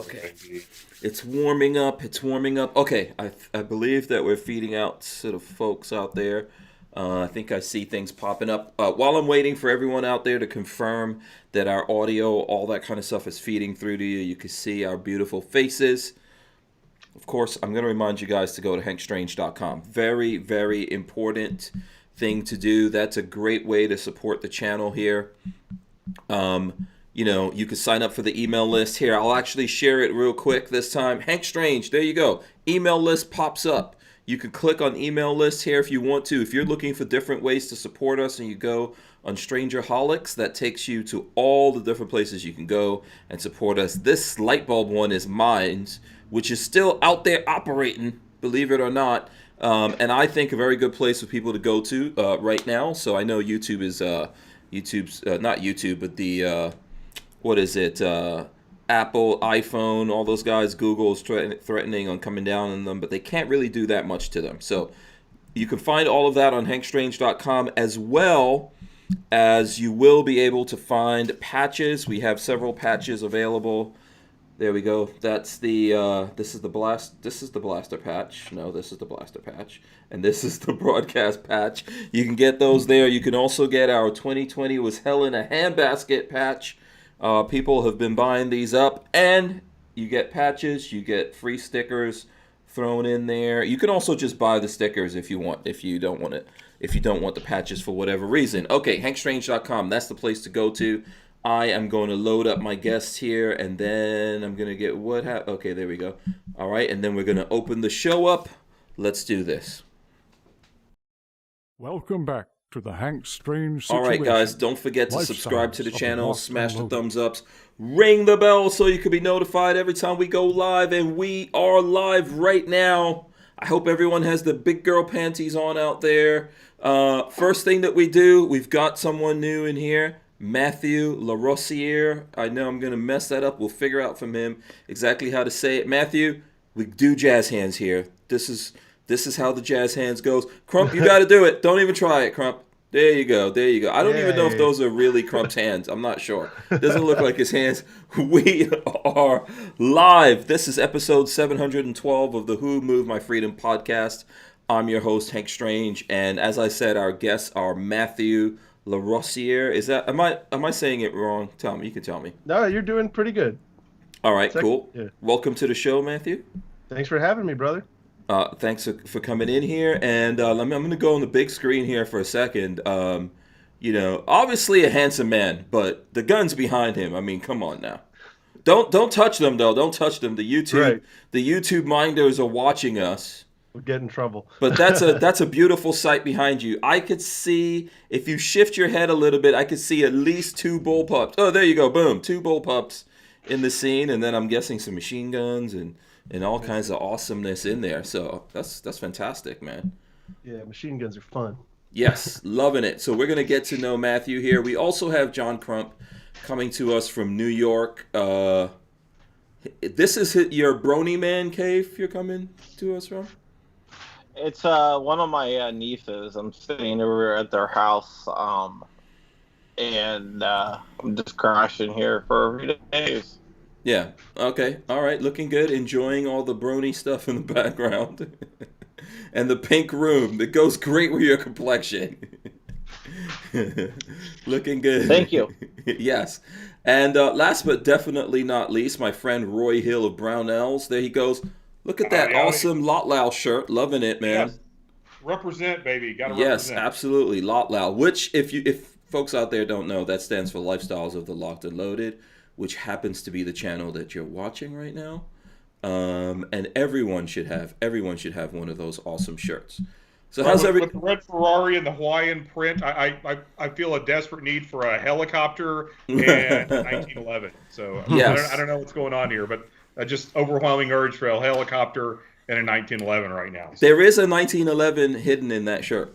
Okay, it's warming up. It's warming up. Okay, I believe that we're feeding out to the folks out there. I think I see things popping up. While I'm waiting for everyone out there to confirm that our audio, all that kind of stuff is feeding through to you, you can see our beautiful faces. Of course, I'm going to remind you guys to go to hankstrange.com. Very, very important thing to do. That's a great way to support the channel here. You can sign up for the email list here. I'll actually share it real quick this time. Hank Strange, there you go. Email list pops up. You can click on email list here if you want to. If you're looking for different ways to support us and you go on Strangerholics, that takes you to all the different places you can go and support us. This light bulb one is mine, which is still out there operating, believe it or not. And I think a very good place for people to go to right now. So I know YouTube is YouTube's not YouTube, but the what is it? Apple, iPhone, all those guys. Google is threatening on coming down on them, but they can't really do that much to them. So you can find all of that on hankstrange.com, as well as you will be able to find patches. We have several patches available. There we go. That's the this is the blaster patch. No, this is the blaster patch, and this is the broadcast patch. You can get those there. You can also get our 2020 was hell in a handbasket patch. People have been buying these up, and you get patches, you get free stickers thrown in there. You can also just buy the stickers if you want, if you don't want the patches for whatever reason. Okay, hankstrange.com, that's the place to go to. I am going to load up my guests here, and then I'm going to get okay, there we go. All right, and then we're going to open the show up. Let's do this. Welcome back to the Hank Strange Situation. All right, guys, don't forget to subscribe to the channel, smash the thumbs ups, ring the bell so you can be notified every time we go live, and we are live right now. I hope everyone has the big girl panties on out there. First thing that we do, we've got someone new in here, Matthew Larosiere. I know I'm going to mess that up. We'll figure out from him exactly how to say it. Matthew, we do jazz hands here. This is how the jazz hands goes. Crump, you got to do it. Don't even try it, Crump. There you go. There you go. I don't even know if those are really Crump's hands. I'm not sure. Doesn't look like his hands. We are live. This is episode 712 of the Who Moved My Freedom podcast. I'm your host, Hank Strange, and as I said, our guests are Matthew Larosiere. Am I saying it wrong? Tell me. You can tell me. No, you're doing pretty good. All right, cool. Yeah. Welcome to the show, Matthew. Thanks for having me, brother. Thanks for coming in here, and I'm going to go on the big screen here for a second. Obviously a handsome man, but the gun's behind him. I mean, come on now. Don't touch them though. Don't touch them. The YouTube minders are watching us. We'll get in trouble. But that's a beautiful sight behind you. I could see, if you shift your head a little bit, I could see at least two bullpups. Oh, there you go. Boom, two bullpups in the scene, and then I'm guessing some machine guns and all kinds of awesomeness in there. So that's fantastic, man. Yeah, machine guns are fun. Yes, loving it. So we're going to get to know Matthew here. We also have John Crump coming to us from New York. This is your Brony Man cave you're coming to us from? It's one of my nieces. I'm staying over at their house, and I'm just crashing here for a few days. Yeah. Okay. All right. Looking good. Enjoying all the brony stuff in the background. And the pink room that goes great with your complexion. Looking good. Thank you. Yes. And last but definitely not least, my friend Roy Hill of Brownells. There he goes. Look at that awesome Lotlau shirt. Loving it, man. Yes. Represent, baby. Gotta yes, represent. Absolutely. Lotlau. Which, if folks out there don't know, that stands for Lifestyles of the Locked and Loaded, which happens to be the channel that you're watching right now. And everyone should have one of those awesome shirts. So with the red Ferrari and the Hawaiian print, I feel a desperate need for a helicopter and a 1911. So yes. I don't know what's going on here, but just overwhelming urge for a helicopter and a 1911 right now. So. There is a 1911 hidden in that shirt.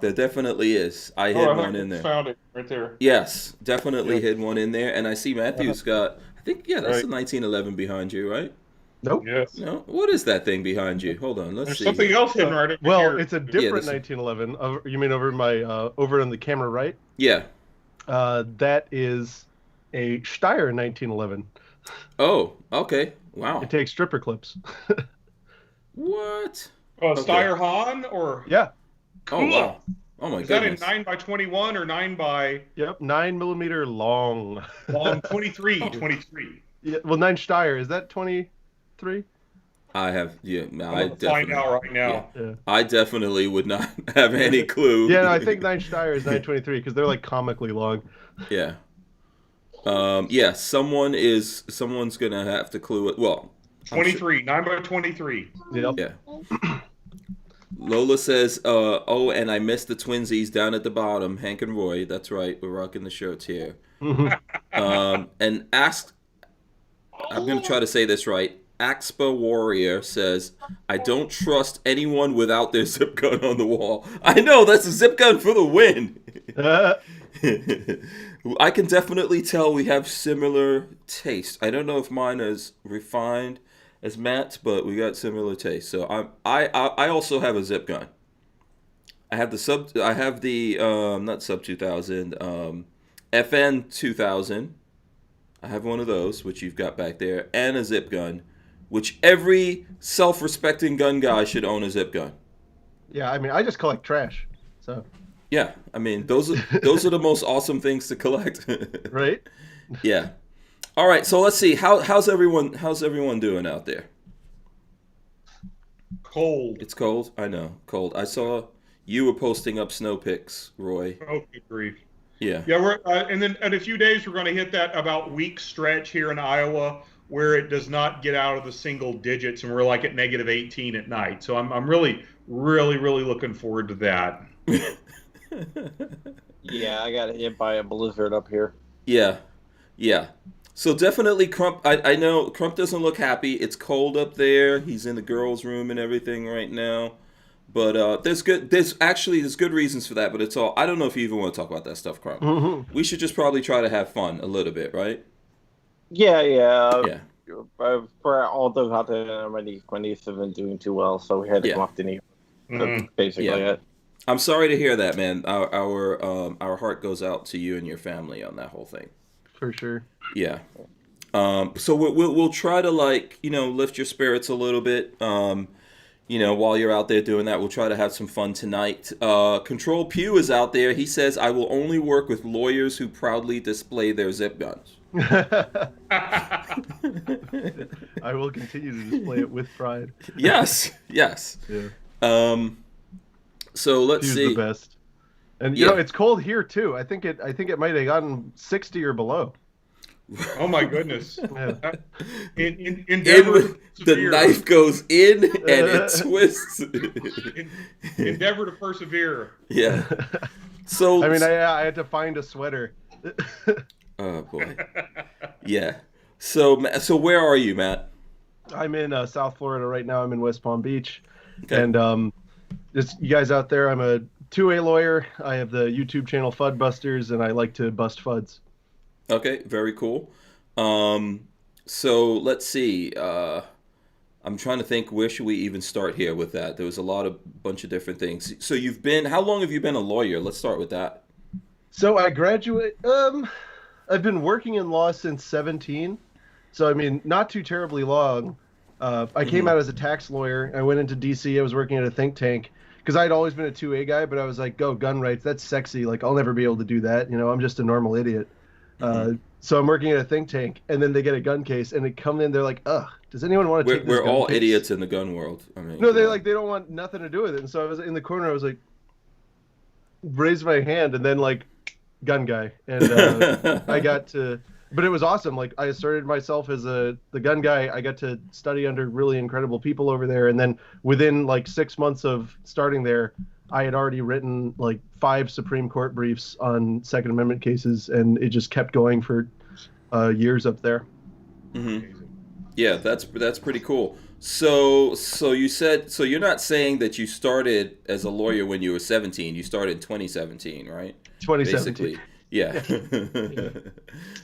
There definitely is. I hid one in there. Found it right there. Yes, definitely hid one in there. And I see Matthew's got, I think, that's a 1911 behind you, right? Nope. Yes. No. What is that thing behind you? Hold on. Let's see. There's something else hidden right Well, here. it's a different 1911. You mean over my over on the camera, right? Yeah. That is a Steyr 1911. Oh, okay. Wow. It takes stripper clips. What? Oh, Okay. Steyr Hahn or Yeah. Oh, wow. Oh my is that goodness. in 9x21 or 9 by Yep. 9 millimeter long. long 23? Yeah. Well, 9 Steyr. Is that 23? I have, yeah, I'm I gonna find definitely, out right now. yeah. Yeah. I definitely would not have any clue. Yeah, no, I think 9 Steyr is 923 because they're like comically long. Yeah. Yeah, someone's gonna have to clue it. Well, 23, 9x23. Yep. yeah. Lola says, oh, and I missed the twinsies down at the bottom. Hank and Roy. That's right. We're rocking the shirts here. And I'm going to try to say this right. Axpa Warrior says, I don't trust anyone without their zip gun on the wall. I know, that's a zip gun for the win. I can definitely tell we have similar taste. I don't know if mine is refined as Matt's, but we got similar taste. So I also have a zip gun. I have the not sub 2000 FN 2000. I have one of those, which you've got back there, and a zip gun, which every self-respecting gun guy should own a zip gun. Yeah, I mean, I just collect trash. So. Yeah, I mean, those are the most awesome things to collect. Right? Yeah. All right, so let's see. How's everyone doing out there? Cold. It's cold. I know, cold. I saw you were posting up snow pics, Roy. Oh, good grief. Yeah. Yeah, we're and then in a few days we're going to hit that about week stretch here in Iowa where it does not get out of the single digits, and we're like at negative 18 at night. So I'm really looking forward to that. Yeah, I got hit by a blizzard up here. Yeah. Yeah. So definitely Crump. I know Crump doesn't look happy. It's cold up there. He's in the girls' room and everything right now. But there's good reasons for that. But it's all, I don't know if you even want to talk about that stuff, Crump. Mm-hmm. We should just probably try to have fun a little bit, right? Yeah. Yeah. For all those out there, my niece have been doing too well, so we had to come off the knee. That's basically it. I'm sorry to hear that, man. Our heart goes out to you and your family on that whole thing. For sure. Yeah. So we'll try to lift your spirits a little bit. While you're out there doing that, we'll try to have some fun tonight. Control Pew is out there. He says, I will only work with lawyers who proudly display their zip guns. I will continue to display it with pride. Yes. Yeah. So let's Pew's see. The best. And you know, it's cold here too. I think it might have gotten 60 or below. Oh my goodness! Yeah. Endeavor the knife goes in and it twists. Endeavor to persevere. Yeah. So I mean, I had to find a sweater. Oh boy. Yeah. So where are you, Matt? I'm in South Florida right now. I'm in West Palm Beach, Okay. and just you guys out there. I'm a 2A lawyer. I have the YouTube channel Fudd Busters, and I like to bust Fudds. Okay, very cool. So let's see. I'm trying to think, where should we even start here with that? There was a bunch of different things. So how long have you been a lawyer? Let's start with that. So I graduate. I've been working in law since 17. So I mean, not too terribly long. I came out as a tax lawyer. I went into DC. I was working at a think tank because I'd always been a 2A guy, but I was like, go gun rights. That's sexy. Like, I'll never be able to do that. You know, I'm just a normal idiot. So I'm working at a think tank, and then they get a gun case, and they come in. They're like, "Ugh, does anyone want to take this?" We're all case? idiots in the gun world. I mean, No, they don't want nothing to do with it. And so I was in the corner. I was like, raised my hand, and then like, gun guy, and I got to. But it was awesome. Like, I started myself as the gun guy. I got to study under really incredible people over there, and then within like 6 months of starting there, I had already written like 5 Supreme Court briefs on Second Amendment cases, and it just kept going for years up there. Mm-hmm. Yeah, that's pretty cool. So you said, so you're not saying that you started as a lawyer when you were 17. You started in 2017, right? 2017. Basically. Yeah.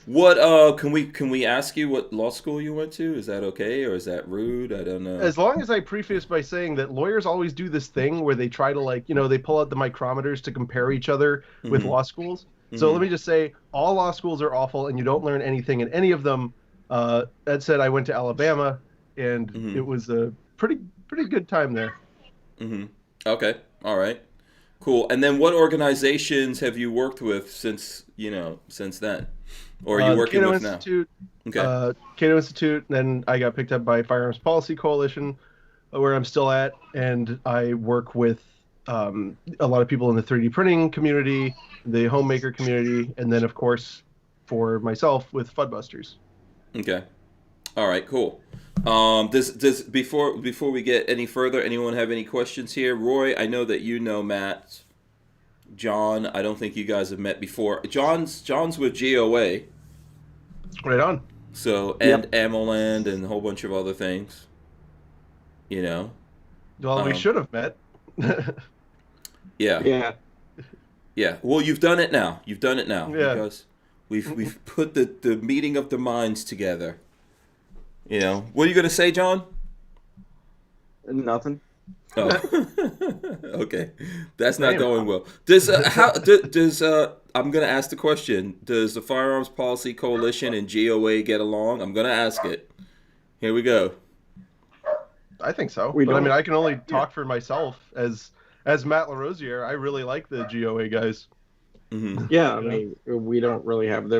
What can we ask you what law school you went to? Is that okay, or is that rude? I don't know. As long as I preface by saying that lawyers always do this thing where they try to they pull out the micrometers to compare each other with law schools. So let me just say, all law schools are awful, and you don't learn anything in any of them. That said, I went to Alabama, and Mm-hmm. it was a pretty good time there. Mm-hmm. Okay. All right. Cool. And then what organizations have you worked with since then? Or are you The working Cato with now? Institute, Okay. Cato Institute, and then I got picked up by Firearms Policy Coalition, where I'm still at, and I work with a lot of people in the 3D printing community, the homemaker community, and then of course for myself with Fuddbusters. Okay. All right, cool. Does before we get any further, anyone have any questions here? Roy, I know that you know Matt. John, I don't think you guys have met before. John's with GOA. Right on. So and Amoland and a whole bunch of other things. You know. Well, we should have met. Yeah. Yeah. Yeah. Well, you've done it now. You've done it now Yeah. because we've put the meeting of the minds together. You know. What are you gonna say, John? Nothing. Oh. Okay, that's not going well. Does I'm gonna ask the question? Does the Firearms Policy Coalition and GOA get along? I'm gonna ask it. Here we go. I think so. We But I don't- mean, I can only talk for myself as Matt Larosiere. I really like the GOA guys. Mm-hmm. Yeah, I mean, we don't really have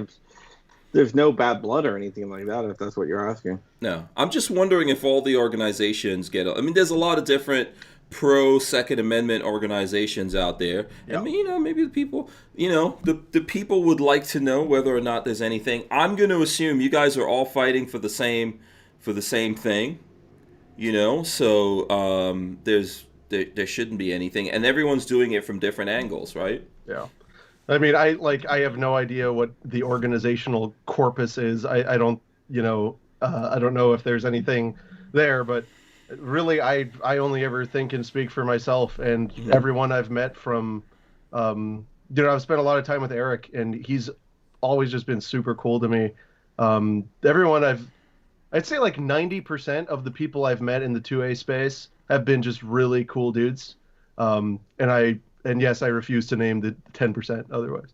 there's no bad blood or anything like that, if that's what you're asking. No, I'm just wondering if all the organizations get. I mean, there's a lot of different pro Second Amendment organizations out there. Yeah. I mean, maybe the people, the people would like to know whether or not there's anything. I'm going to assume you guys are all fighting for the same thing. So there shouldn't be anything, and everyone's doing it from different angles, right? Yeah. I mean, I have no idea what the organizational corpus is. I don't, I don't know if there's anything there, but really, I only ever think and speak for myself, and everyone I've met from, I've spent a lot of time with Eric, and he's always just been super cool to me. Everyone I'd say like 90% of the people I've met in the 2A space have been just really cool dudes. And yes, I refuse to name the 10% otherwise.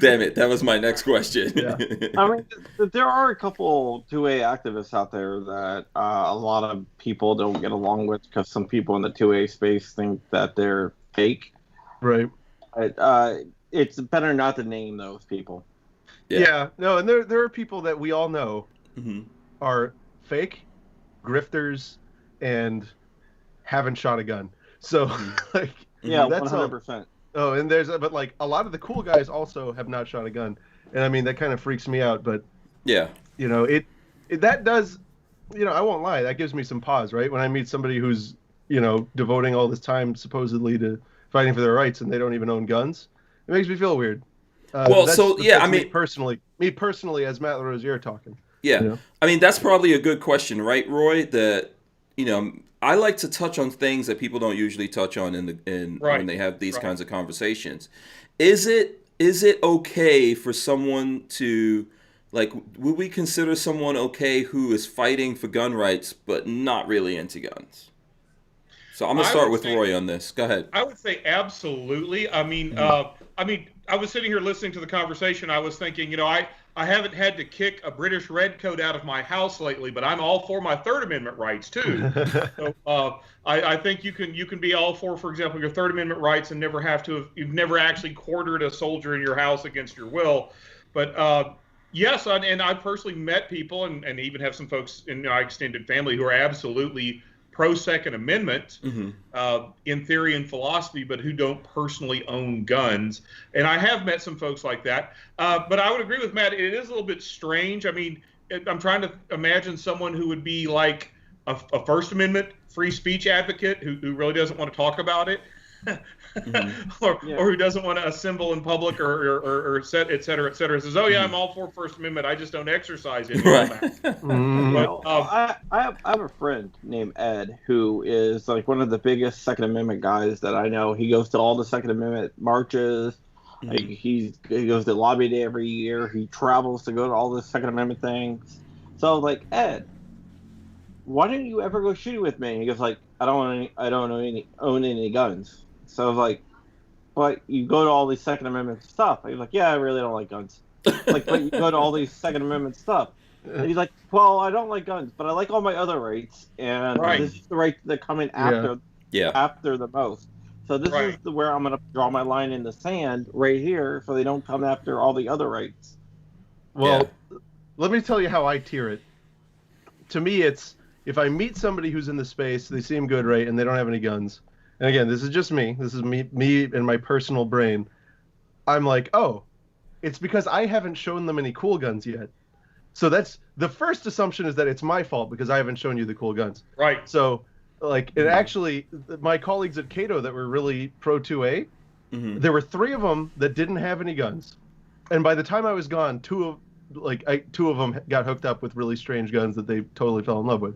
Damn it, that was my next question. Yeah. I mean, there are a couple 2A activists out there that a lot of people don't get along with because some people in the 2A space think that they're fake. Right. It's better not to name those people. Yeah. No, and there are people that we all know are fake, grifters, and haven't shot a gun. So, like, Yeah, that's 100%. Oh, and but like a lot of the cool guys also have not shot a gun, and I mean that kind of freaks me out. But yeah, that does, I won't lie, that gives me some pause, right? When I meet somebody who's devoting all this time supposedly to fighting for their rights and they don't even own guns, it makes me feel weird. That's me personally as Matt Larosiere talking. Yeah, I mean that's probably a good question, right, Roy? That I like to touch on things that people don't usually touch on when they have these kinds of conversations. Is it okay for someone to, like, would we consider someone okay who is fighting for gun rights but not really into guns? So I'm gonna start with Roy on this. Go ahead. I would say absolutely. I mean, I was sitting here listening to the conversation. I was thinking, I haven't had to kick a British redcoat out of my house lately, but I'm all for my Third Amendment rights too. So I think you can be all for example, your Third Amendment rights and you've never actually quartered a soldier in your house against your will. But yes, and I personally met people and even have some folks in my extended family who are absolutely pro Second Amendment in theory and philosophy, but who don't personally own guns. And I have met some folks like that. But I would agree with Matt. It is a little bit strange. I mean, I'm trying to imagine someone who would be like a First Amendment free speech advocate who really doesn't want to talk about it. or who doesn't want to assemble in public or et cetera, says, oh yeah, I'm all for First Amendment, I just don't exercise it. I have a friend named Ed who is like one of the biggest Second Amendment guys that I know. He goes to all the Second Amendment marches. Like he goes to Lobby Day every year. He travels to go to all the Second Amendment things. So like, Ed, why don't you ever go shooting with me? He goes like, I don't own any guns. So I was like, but you go to all these Second Amendment stuff. He's like, yeah, I really don't like guns. Like, but you go to all these Second Amendment stuff. And he's like, well, I don't like guns, but I like all my other rights, and this is the right that come in after the most. So this is where I'm going to draw my line in the sand right here, so they don't come after all the other rights. Well, let me tell you how I tier it. To me, it's if I meet somebody who's in the space, they seem good, right, and they don't have any guns. And again, this is just me. This is me and my personal brain. I'm like, oh, it's because I haven't shown them any cool guns yet. So that's the first assumption, is that it's my fault because I haven't shown you the cool guns. Right. So, like, it actually, my colleagues at Cato that were really pro 2A, there were 3 of them that didn't have any guns. And by the time I was gone, 2 of them got hooked up with really strange guns that they totally fell in love with.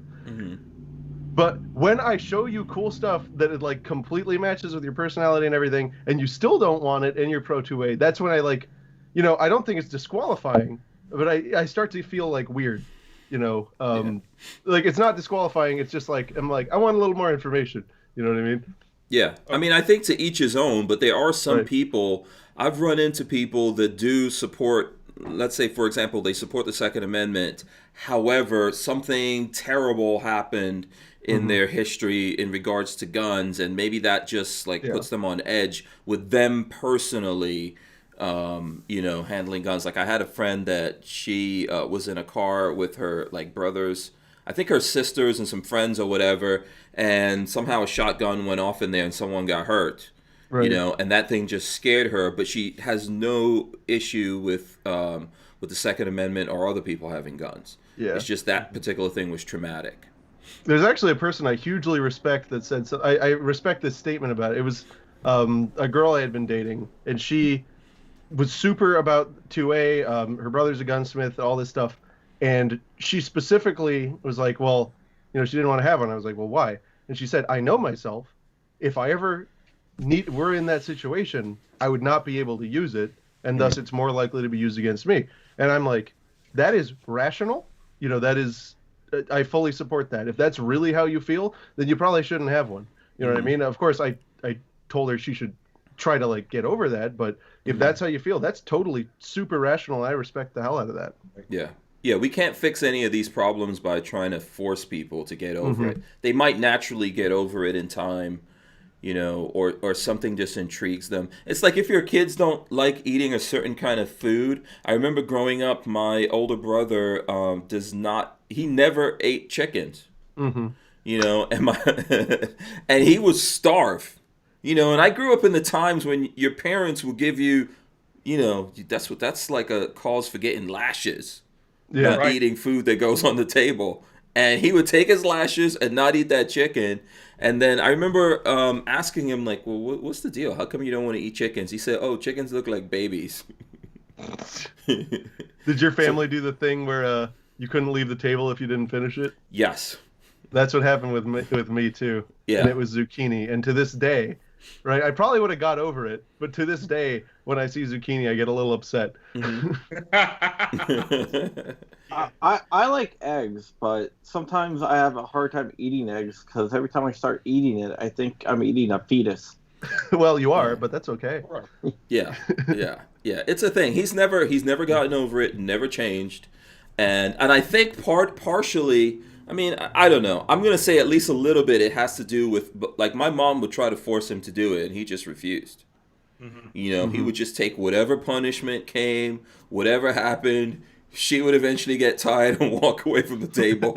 But when I show you cool stuff that it like completely matches with your personality and everything, and you still don't want it and you're pro 2A, that's when I like, I don't think it's disqualifying, but I start to feel like weird, like it's not disqualifying. It's just like, I'm like, I want a little more information. You know what I mean? Yeah. I mean, I think to each his own, but there are some people, I've run into people that do support, let's say, for example, they support the Second Amendment. However, something terrible happened in their history in regards to guns, and maybe that just like puts them on edge with them personally, handling guns. Like I had a friend that she was in a car with her like brothers, I think her sisters and some friends or whatever, and somehow a shotgun went off in there and someone got hurt. Right. And that thing just scared her, but she has no issue with the Second Amendment or other people having guns. Yeah. It's just that particular thing was traumatic. There's actually a person I hugely respect that said, so I respect this statement about it. It was a girl I had been dating, and she was super about 2A. Her brother's a gunsmith, all this stuff. And she specifically was like, well, she didn't want to have one. I was like, well, why? And she said, I know myself. If I ever were in that situation, I would not be able to use it, and thus it's more likely to be used against me. And I'm like, that is rational. That is, I fully support that. If that's really how you feel, then you probably shouldn't have one. You know what I mean? Of course, I told her she should try to like get over that, but if that's how you feel, that's totally super rational. I respect the hell out of that. Yeah. Yeah, we can't fix any of these problems by trying to force people to get over it. They might naturally get over it in time, or something just intrigues them. It's like if your kids don't like eating a certain kind of food. I remember growing up, my older brother he never ate chickens, and and he was starved, and I grew up in the times when your parents will give you, that's like a cause for getting lashes. Not eating food that goes on the table. And he would take his lashes and not eat that chicken. And then I remember asking him, like, well, what's the deal? How come you don't want to eat chickens? He said, oh, chickens look like babies. Did your family do the thing where you couldn't leave the table if you didn't finish it? Yes. That's what happened with me too. Yeah. And it was zucchini. And to this day, right, I probably would have got over it, but to this day, when I see zucchini, I get a little upset. I like eggs, but sometimes I have a hard time eating eggs because every time I start eating it, I think I'm eating a fetus. Well, you are, but that's okay. Yeah. It's a thing. He's never gotten over it, never changed, and I think partially. I mean, I don't know. I'm going to say at least a little bit it has to do with, like, my mom would try to force him to do it, and he just refused. He would just take whatever punishment came, whatever happened. She would eventually get tired and walk away from the table.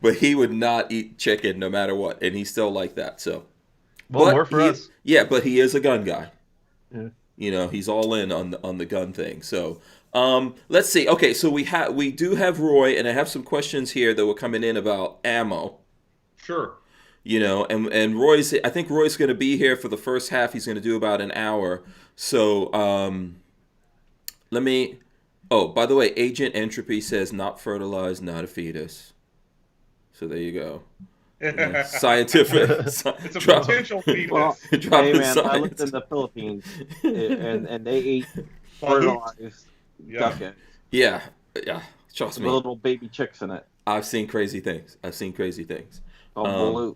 But he would not eat chicken no matter what, and he's still like that. So, well, more for us. Yeah, but he is a gun guy. Yeah. He's all in on the gun thing. So, let's see. Okay, so we do have Roy, and I have some questions here that were coming in about ammo. Sure. And I think Roy's going to be here for the first half. He's going to do about an hour. So, by the way, Agent Entropy says not fertilized, not a fetus. So there you go. Scientific. It's a potential fetus. Well, hey man, I lived in the Philippines, and they ate fertilized duck eggs. Yeah. Trust me. Little baby chicks in it. I've seen crazy things. Oh,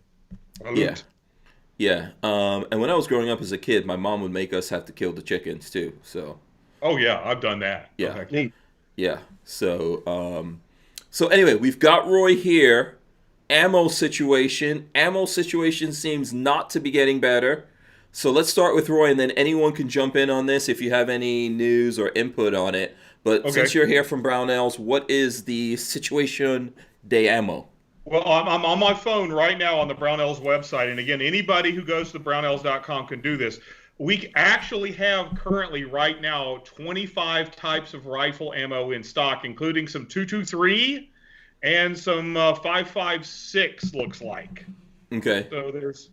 Yeah. And when I was growing up as a kid, my mom would make us have to kill the chickens too. So Oh yeah, I've done that. Yeah. Okay. Neat. Yeah. So anyway, we've got Roy here. Ammo situation seems not to be getting better. So let's start with Roy, and then anyone can jump in on this if you have any news or input on it. But Okay. since you're here from Brownells, what is the situation de ammo? Well, I'm on my phone right now on the Brownells website, and again, anybody who goes to brownells.com can do this. We actually have currently right now 25 types of rifle ammo in stock, including some 223 and some 5.56 looks like. Okay. So there's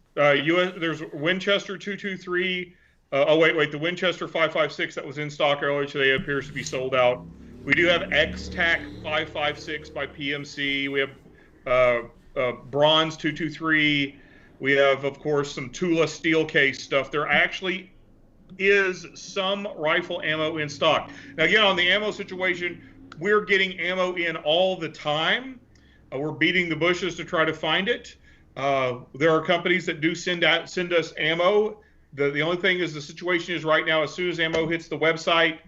Winchester 223. Wait, the Winchester 5.56 that was in stock earlier today appears to be sold out. We do have X-Tac 5.56 by PMC. We have Bronze 223. We have, of course, some Tula steel case stuff. There actually is some rifle ammo in stock. Now, again, on the ammo situation, we're getting ammo in all the time. We're beating the bushes to try to find it. There are companies that do send us ammo. The only thing is the situation is right now, as soon as ammo hits the website,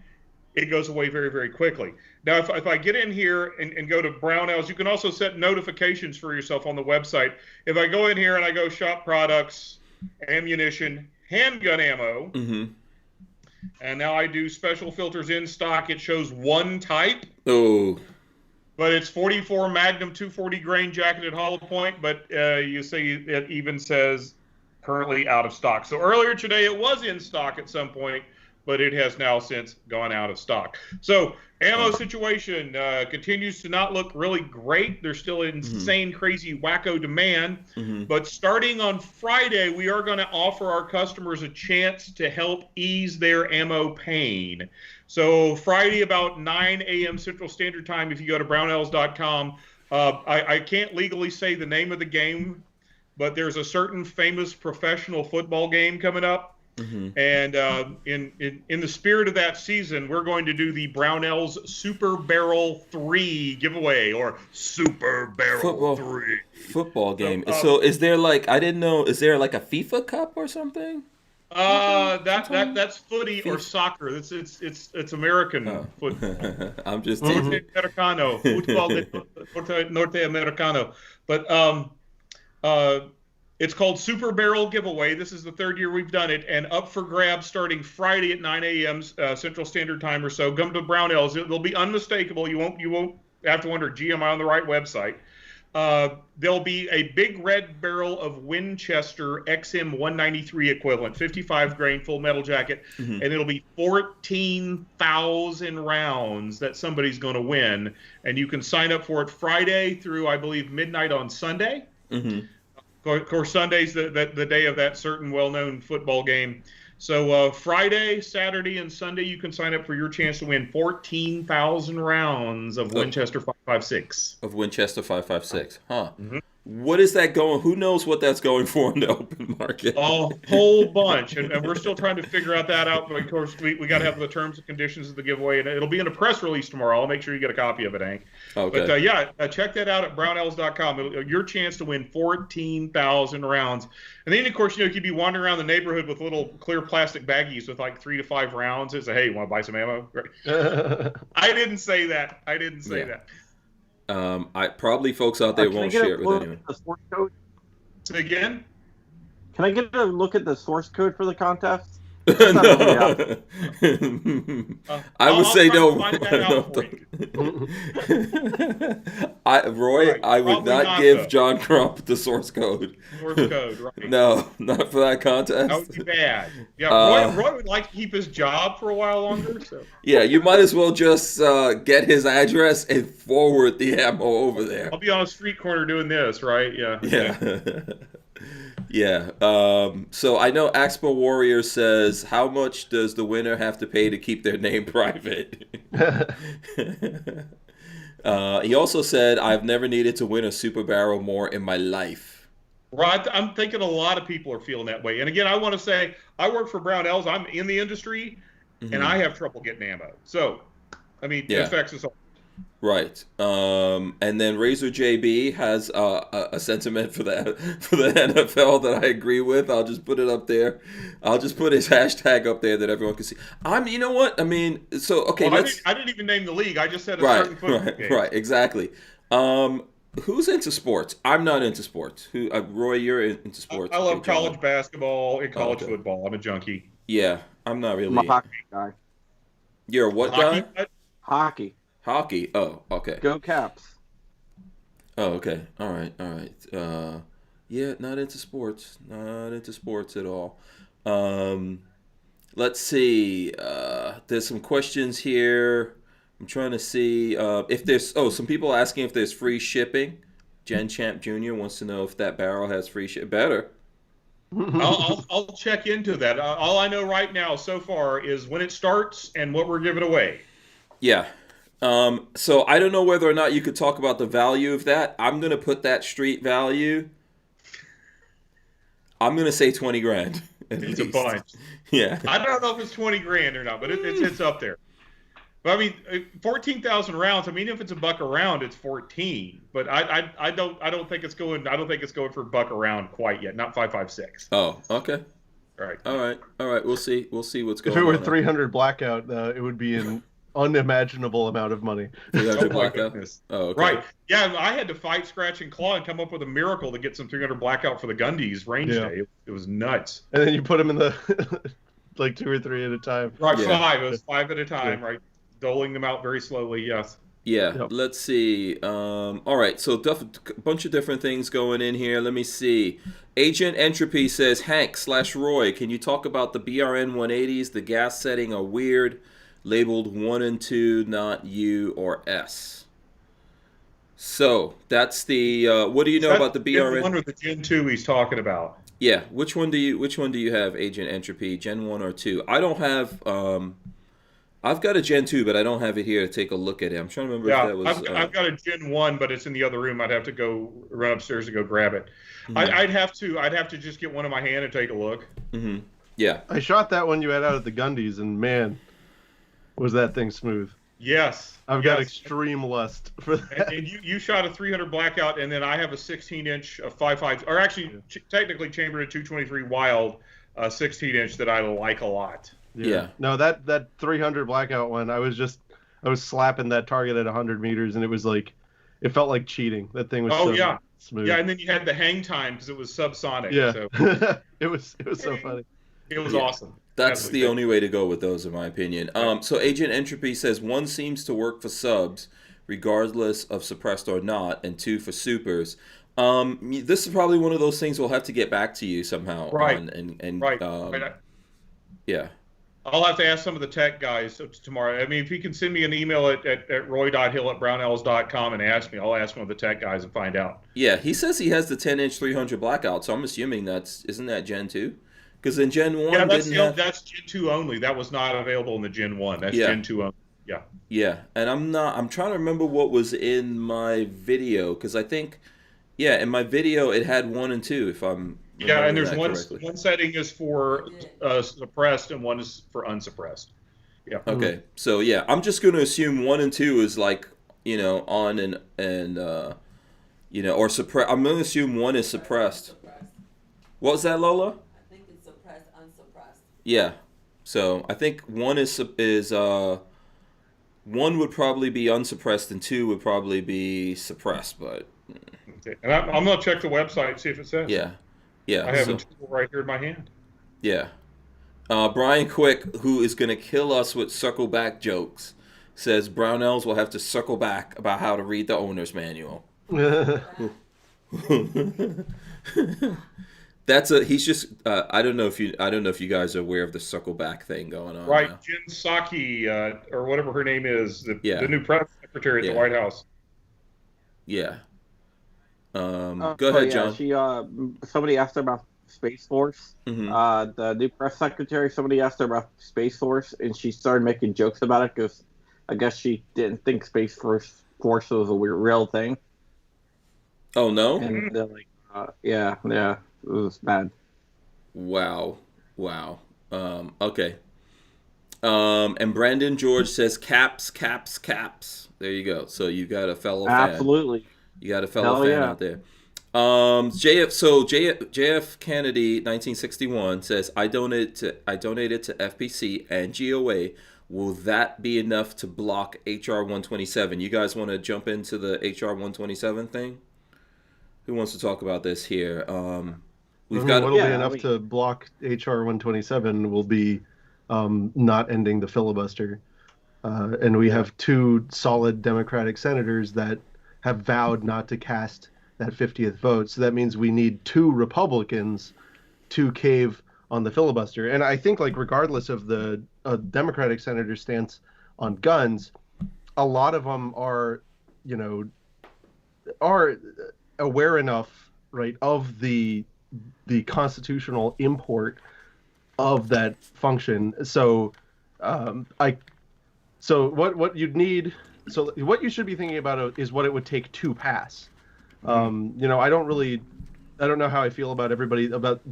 it goes away very, very quickly. Now, if I get in here and go to Brownells, you can also set notifications for yourself on the website. If I go in here and I go shop products, ammunition, handgun ammo, and now I do special filters in stock, it shows one type. Oh. But it's 44 Magnum 240 grain jacketed hollow point, but you see it even says currently out of stock. So earlier today it was in stock at some point, but it has now since gone out of stock. So ammo situation continues to not look really great. There's still insane, crazy, wacko demand. But starting on Friday, we are going to offer our customers a chance to help ease their ammo pain. So Friday about 9 a.m. Central Standard Time, if you go to brownells.com, I can't legally say the name of the game, but there's a certain famous professional football game coming up. And in the spirit of that season, we're going to do the Brownells Super Barrel 3 giveaway, or Super Barrel 3 football game. So is there like, I didn't know, is there like a FIFA Cup or something? That's footy or soccer. It's American football. I'm just teasing. Norteamericano, football Norteamericano. But it's called Super Barrel Giveaway. This is the third year we've done it, and up for grabs starting Friday at 9 a.m. Central Standard Time or so. Come to Brownells. It'll be unmistakable. You won't have to wonder, gee, am I on the right website? There'll be a big red barrel of Winchester XM 193 equivalent, 55 grain full metal jacket, and it'll be 14,000 rounds that somebody's going to win. And you can sign up for it Friday through, I believe, midnight on Sunday. Of course, Sunday's the day of that certain well-known football game. So Friday, Saturday, and Sunday, you can sign up for your chance to win 14,000 rounds of Winchester 5.56. Of Winchester 5.56, huh? What is that going? Who knows what that's going for in the open market? A whole bunch, and we're still trying to figure that out. But of course, we got to have the terms and conditions of the giveaway, and it'll be in a press release tomorrow. I'll make sure you get a copy of it, Hank. Okay. But check that out at brownells.com. Your chance to win 14,000 rounds, and then of course you could be wandering around the neighborhood with little clear plastic baggies with like 3 to 5 rounds. It's hey, you want to buy some ammo? I didn't say that. That. I probably folks out there won't share it with anyone. The source code? Say again? Can I get a look at the source code for the contest? No. I would say no. Roy, I would not give John Crump the source code. Source code, right? No, not for that contest. That would be bad. Yeah, Roy would like to keep his job for a while longer. So. Yeah, you might as well just get his address and forward the ammo over there. I'll be on a street corner doing this, right? Yeah. Yeah. Yeah. So I know Axpo Warrior says, how much does the winner have to pay to keep their name private? He also said, I've never needed to win a Super Barrel more in my life. Right. I'm thinking a lot of people are feeling that way. And again, I want to say, I work for Brownells. I'm in the industry, and I have trouble getting ammo. So, I mean, it affects us all. Right. And then Razor JB has a sentiment for the NFL that I agree with. I'll just put it up there. I'll just put his hashtag up there that everyone can see. You know what? I mean, so okay, Well, let's. I didn't even name the league. I just said a Right, certain football game. right, exactly. Who's into sports? I'm not into sports. Roy, you're into sports. I love Okay, John. college basketball and college okay. football. I'm a junkie. Yeah, I'm not I'm a really. hockey guy. You're a what guy? Hockey. Hockey. Oh, okay. Go Caps. Oh, okay. All right. All right. Yeah, not into sports. Not into sports at all. Let's see. There's some questions here. I'm trying to see if there's. Oh, some people asking if there's free shipping. Gen Champ Jr. wants to know if that barrel has free ship. Better. I'll check into that. All I know right now so far is when it starts and what we're giving away. Yeah. So I don't know whether or not you could talk about the value of that. I'm gonna put that street value. I'm gonna say 20 grand. It's a bunch. Yeah. I don't know if it's 20 grand or not, but it's up there. But I mean, 14,000 rounds. I mean, if it's $1 a round, it's 14. But I don't think it's going. I don't think it's going for $1 a round quite yet. Not 556. Oh, okay. Right. All right. We'll see what's If going it on. were 300 blackout, it would be an unimaginable amount of money. 300 Oh my blackout? goodness. Oh, okay. Right. Yeah, I had to fight, scratch, and claw and come up with a miracle to get some 300 blackout for the Gundy's range day. It was nuts. And then you put them in the like 2 or 3 at a time. Right, Yeah. 5. It was 5 at a time, right? Doling them out very slowly, yes. Yeah, Yep. let's see. All right, so a bunch of different things going in here. Let me see. Agent Entropy says, Hank/Roy, can you talk about the BRN 180s? The gas setting are weird. Labeled 1 and 2, not U or S. So that's the. What do you know about the BRN? Gen 1 or the Gen 2 he's talking about? Yeah, which one do you have, Agent Entropy? Gen 1 or 2? I don't have. I've got a Gen 2, but I don't have it here to take a look at it. I'm trying to remember if that was. I've got a Gen 1, but it's in the other room. I'd have to go run upstairs to go grab it. Mm-hmm. I'd have to just get one in my hand and take a look. Mm-hmm. Yeah. I shot that one you had out at the Gundy's, and man, was that thing smooth. Yes. I've got extreme lust for that. And you shot a 300 blackout, and then I have a 16-inch 5.5, or actually technically chambered at 223 wild 16-inch that I like a lot. Yeah. No, that 300 blackout one, I was slapping that target at 100 meters, and it was like, it felt like cheating. That thing was smooth. Yeah, and then you had the hang time because it was subsonic. Yeah. So. it was so funny. It was awesome. That's the only way to go with those, in my opinion. So Agent Entropy says 1 seems to work for subs, regardless of suppressed or not, and 2 for supers. This is probably one of those things we'll have to get back to you somehow. Right. Right. Yeah. I'll have to ask some of the tech guys tomorrow. I mean, if you can send me an email at roy.hill@brownells.com and ask me, I'll ask one of the tech guys and find out. Yeah, he says he has the 10-inch 300 blackout, so I'm assuming isn't that Gen 2? Because in Gen 1 that's Gen 2 only. That was not available in the Gen 1. That's Gen 2 only. Yeah. Yeah, and I'm trying to remember what was in my video, because I think, in my video it had 1 and 2, if I'm and there's correctly. one setting is for suppressed and one is for unsuppressed. Yeah. Okay, so I'm just going to assume 1 and 2 is like, on and or suppressed. I'm going to assume 1 is suppressed. What was that, Lola? I think it's suppressed, unsuppressed. Yeah, so I think 1 is 1 would probably be unsuppressed and 2 would probably be suppressed, but. Okay. And I'm going to check the website and see if it says. Yeah. I have a tool right here in my hand. Yeah. Brian Quick, who is going to kill us with circle back jokes, says Brownells will have to circle back about how to read the owner's manual. He's just I don't know if you guys are aware of the circle back thing going on. Right, now. Jen Psaki, or whatever her name is, the new press secretary at the White House. Yeah. Go ahead, John. She somebody asked her about Space Force. Mm-hmm. The new press secretary. Somebody asked her about Space Force, and she started making jokes about it because I guess she didn't think Space Force was a real thing. Oh no! And they're like, yeah, it was bad. Wow. Okay. And Brandon George says caps, caps, caps. There you go. So you got a fellow fan. Absolutely. You got a fellow Hell fan yeah. out there. JF Kennedy 1961 says I donated to FPC and GOA. Will that be enough to block HR 127? You guys want to jump into the HR 127 thing? Who wants to talk about this here? What'll be enough to block HR 127 will be not ending the filibuster. And we have two solid Democratic senators that have vowed not to cast that 50th vote. So that means we need two Republicans to cave on the filibuster. And I think, like, regardless of the Democratic senator's stance on guns, a lot of them are aware enough, right, of the constitutional import of that function. So what you'd need, so what you should be thinking about is what it would take to pass. I don't know how I feel about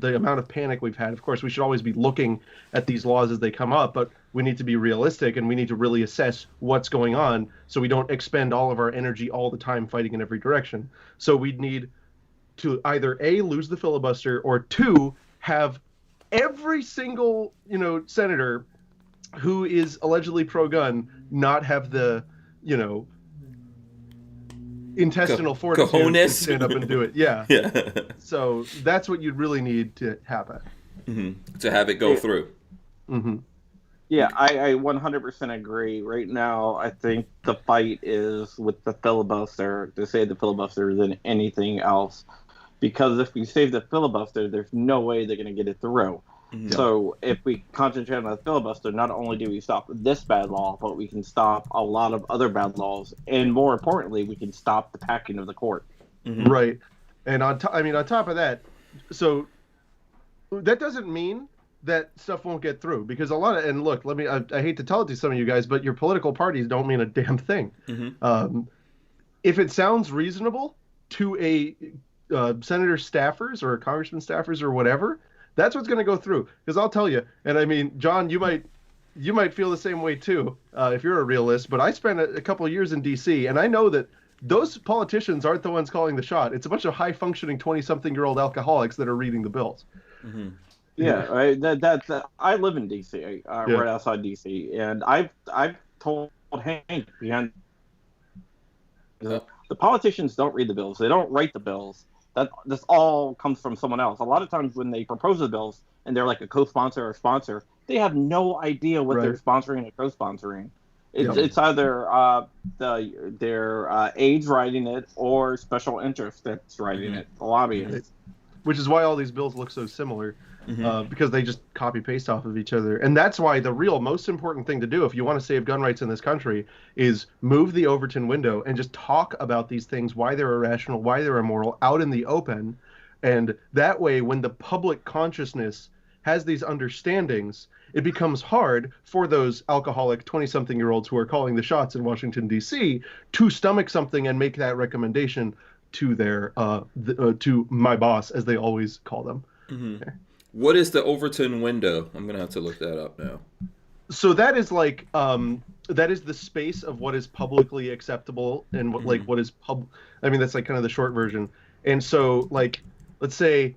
the amount of panic we've had. Of course, we should always be looking at these laws as they come up, but we need to be realistic and we need to really assess what's going on so we don't expend all of our energy all the time fighting in every direction. So we'd need to either A, lose the filibuster, or two, have every single, senator who is allegedly pro-gun not have the, intestinal fortitude to stand up and do it. Yeah. So that's what you'd really need to happen. Mm-hmm. To have it go through. Mm-hmm. Yeah, I 100% agree. Right now, I think the fight is with the filibuster, to save the filibuster than anything else. Because if we save the filibuster, there's no way they're going to get it through. Mm-hmm. So if we concentrate on the filibuster, not only do we stop this bad law, but we can stop a lot of other bad laws. And more importantly, we can stop the packing of the court. Mm-hmm. Right. And on top of that, so that doesn't mean that stuff won't get through, because and look, I hate to tell it to some of you guys, but your political parties don't mean a damn thing. Mm-hmm. If it sounds reasonable to a senator staffers or a congressman staffers or whatever, that's what's going to go through. Because I'll tell you, and I mean, John, you might feel the same way too if you're a realist. But I spent a couple of years in D.C. and I know that those politicians aren't the ones calling the shot. It's a bunch of high-functioning 20-something-year-old alcoholics that are reading the bills. Mm-hmm. I live in D.C. Right outside D.C. and I've told Hank behind the politicians don't read the bills. They don't write the bills. This all comes from someone else. A lot of times when they propose the bills and they're like a co-sponsor or sponsor, they have no idea what they're sponsoring or co-sponsoring. It's either their aides writing it or special interest that's writing it, the lobbyists. Which is why all these bills look so similar, because they just copy paste off of each other. And that's why the real most important thing to do if you want to save gun rights in this country is move the Overton window and just talk about these things, why they're irrational, why they're immoral, out in the open. And that way, when the public consciousness has these understandings, it becomes hard for those alcoholic 20-something-year-olds who are calling the shots in Washington, D.C. to stomach something and make that recommendation to their to my boss, as they always call them. Mm-hmm. Okay. What is the Overton window? I'm gonna have to look that up now. So that is like that is the space of what is publicly acceptable and what is I mean, that's like kind of the short version. And so, like, let's say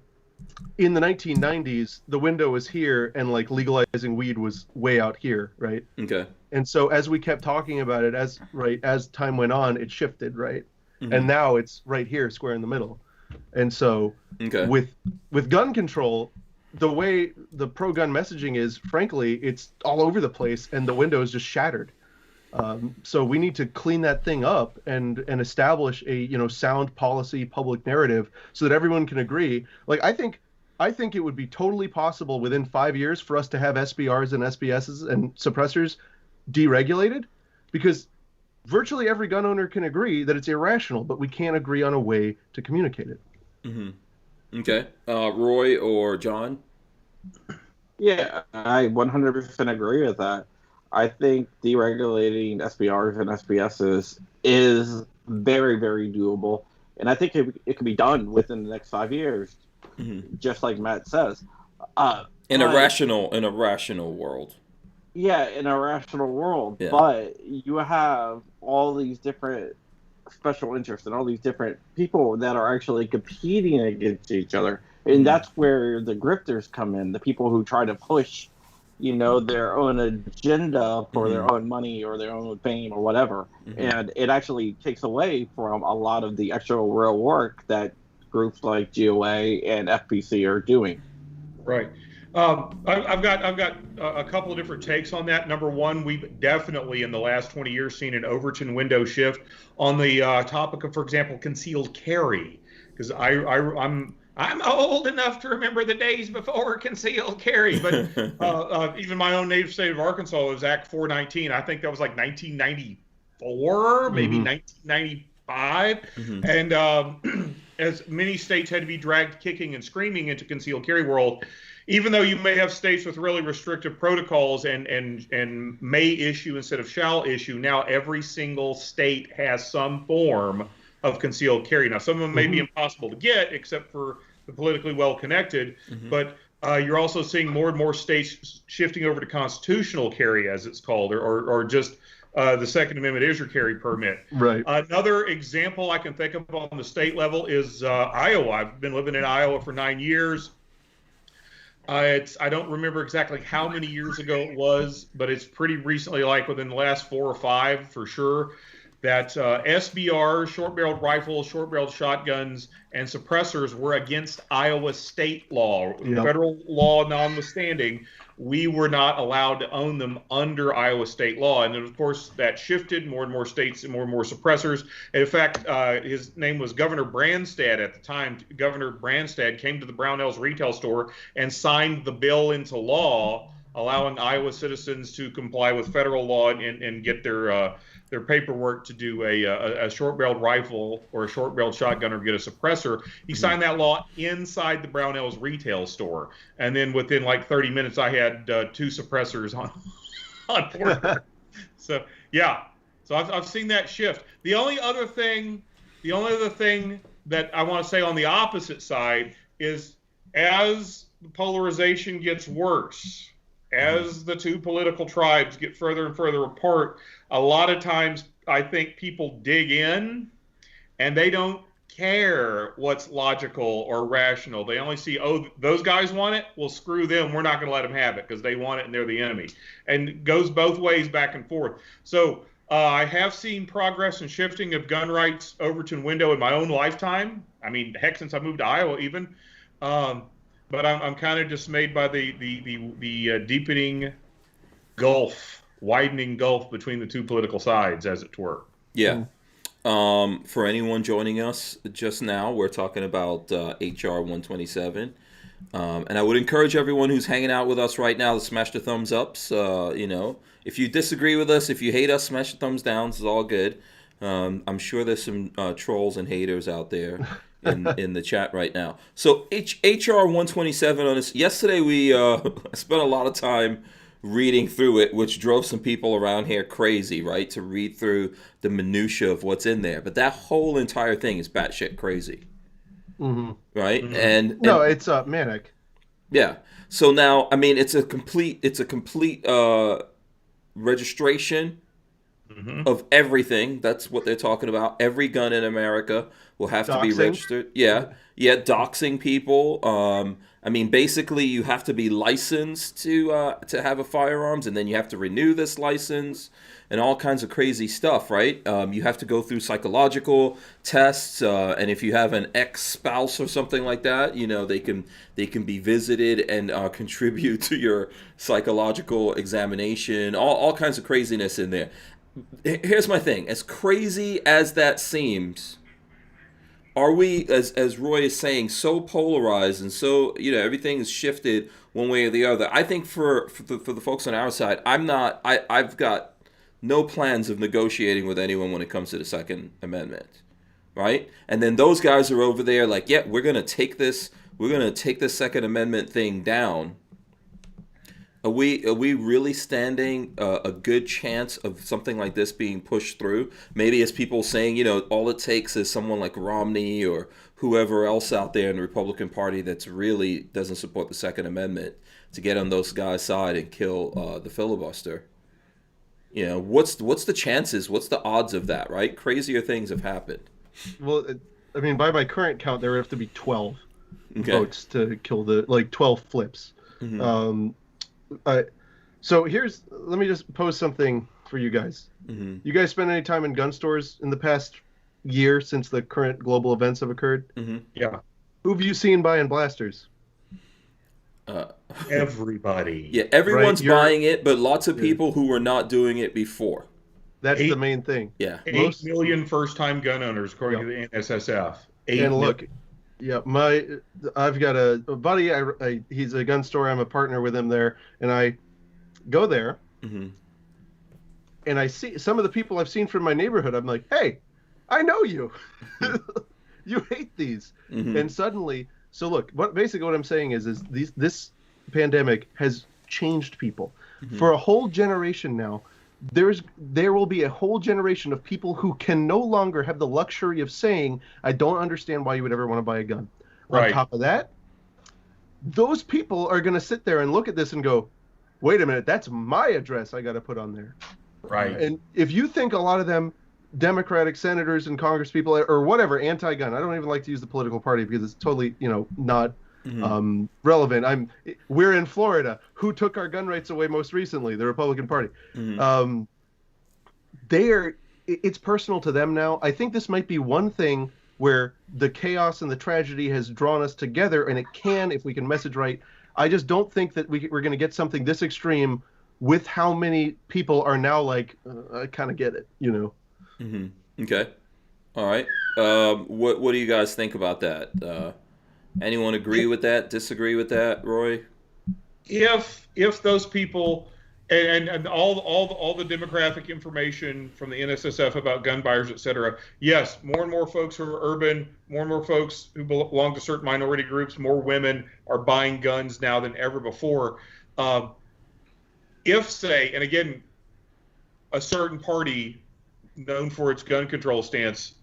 in the 1990s, the window was here and like legalizing weed was way out here, right? Okay. And so as we kept talking about it, as time went on, it shifted, right? Mm-hmm. And now it's right here, square in the middle. And so with gun control, the way the pro-gun messaging is, frankly, it's all over the place and the window is just shattered. So we need to clean that thing up and establish a sound policy public narrative so that everyone can agree. Like I think it would be totally possible within 5 years for us to have SBRs and SBSs and suppressors deregulated, because virtually every gun owner can agree that it's irrational, but we can't agree on a way to communicate it. Mm-hmm. Okay. Roy or John? Yeah, I 100% agree with that. I think deregulating SBRs and SBSs is very, very doable. And I think it can be done within the next 5 years, just like Matt says. In a rational world. Yeah, in a rational world, Yeah. but you have all these different special interests and all these different people that are actually competing against each other, and that's where the grifters come in. The people who try to push, their own agenda for their own money or their own fame or whatever, and it actually takes away from a lot of the actual real work that groups like GOA and FPC are doing. Right. I've got a couple of different takes on that. Number one, we've definitely in the last 20 years seen an Overton window shift on the topic of, for example, concealed carry. Because I'm old enough to remember the days before concealed carry, but even my own native state of Arkansas was Act 419. I think that was like 1994, maybe 1995, and as many states had to be dragged kicking and screaming into concealed carry world. Even though you may have states with really restrictive protocols and may issue instead of shall issue, now every single state has some form of concealed carry. Now, some of them may be impossible to get, except for the politically well-connected, but you're also seeing more and more states shifting over to constitutional carry, as it's called, or just the Second Amendment is your carry permit. Right. Another example I can think of on the state level is Iowa. I've been living in Iowa for 9 years. I don't remember exactly how many years ago it was, but it's pretty recently, like within the last 4 or 5 for sure, that SBR, short-barreled rifles, short-barreled shotguns, and suppressors were against Iowa state law. Yep. Federal law notwithstanding, we were not allowed to own them under Iowa state law. And then, of course, that shifted, more and more states and more suppressors. And in fact, his name was Governor Branstad at the time. Governor Branstad came to the Brownells retail store and signed the bill into law, allowing Iowa citizens to comply with federal law and get their paperwork to do a short-barreled rifle or a short-barreled shotgun or get a suppressor. He signed that law inside the Brownells retail store. And then within like 30 minutes, I had 2 suppressors on order. So, yeah. So I've seen that shift. The only other thing that I want to say on the opposite side is as the polarization gets worse, as the two political tribes get further and further apart, a lot of times I think people dig in and they don't care what's logical or rational. They only see, oh, those guys want it? Well, screw them. We're not going to let them have it because they want it and they're the enemy. And it goes both ways back and forth. So I have seen progress and shifting of gun rights Overton window in my own lifetime. I mean, heck, since I moved to Iowa even. But I'm kind of dismayed by the deepening gulf, widening gulf between the two political sides, as it were. Yeah. For anyone joining us just now, we're talking about HR 127. And I would encourage everyone who's hanging out with us right now to smash the thumbs ups. If you disagree with us, if you hate us, smash the thumbs downs. It's all good. I'm sure there's some trolls and haters out there in the chat right now. So HR 127 on this. Yesterday we spent a lot of time reading through it, which drove some people around here crazy, right? To read through the minutia of what's in there. But that whole entire thing is batshit crazy. Right? And no, it's manic. Yeah. So now, I mean, it's a complete registration of everything. That's what they're talking about. Every gun in America will have to be registered. Yeah, doxing people. I mean, basically, you have to be licensed to have a firearms, and then you have to renew this license and all kinds of crazy stuff, right? You have to go through psychological tests, and if you have an ex-spouse or something like that, they can be visited and contribute to your psychological examination. All kinds of craziness in there. Here's my thing: as crazy as that seems, are we, as Roy is saying, so polarized and so everything is shifted one way or the other? I think for the folks on our side, I've got no plans of negotiating with anyone when it comes to the Second Amendment, right? And then those guys are over there like, yeah, we're gonna take this Second Amendment thing down. Are we really standing a good chance of something like this being pushed through? Maybe as people saying, all it takes is someone like Romney or whoever else out there in the Republican Party that's really doesn't support the Second Amendment to get on those guys' side and kill the filibuster. What's the chances? What's the odds of that? Right? Crazier things have happened. Well, I mean, by my current count, there would have to be 12 Okay. votes to kill 12 flips. Mm-hmm. So let me just pose something for you guys. Mm-hmm. You guys spend any time in gun stores in the past year since the current global events have occurred? Mm-hmm. Yeah. Who have you seen buying blasters? Everybody. Yeah, everyone's Right, buying it, but lots of people who were not doing it before. That's Eight- the main thing. Yeah. 8 million first-time gun owners, according to the NSSF. 8 And look, million. yeah, I've got a buddy. He's a gun store. I'm a partner with him there, and I go there, Mm-hmm. and I see some of the people I've seen from my neighborhood. I'm like, hey, I know you. You hate these. Mm-hmm. And suddenly, so look, basically what I'm saying is this pandemic has changed people. Mm-hmm. For a whole generation now, there will be a whole generation of people who can no longer have the luxury of saying, I don't understand why you would ever want to buy a gun. Right. On top of that, those people are going to sit there and look at this and go, wait a minute, that's my address I got to put on there. Right. And if you think a lot of them, Democratic senators and Congress people or whatever, anti-gun, I don't even like to use the political party because it's totally, not relevant. We're in Florida. Who took our gun rights away most recently? The Republican Party. Mm-hmm. It's personal to them now. I think this might be one thing where the chaos and the tragedy has drawn us together, and it can, if we can message right. I just don't think that we're going to get something this extreme with how many people are now like, I kind of get it, Mm-hmm. Okay. All right. What do you guys think about that? Anyone agree with that? Disagree with that, Roy? If those people and all the demographic information from the NSSF about gun buyers, et cetera, yes, more and more folks who are urban, more and more folks who belong to certain minority groups, more women are buying guns now than ever before. If, say, and again, a certain party known for its gun control stance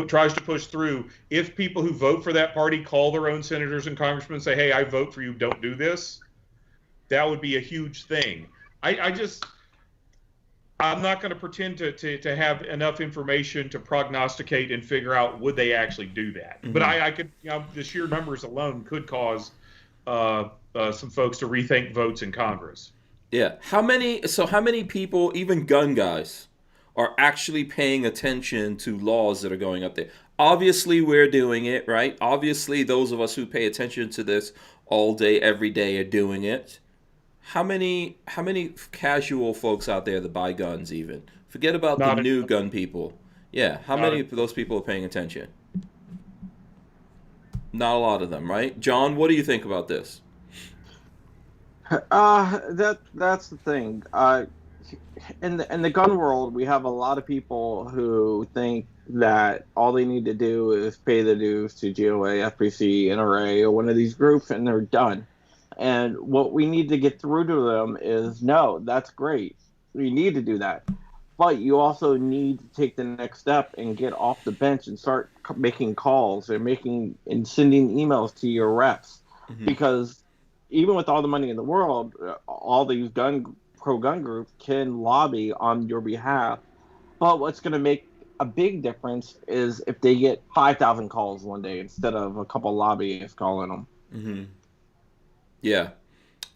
tries to push through, if people who vote for that party call their own senators and congressmen and say, hey, I vote for you, don't do this, that would be a huge thing. I'm not going to pretend to have enough information to prognosticate and figure out would they actually do that. Mm-hmm. But I could, the sheer numbers alone could cause some folks to rethink votes in Congress. Yeah. How many people, even gun guys, are actually paying attention to laws that are going up there? Obviously, we're doing it, right? Obviously, those of us who pay attention to this all day, every day are doing it. How many casual folks out there that buy guns even? Forget about the new gun people. Yeah, how many of those people are paying attention? Not a lot of them, right? John, what do you think about this? That's the thing. In the gun world, we have a lot of people who think that all they need to do is pay the dues to GOA, FPC, NRA, or one of these groups, and they're done. And what we need to get through to them is, no, that's great. You need to do that. But you also need to take the next step and get off the bench and start making calls and sending emails to your reps. Mm-hmm. Because even with all the money in the world, all these pro-gun groups can lobby on your behalf. But what's going to make a big difference is if they get 5,000 calls one day instead of a couple lobbyists calling them. Mm-hmm. Yeah.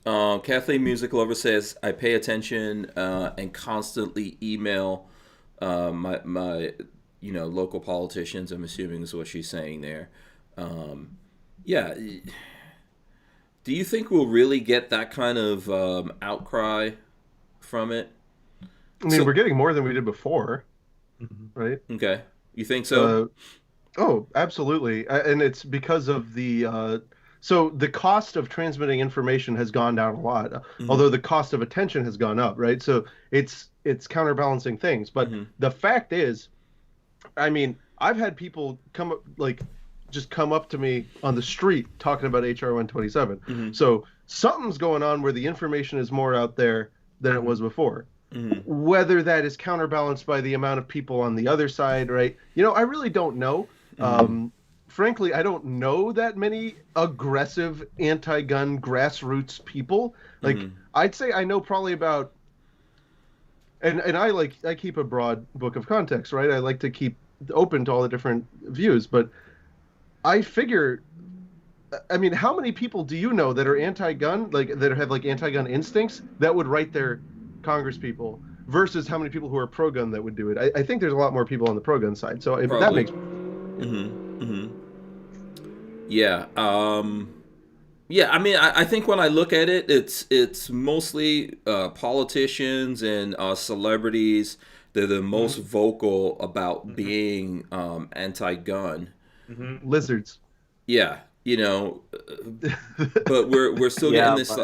Kathleen Music Lover says, I pay attention and constantly email my local politicians. I'm assuming is what she's saying there. Yeah. Do you think we'll really get that kind of outcry from it? I mean, we're getting more than we did before, right? Okay. You think so? Oh, absolutely. And it's because of the... So the cost of transmitting information has gone down a lot, although the cost of attention has gone up, right? So it's counterbalancing things. But the fact is, I mean, I've had people come up, like, just come up to me on the street talking about HR 127. Mm-hmm. So something's going on where the information is more out there than it was before. Mm-hmm. Whether that is counterbalanced by the amount of people on the other side, right? I really don't know. Frankly, I don't know that many aggressive anti-gun grassroots people. Like, I'd say I know probably about, and I keep a broad book of context, right? I like to keep open to all the different views, but I figure, I mean, how many people do you know that are anti-gun, like that have like anti-gun instincts that would write their Congress people versus how many people who are pro-gun that would do it? I think there's a lot more people on the pro-gun side. So if that makes. Yeah. Yeah. I mean, I think when I look at it, it's mostly politicians and celebrities. They're the most vocal about being anti-gun. Lizards. Yeah. But we're still getting this.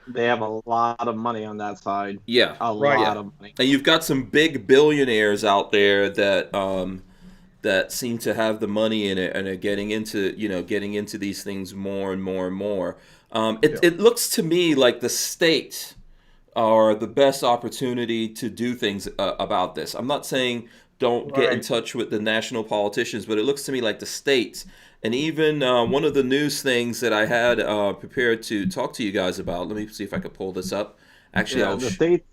They have a lot of money on that side. Yeah. A lot of money. And you've got some big billionaires out there that that seem to have the money in it and are getting into these things more and more and more. It looks to me like the states are the best opportunity to do things about this. I'm not saying don't get in touch with the national politicians, but it looks to me like the states. And even one of the news things that I had prepared to talk to you guys about, let me see if I can pull this up. Actually, the states.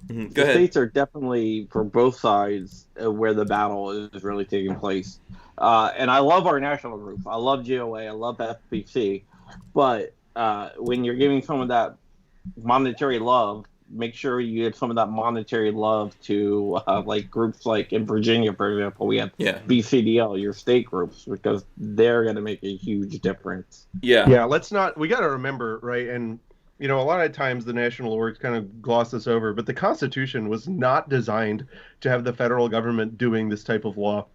Go the ahead. states are definitely, for both sides, where the battle is really taking place. And I love our national group. I love GOA. I love FPC. But when you're giving some of that monetary love, make sure you give some of that monetary love to like groups like in Virginia, for example, we have BCDL, your state groups, because they're going to make a huge difference. Yeah. We got to remember, right? And a lot of times the national orgs kind of gloss this over, but the Constitution was not designed to have the federal government doing this type of law.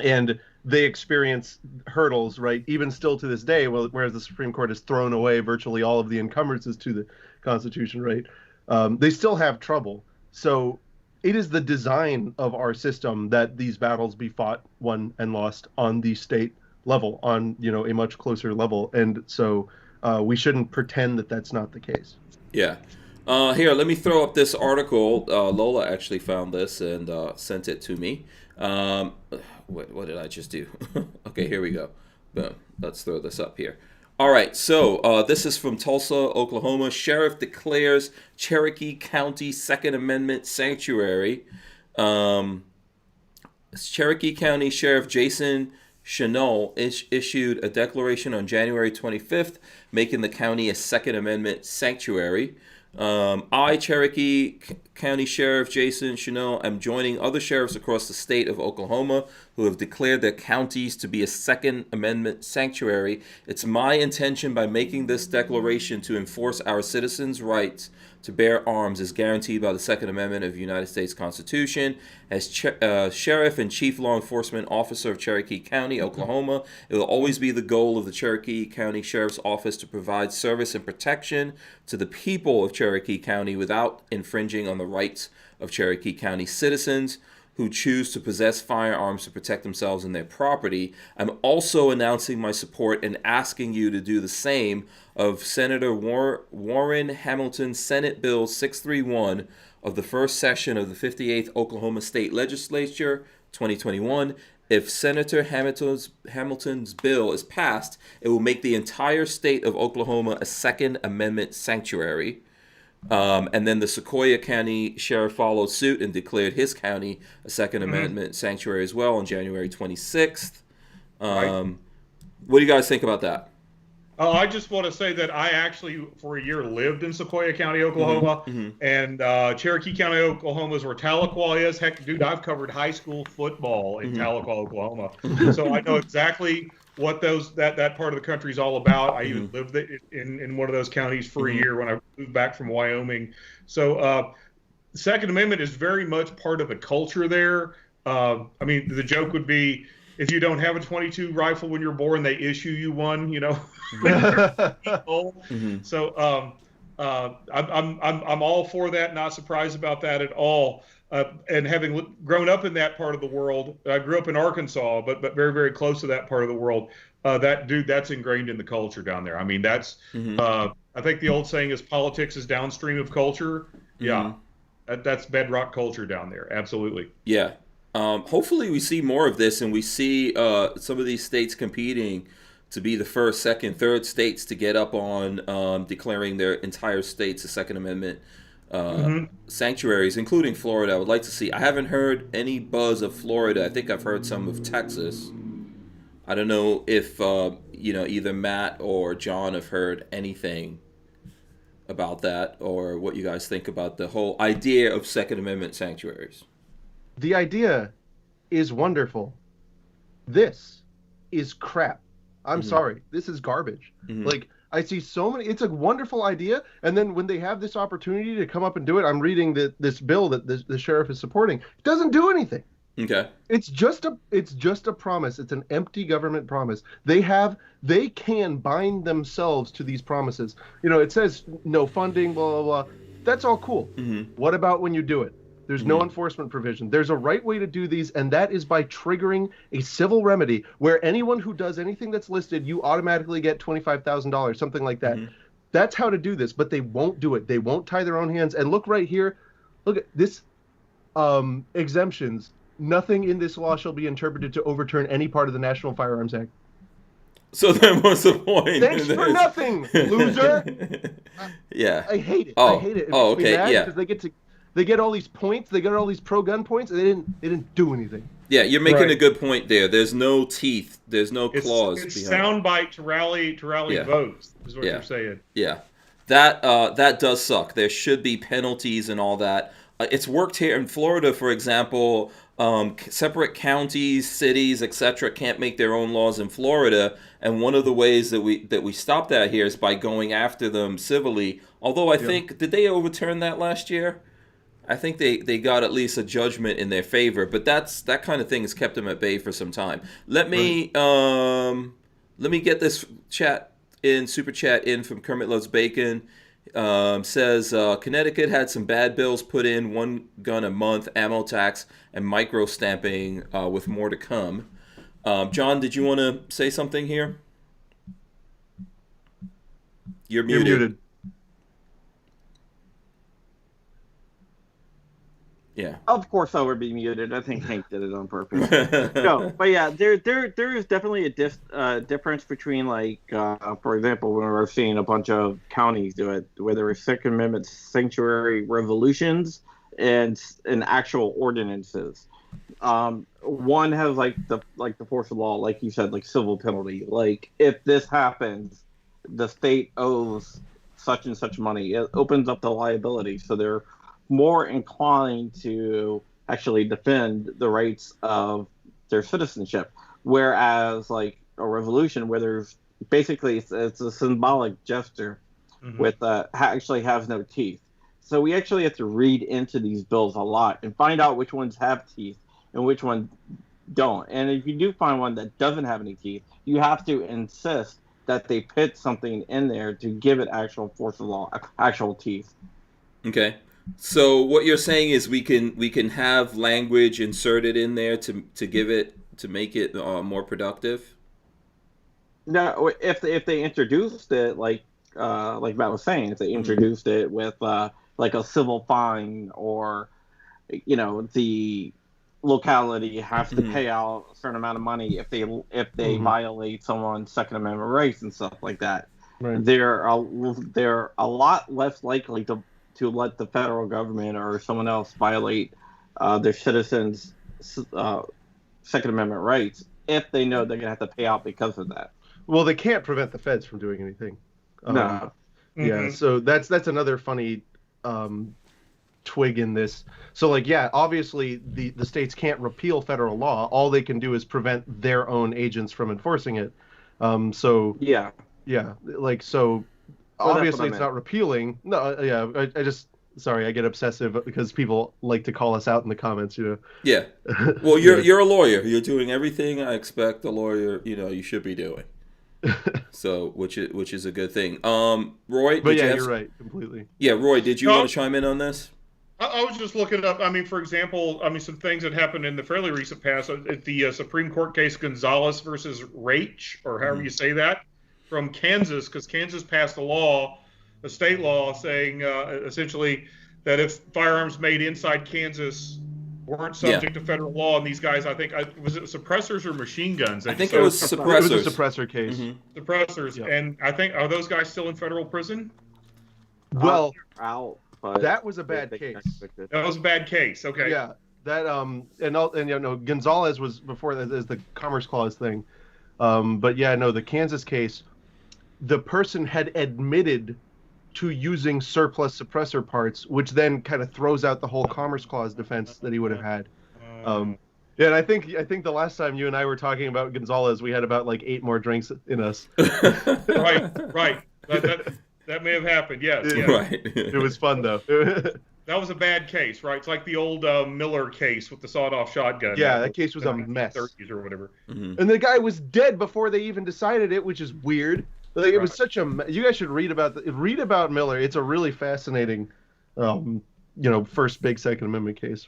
And they experience hurdles, right? Even still to this day, whereas the Supreme Court has thrown away virtually all of the encumbrances to the Constitution, right? They still have trouble. So it is the design of our system that these battles be fought, won, and lost on the state level, on a much closer level. And so we shouldn't pretend that that's not the case. Yeah. Here, let me throw up this article. Lola actually found this and sent it to me. What did I just do? Okay, here we go. Boom. Let's throw this up here. All right, so this is from Tulsa, Oklahoma. Sheriff declares Cherokee County Second Amendment sanctuary. Cherokee County Sheriff Jason Chenot issued a declaration on January 25th, making the county a Second Amendment sanctuary. I, Cherokee County Sheriff Jason Chenot, am joining other sheriffs across the state of Oklahoma who have declared their counties to be a Second Amendment sanctuary. It's my intention by making this declaration to enforce our citizens' rights to bear arms as guaranteed by the Second Amendment of the United States Constitution. As Sheriff and Chief Law Enforcement Officer of Cherokee County, Oklahoma, it will always be the goal of the Cherokee County Sheriff's Office to provide service and protection to the people of Cherokee County without infringing on the rights of Cherokee County citizens who choose to possess firearms to protect themselves and their property. I'm also announcing my support and asking you to do the same of Senator Warren Hamilton's Senate Bill 631 of the first session of the 58th Oklahoma State Legislature, 2021. If Senator Hamilton's bill is passed, it will make the entire state of Oklahoma a Second Amendment sanctuary. And then the Sequoyah County Sheriff followed suit and declared his county a Second Amendment sanctuary as well on January 26th. What do you guys think about that? I just want to say that I actually, for a year, lived in Sequoyah County, Oklahoma, and Cherokee County, Oklahoma is where Tahlequah is. Heck, dude, I've covered high school football in Tahlequah, Oklahoma, so I know exactly what that part of the country is all about. I even lived in one of those counties for a year when I moved back from Wyoming. So the Second Amendment is very much part of the culture there. I mean, the joke would be, if you don't have a .22 rifle when you're born, they issue you one, when you're old. So I'm all for that, not surprised about that at all. And having grown up in that part of the world, I grew up in Arkansas, but very, very close to that part of the world. That's ingrained in the culture down there. I mean, I think the old saying is politics is downstream of culture. Yeah, that's bedrock culture down there. Absolutely. Yeah. Hopefully we see more of this, and we see some of these states competing to be the first, second, third states to get up on declaring their entire states as Second Amendment sanctuaries, including Florida. I would like to see. I haven't heard any buzz of Florida. I think I've heard some of Texas. I don't know if either Matt or John have heard anything about that, or what you guys think about the whole idea of Second Amendment sanctuaries. The idea is wonderful. This is crap. I'm sorry. This is garbage. Like, I see so many. It's a wonderful idea, and then when they have this opportunity to come up and do it, I'm reading this bill that the sheriff is supporting. It doesn't do anything. Okay. It's just a promise. It's an empty government promise. They can bind themselves to these promises. It says no funding, blah blah blah. That's all cool. What about when you do it? There's no enforcement provision. There's a right way to do these, and that is by triggering a civil remedy where anyone who does anything that's listed, you automatically get $25,000, something like that. That's how to do this, but they won't do it. They won't tie their own hands. And look right here. Look at this. Exemptions. Nothing in this law shall be interpreted to overturn any part of the National Firearms Act. So then what's the point? Thanks for nothing, loser. Yeah. I hate it. Oh. I hate it. Oh, okay. Yeah. Because they get all these points. They get all these pro-gun points, and they didn't do anything. Yeah, you're making a good point there. There's no teeth. There's no claws. It's soundbite to rally votes. Is what you're saying. Yeah. That does suck. There should be penalties and all that. It's worked here in Florida, for example. Separate counties, cities, etc. can't make their own laws in Florida, and one of the ways that we stop that here is by going after them civilly. Although I think, did they overturn that last year? I think they got at least a judgment in their favor, but that kind of thing has kept them at bay for some time. Let me get this super chat in from Kermit Loves Bacon. Says Connecticut had some bad bills put in, one gun a month, ammo tax, and micro stamping, with more to come. John, did you want to say something here? You're muted. Yeah. Of course I would be muted. I think Hank did it on purpose. No, but yeah, there is definitely a difference between, like, for example, when we're seeing a bunch of counties do it, where there are Second Amendment sanctuary revolutions and actual ordinances. One has like the force of law, like you said, like civil penalty. Like, if this happens, the state owes such and such money. It opens up the liability, so they're more inclined to actually defend the rights of their citizenship. Whereas, like, a revolution where there's basically it's a symbolic gesture with actually has no teeth. So we actually have to read into these bills a lot and find out which ones have teeth and which ones don't. And if you do find one that doesn't have any teeth, you have to insist that they put something in there to give it actual force of law, actual teeth. Okay. So what you're saying is we can have language inserted in there to make it more productive. No, if they introduced it like Matt was saying, if they introduced it with like a civil fine, or the locality has to pay out a certain amount of money if they violate someone's Second Amendment rights and stuff like that. Right. They're a lot less likely to let the federal government or someone else violate their citizens' Second Amendment rights if they know they're going to have to pay out because of that. Well, they can't prevent the feds from doing anything. No. Yeah, so that's another funny twig in this. So, like, yeah, obviously the states can't repeal federal law. All they can do is prevent their own agents from enforcing it. Yeah, like, so obviously it's not repealing. No, yeah, I just, sorry, I get obsessive because people like to call us out in the comments, Yeah. Well, you're a lawyer. You're doing everything I expect a lawyer, you should be doing. So, which is a good thing. Roy, but yeah, you're right, completely. Yeah, Roy, did you want to chime in on this? I was just looking up. I mean, for example, some things that happened in the fairly recent past. At the Supreme Court case Gonzalez versus Raich, or however you say that, from Kansas, because Kansas passed a state law saying essentially that if firearms made inside Kansas weren't subject to federal law, and these guys, was it suppressors or machine guns? I think it was suppressors. It was a suppressor case. Suppressors, and I think, are those guys still in federal prison? Well, out. That was a bad case. That was a bad case. Okay. Yeah, that and Gonzalez was before that as the Commerce Clause thing, but yeah, no, the Kansas case, the person had admitted to using surplus suppressor parts, which then kind of throws out the whole Commerce Clause defense that he would have had. Yeah, and I think the last time you and I were talking about Gonzalez, we had about like 8 more drinks in us. Right. That may have happened, yes. Yeah. Right. It was fun, though. That was a bad case, right? It's like the old Miller case with the sawed-off shotgun. Yeah, that case was a mess. 30s or whatever. And the guy was dead before they even decided it, which is weird. Like, it was such a... You guys should read about Miller. It's a really fascinating, first big Second Amendment case.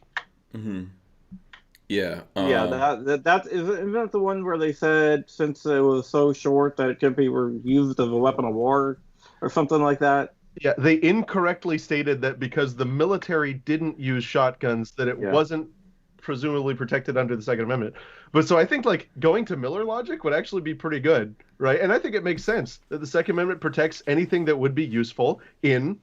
Yeah. Isn't that the one where they said since it was so short that it could be used as a weapon of war? Or something like that. Yeah, they incorrectly stated that because the military didn't use shotguns, that it wasn't presumably protected under the Second Amendment. But so I think like going to Miller logic would actually be pretty good, right? And I think it makes sense that the Second Amendment protects anything that would be useful in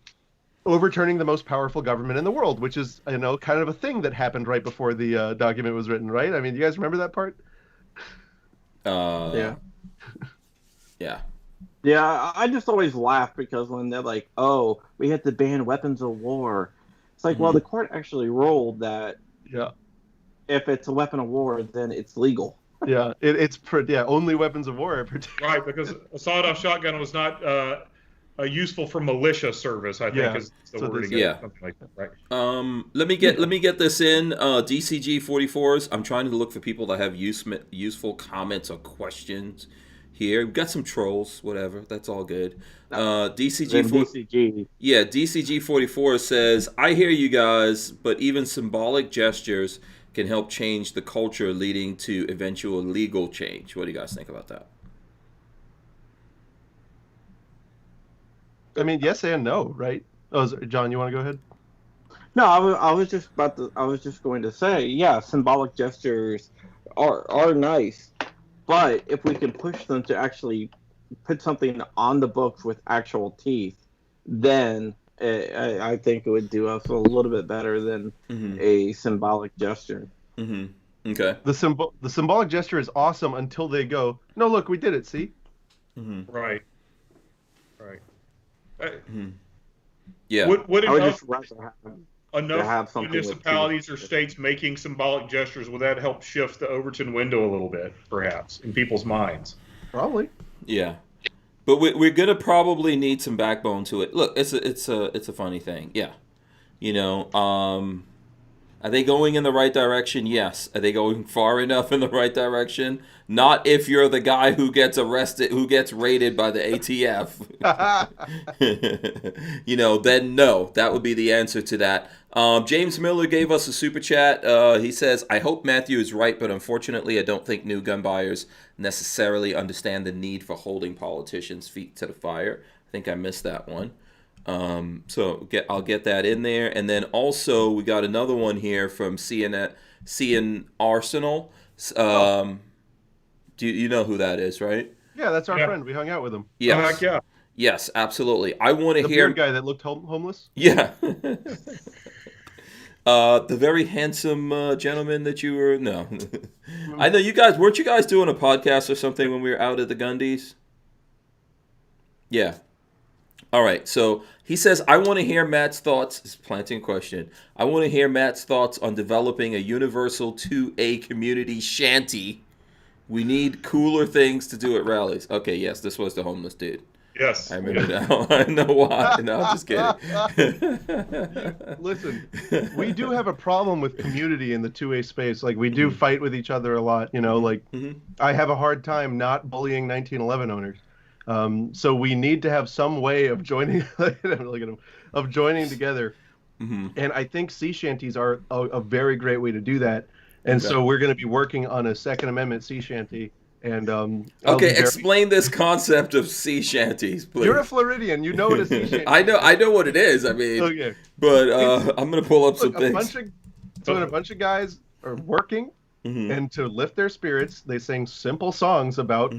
overturning the most powerful government in the world, which is kind of a thing that happened right before the document was written, right? I mean, you guys remember that part? Yeah. Yeah, I just always laugh because when they're like, "Oh, we have to ban weapons of war," it's like, well, the court actually ruled that if it's a weapon of war, then it's legal. Yeah, it's only weapons of war are protected. Right, because a sawed-off shotgun was not useful for militia service. I think is the wording. Something like that. Right. Let me get this in. DCG 44s. I'm trying to look for people that have useful comments or questions. Here, we've got some trolls, whatever. That's all good. DCG 44 says, I hear you guys, but even symbolic gestures can help change the culture, leading to eventual legal change. What do you guys think about that? I mean, yes and no, right? Oh, John, you want to go ahead? No, I was just going to say, yeah, symbolic gestures are nice. But if we can push them to actually put something on the books with actual teeth, then I think it would do us a little bit better than a symbolic gesture. Okay. The symbolic gesture is awesome until they go, no, look, we did it, see? Right. Yeah. Would I would enough, just rather enough municipalities or states making symbolic gestures, would that help shift the Overton window a little bit, perhaps, in people's minds? Probably. Yeah. But we're gonna probably need some backbone to it. Look, it's a funny thing. Yeah. Are they going in the right direction? Yes. Are they going far enough in the right direction? Not if you're the guy who gets arrested, who gets raided by the ATF. Then no. That would be the answer to that. James Miller gave us a super chat. He says, I hope Matthew is right, but unfortunately I don't think new gun buyers necessarily understand the need for holding politicians' feet to the fire. I think I missed that one. I'll get that in there. And then also we got another one here from CN Arsenal. Do you know who that is, right? Yeah, that's our friend. We hung out with him. Yes. Yeah. Yes, absolutely. I want to hear... The beard guy that looked homeless? Yeah. The very handsome gentleman that you were... No. I know you guys... Weren't you guys doing a podcast or something when we were out at the Gundies? Yeah. All right, so he says, I want to hear Matt's thoughts. He's planting a question. I want to hear Matt's thoughts on developing a universal 2A community shanty. We need cooler things to do at rallies. Okay, yes, this was the homeless dude. Yes. I remember now. I know why. No, I'm just kidding. Listen, we do have a problem with community in the 2A space. Like, we do fight with each other a lot. I have a hard time not bullying 1911 owners. So we need to have some way of joining, look at him, of joining together. And I think sea shanties are a very great way to do that. And so we're going to be working on a Second Amendment sea shanty. And okay, explain this concept of sea shanties, please. You're a Floridian. You know what a sea shanty is. I know what it is. I mean, okay. But I'm going to pull up some things. When a bunch of guys are working, and to lift their spirits, they sing simple songs about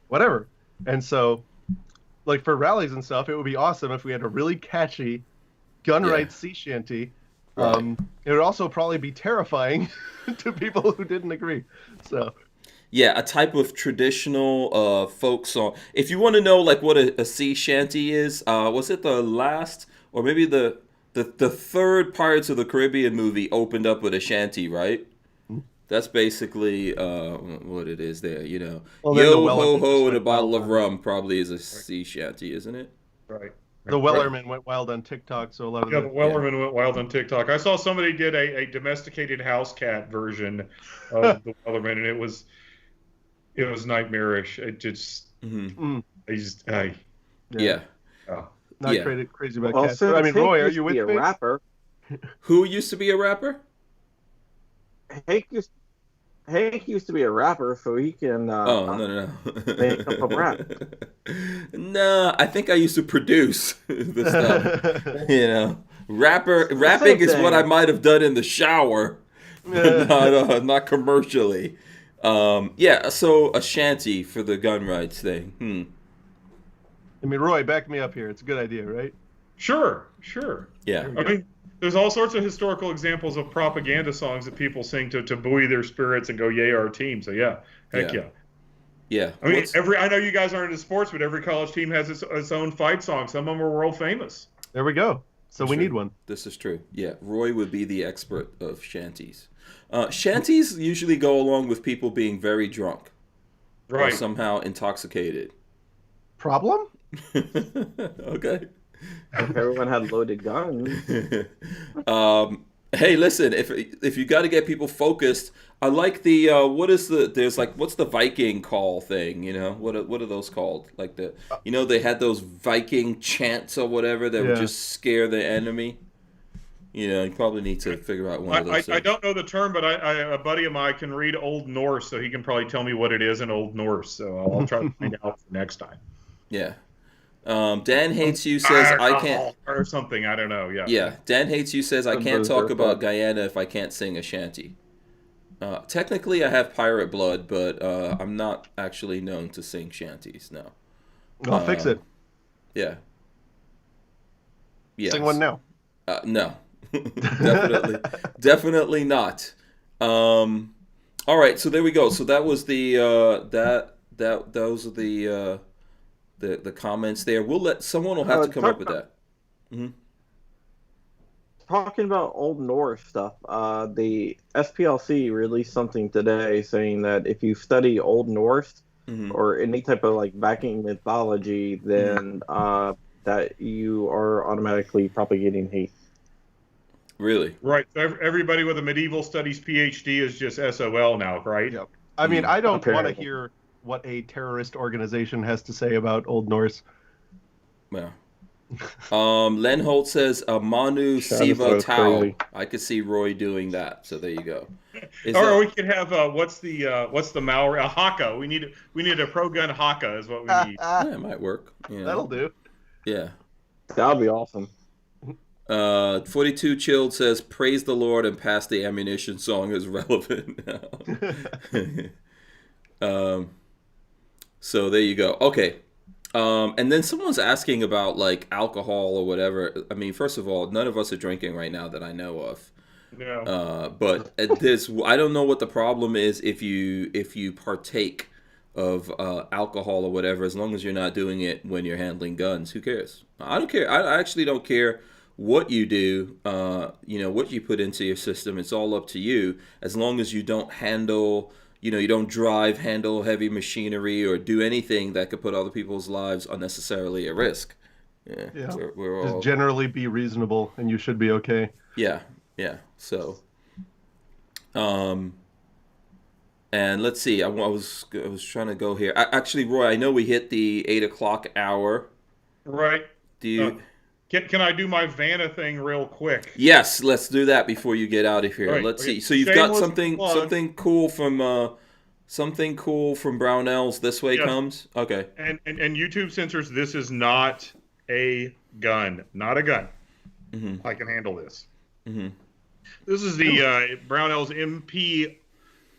whatever. And so, like for rallies and stuff, it would be awesome if we had a really catchy gun rights sea shanty. It would also probably be terrifying to people who didn't agree. So. Yeah, a type of traditional folk song. If you want to know like what a sea shanty is, was it the last or maybe the third Pirates of the Caribbean movie opened up with a shanty, right? That's basically what it is there, you know. Well, Yo ho ho and a bottle of rum probably is a sea shanty, isn't it? Right. The Wellerman went wild on TikTok, so a lot of the Wellerman went wild on TikTok. I saw somebody did a domesticated house cat version of the Wellerman, and it was nightmarish. It just, Yeah. Not crazy about cats. I mean, Roy, are you with me? A rapper. Who used to be a rapper? Hank used to be a rapper, so he can no. make up a rap. No, I think I used to produce the stuff. You know, rapping is what I might have done in the shower, but not commercially. So a shanty for the gun rights thing. I mean, Roy, back me up here. It's a good idea, right? Sure. Yeah. I mean, there's all sorts of historical examples of propaganda songs that people sing to buoy their spirits and go, yay, our team. So, yeah. Heck yeah. Yeah. I mean, I know you guys aren't into sports, but every college team has its own fight song. Some of them are world famous. There we go. So we need one. This is true. Yeah. Roy would be the expert of shanties. Shanties usually go along with people being very drunk. Right. Or somehow intoxicated. Problem? Okay. If everyone had loaded guns. Hey, listen, if you got to get people focused, I like the what's the Viking call thing, you know? What are those called? Like they had those Viking chants or whatever that would just scare the enemy. You know, you probably need to figure out one of those things. I don't know the term, but a buddy of mine can read Old Norse, so he can probably tell me what it is in Old Norse. So I'll try to find out for next time. Yeah. Dan Hates You says I can't, or something. I don't know. Yeah. Dan Hates You says I can't talk about Guyana if I can't sing a shanty. Technically, I have pirate blood, but I'm not actually known to sing shanties. No. I'll fix it. Yeah. Yes. Sing one now. No. Definitely not. All right, so there we go. So that was the those are the comments there. Someone will have to come up with that. Talking about Old Norse stuff, the SPLC released something today saying that if you study Old Norse or any type of like Viking mythology, then that you are automatically propagating hate. Really? Right. So everybody with a medieval studies PhD is just SOL now, right? Yep. I mean, I don't want to hear what a terrorist organization has to say about Old Norse. Yeah. Len Holt says Manu Siva Tau. I could see Roy doing that. So there you go. Or we could have what's the Maori haka? We need a pro gun haka is what we need. Yeah, it might work. You know. That'll do. Yeah. That'll be awesome. 42 Chilled says praise the Lord and pass the ammunition song is relevant now. So there you go. Okay. And then someone's asking about like alcohol or whatever. I mean, first of all, none of us are drinking right now that I know of. No. But I don't know what the problem is if you partake of alcohol or whatever, as long as you're not doing it when you're handling guns. Who cares? I don't care. I actually don't care what you do, what you put into your system. It's all up to you, as long as you don't handle, you don't handle heavy machinery or do anything that could put other people's lives unnecessarily at risk. Yeah. We're all... Just generally be reasonable and you should be okay. Yeah. So, and let's see, I was trying to go here. Actually, Roy, I know we hit the 8 o'clock hour. Right. Do you... Can I do my Vanna thing real quick? Yes, let's do that before you get out of here. Right, Let's okay. see. So you've got Shameless something plug. something cool from Brownells this way Yes. comes. Okay. And YouTube censors, this is not a gun. Not a gun. Mm-hmm. I can handle this. Mm-hmm. This is the Brownells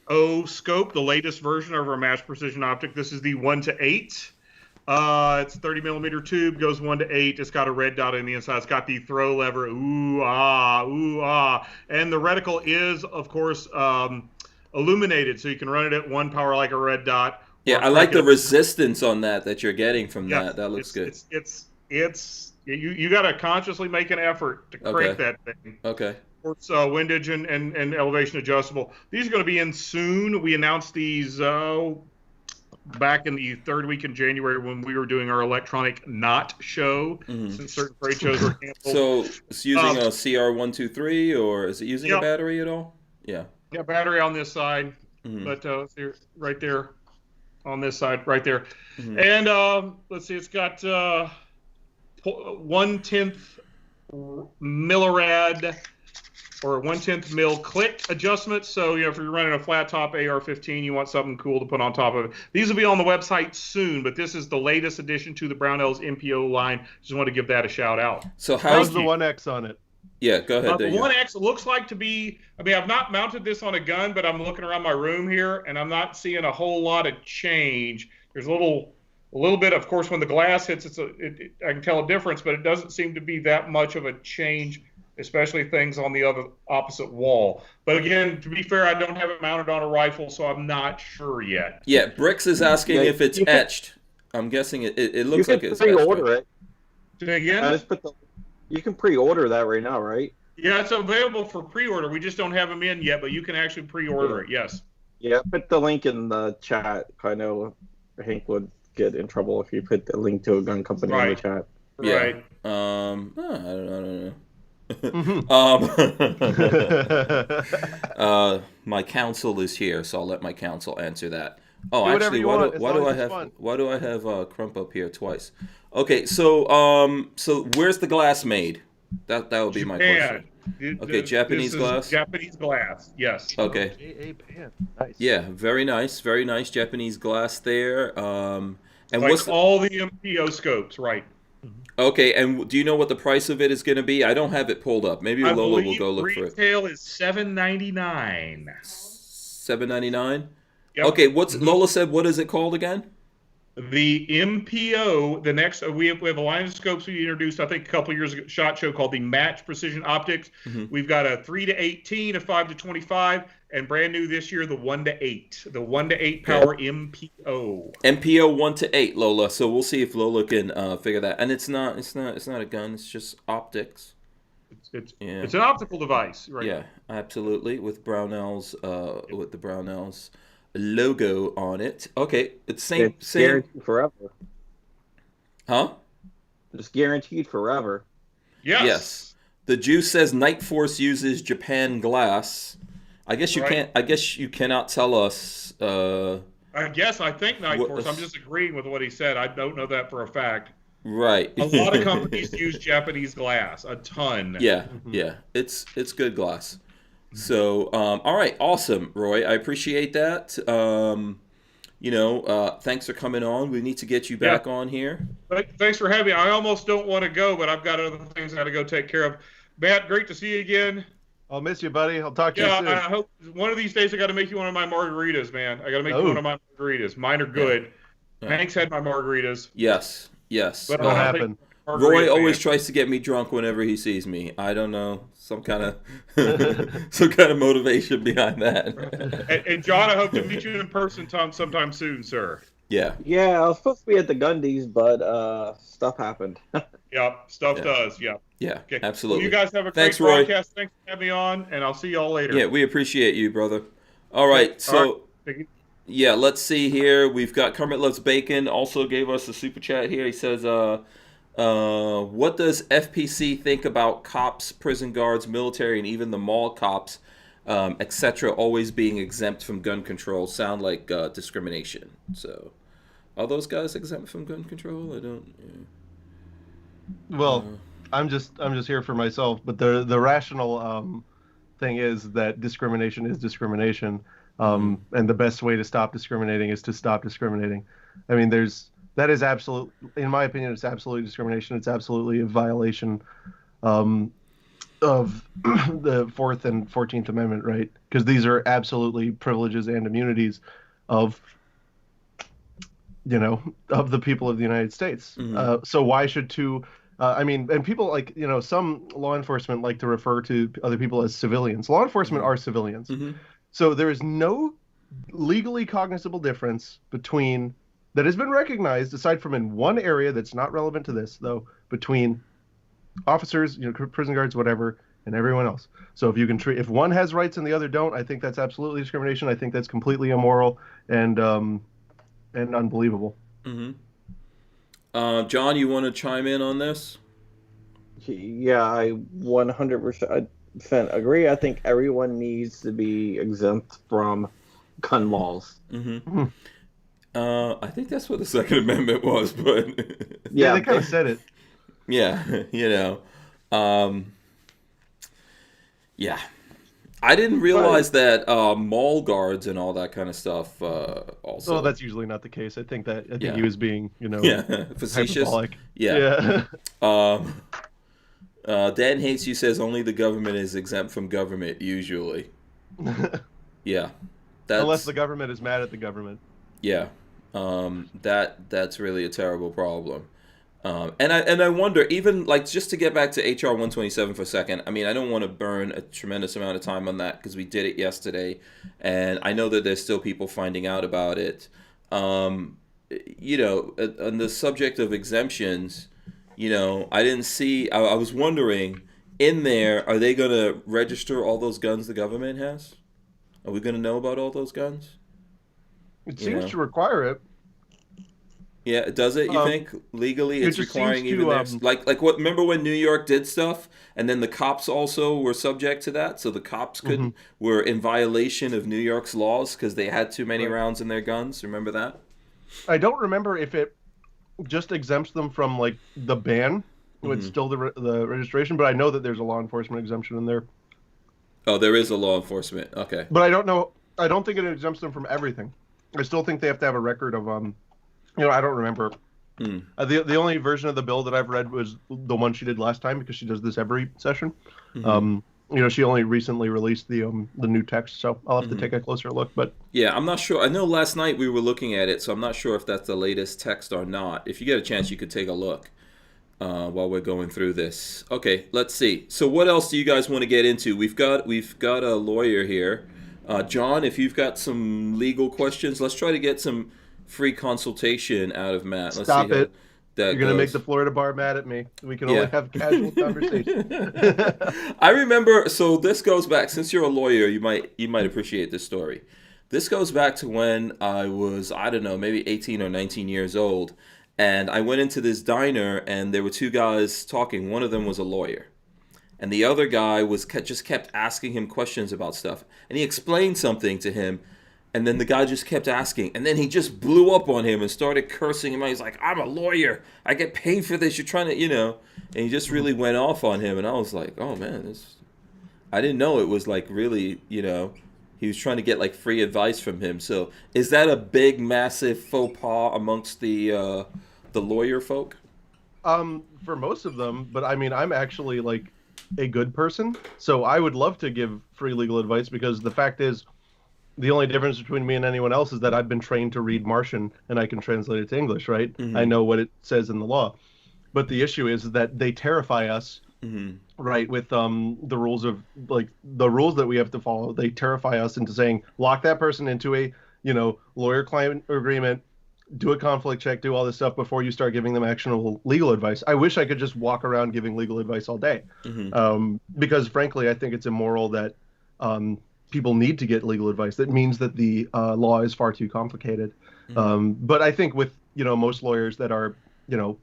MPO scope, the latest version of our mass precision optic. This is the 1:8. It's 30 millimeter tube, goes 1:8. It's got a red dot on the inside. It's got the throw lever. Ooh ah. And the reticle is, of course, illuminated, so you can run it at 1 power like a red dot. Yeah, I like the resistance on that you're getting from that. That looks good. You got to consciously make an effort to crank that thing. Okay. It's windage and elevation adjustable. These are going to be in soon. We announced these back in the third week in January when we were doing our electronic knot show, since certain trade shows were canceled. So it's using a CR123, or is it using a battery at all? Yeah. Yeah, battery on this side, but right there on this side, right there. And let's see, it's got 1/10 millirad or 1/10 mil click adjustment. So, if you're running a flat top AR-15, you want something cool to put on top of it. These will be on the website soon, but this is the latest addition to the Brownells MPO line. Just want to give that a shout out. So how's the 1X on it? Yeah, go ahead. The 1X looks like to be, I've not mounted this on a gun, but I'm looking around my room here, and I'm not seeing a whole lot of change. There's a little bit, of course, when the glass hits, I can tell a difference, but it doesn't seem to be that much of a change, especially things on the opposite wall. But again, to be fair, I don't have it mounted on a rifle, so I'm not sure yet. Yeah, Bricks is asking if it's etched. I'm guessing it looks like it's etched. You can pre-order it. Say again? You can pre-order that right now, right? Yeah, it's available for pre-order. We just don't have them in yet, but you can actually pre-order it, yes. Yeah, put the link in the chat. I know Hank would get in trouble if you put the link to a gun company in the chat. Yeah. Right. I don't know. My counsel is here, so I'll let my counsel answer that. Oh, actually, why do I have Crump up here twice? Okay, so where's the glass made? That would be my question. Okay, Japanese glass. Japanese glass, yes. Okay. Nice. Yeah, very nice Japanese glass there. And like all the MPO scopes, right? Okay, and do you know what the price of it is going to be? I don't have it pulled up. Maybe Lola will go look for it. Retail is $7.99. $7.99. Yep. Okay, Lola said? What is it called again? The MPO. The next we have a line of scopes we introduced, I think, a couple years ago. SHOT Show called the Match Precision Optics. We've got a 3-18, a 5-25, and brand new this year the 1-8, the 1-8 power MPO. MPO 1-8, Lola. So we'll see if Lola can figure that. And it's not a gun. It's just optics. It's an optical device, right? Yeah, absolutely. With Brownells, with the Brownells logo on it. Okay, it's same. Guaranteed forever. Huh? It's guaranteed forever. Yes. The Juice says Night Force uses Japan glass. I guess you can't. I guess you cannot tell us. I think Night Force. I'm just agreeing with what he said. I don't know that for a fact. Right. A lot of companies use Japanese glass. A ton. Yeah. It's good glass. So, all right, awesome, Roy. I appreciate that. Thanks for coming on. We need to get you back on here. Thanks for having me. I almost don't want to go, but I've got other things I got to go take care of. Matt, great to see you again. I'll miss you, buddy. I'll talk to you soon. Yeah, I hope one of these days I got to make you one of my margaritas, man. I got to make you one of my margaritas. Mine are good. Yeah. Hank's had my margaritas. Yes. But it'll happen. Roy always tries to get me drunk whenever he sees me. I don't know, some kind of motivation behind that. And John, I hope to meet you in person sometime soon, sir. Yeah. Yeah, I was supposed to be at the Gundies, but stuff happened. Stuff does. Yeah. Yeah. Okay. Absolutely. Well, you guys have a Thanks, great Roy. broadcast. Thanks for having me on, and I'll see y'all later. Yeah, we appreciate you, brother. All right, so. Yeah, let's see here. We've got Kermit Loves Bacon also gave us a super chat here. He says, what does FPC think about cops, prison guards, military, and even the mall cops, etc., always being exempt from gun control? Sound like discrimination. So, are those guys exempt from gun control? I don't. Well, I'm just here for myself. But the rational thing is that discrimination is discrimination, and the best way to stop discriminating is to stop discriminating. I mean, that is absolute, in my opinion, it's absolutely discrimination. It's absolutely a violation of the Fourth and 14th Amendment, right? Because these are absolutely privileges and immunities of of the people of the United States. So why should I mean, and people like, some law enforcement like to refer to other people as civilians. Law enforcement are civilians. So there is no legally cognizable difference that has been recognized, aside from in one area that's not relevant to this, though, between officers, prison guards, whatever, and everyone else. So if one has rights and the other don't, I think that's absolutely discrimination. I think that's completely immoral and unbelievable. John, you want to chime in on this? Yeah, I 100% agree. I think everyone needs to be exempt from gun laws. I think that's what the Second Amendment was, but yeah, they kind of said it. Yeah, yeah. I didn't realize that mall guards and all that kind of stuff also. Well, that's usually not the case. I think he was being, facetious. Hyperbolic. Yeah. Dan Hates You says only the government is exempt from government usually. Yeah. Unless the government is mad at the government. Yeah. That's really a terrible problem. And I wonder, even like, just to get back to HR 127 for a second, I mean, I don't want to burn a tremendous amount of time on that because we did it yesterday, and I know that there's still people finding out about it. On the subject of exemptions, I didn't see, I was wondering, in there, are they going to register all those guns the government has? Are we going to know about all those guns? It seems to require it. Yeah, does it? You think legally it's requiring even like what? Remember when New York did stuff, and then the cops also were subject to that, so the cops were in violation of New York's laws because they had too many rounds in their guns. Remember that? I don't remember if it just exempts them from like the ban. It's still the registration, but I know that there's a law enforcement exemption in there. Oh, there is a law enforcement. Okay, but I don't know. I don't think it exempts them from everything. I still think they have to have a record of I don't remember. The only version of the bill that I've read was the one she did last time because she does this every session. She only recently released the new text, so I'll have to take a closer look. But yeah, I'm not sure. I know last night we were looking at it, so I'm not sure if that's the latest text or not. If you get a chance, you could take a look while we're going through this. Okay, let's see. So what else do you guys want to get into? We've got a lawyer here. John, if you've got some legal questions, let's try to get some free consultation out of Matt. Let's Stop it. You're going to make the Florida bar mad at me. We can only have casual conversation. I remember, so this goes back, since you're a lawyer, you might appreciate this story. This goes back to when I was, I don't know, maybe 18 or 19 years old, and I went into this diner, and there were two guys talking. One of them was a lawyer, and the other guy just kept asking him questions about stuff, and he explained something to him. And then the guy just kept asking. And then he just blew up on him and started cursing him. He's like, I'm a lawyer. I get paid for this. You're trying to, And he just really went off on him. And I was like, oh, man. I didn't know it was like really, he was trying to get like free advice from him. So is that a big, massive faux pas amongst the lawyer folk? For most of them. But I mean, I'm actually like a good person. So I would love to give free legal advice because the fact is, the only difference between me and anyone else is that I've been trained to read Martian and I can translate it to English, right? I know what it says in the law. But the issue is that they terrify us, right, with the rules that we have to follow. They terrify us into saying, lock that person into a, lawyer-client agreement, do a conflict check, do all this stuff before you start giving them actionable legal advice. I wish I could just walk around giving legal advice all day. Because, frankly, I think it's immoral that people need to get legal advice. That means that the law is far too complicated. But I think with, most lawyers that are,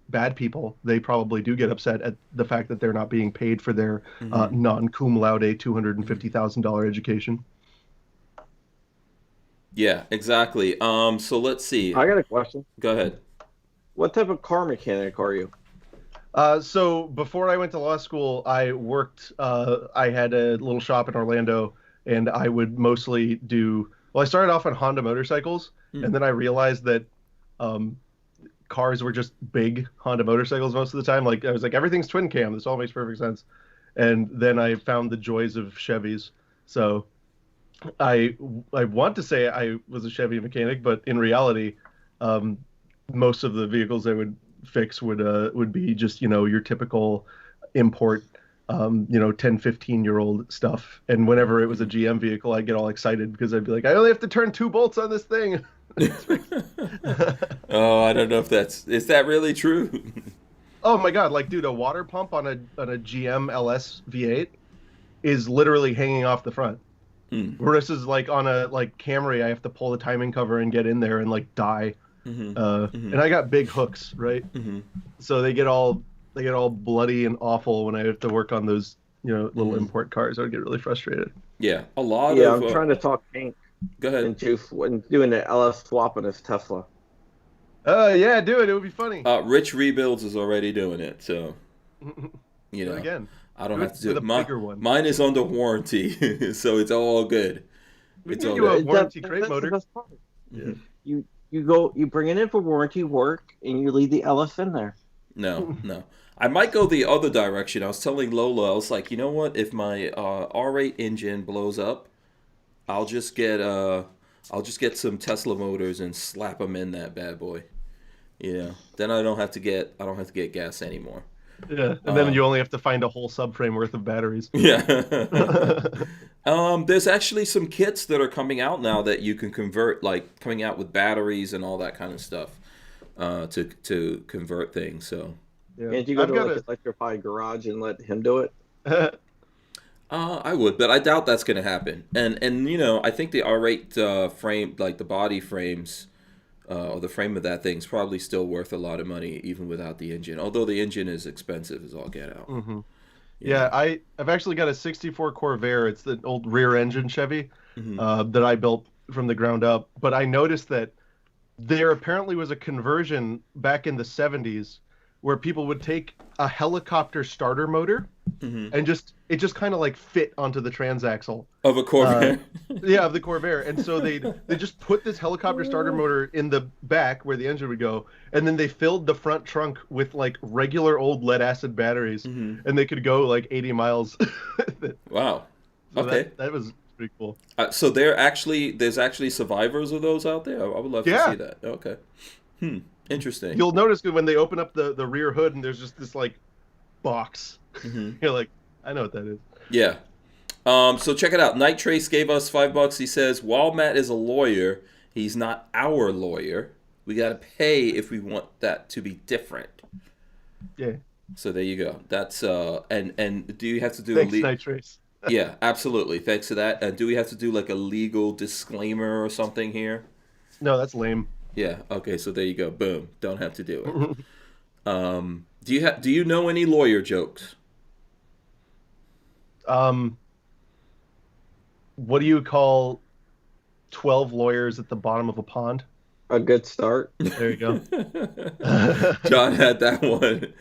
bad people, they probably do get upset at the fact that they're not being paid for their non-cum laude $250,000 education. Yeah, exactly. So let's see. I got a question. Go ahead. What type of car mechanic are you? So before I went to law school, I worked. I had a little shop in Orlando, and I would mostly do. Well, I started off on Honda motorcycles, and then I realized that um, cars were just big Honda motorcycles most of the time. Like I was like, everything's twin cam. This all makes perfect sense. And then I found the joys of Chevys. So I I want to say I was a Chevy mechanic, but in reality, um, most of the vehicles I would fix would be just your typical import 10, 15-year-old stuff. And whenever it was a GM vehicle, I'd get all excited because I'd be like, I only have to turn 2 bolts on this thing. Oh, I don't know if is that really true? Oh my God, like dude, a water pump on a GM LS V8 is literally hanging off the front. Versus like on a like Camry, I have to pull the timing cover and get in there and like die. And I got big hooks, right? So they get all bloody and awful when I have to work on those little import cars. I would get really frustrated. Yeah, a lot Yeah, of. I'm trying to talk Hank Go ahead. into doing an LS swap on his Tesla. Yeah, do it. It would be funny. Rich Rebuilds is already doing it, so you know. Again, I don't have to do it. Bigger one. Mine is under warranty, so it's all good. We It's can all do a good. warranty That's crate the motor. best part. You bring it in for warranty work, and you leave the LS in there. No. I might go the other direction. I was telling Lola, I was like, you know what? If my R8 engine blows up, I'll just get some Tesla motors and slap them in that bad boy. Then I don't have to get gas anymore. Yeah, and then you only have to find a whole subframe worth of batteries. Yeah. There's actually some kits that are coming out now that you can convert, like coming out with batteries and all that kind of stuff, to convert things. So. Yeah. Can't you go to like an electrified garage and let him do it? I would, but I doubt that's going to happen. And I think the R8 frame, like the body frames, or the frame of that thing's probably still worth a lot of money, even without the engine. Although the engine is expensive as all get out. Yeah, I've actually got a 64 Corvair. It's the old rear engine Chevy that I built from the ground up. But I noticed that there apparently was a conversion back in the 70s where people would take a helicopter starter motor and it just kind of like fit onto the transaxle of a Corvair. Of the Corvair. And so they just put this helicopter starter motor in the back where the engine would go, and then they filled the front trunk with like regular old lead acid batteries, and they could go like 80 miles. Wow. So Okay. That was pretty cool. So there's actually survivors of those out there. I would love to see that. Okay. Interesting. You'll notice when they open up the rear hood and there's just this like box. You're like, I know what that is. Yeah. So check it out. Night Trace gave us $5. He says, while Matt is a lawyer, he's not our lawyer. We got to pay if we want that to be different. Yeah. So there you go. That's and do you have to do Thanks, Night Trace. Yeah, absolutely. Thanks to that. And do we have to do like a legal disclaimer or something here? No, that's lame. Yeah. Okay. So there you go. Boom. Don't have to do it. Do you know any lawyer jokes? What do you call 12 lawyers at the bottom of a pond? A good start. There you go. John had that one.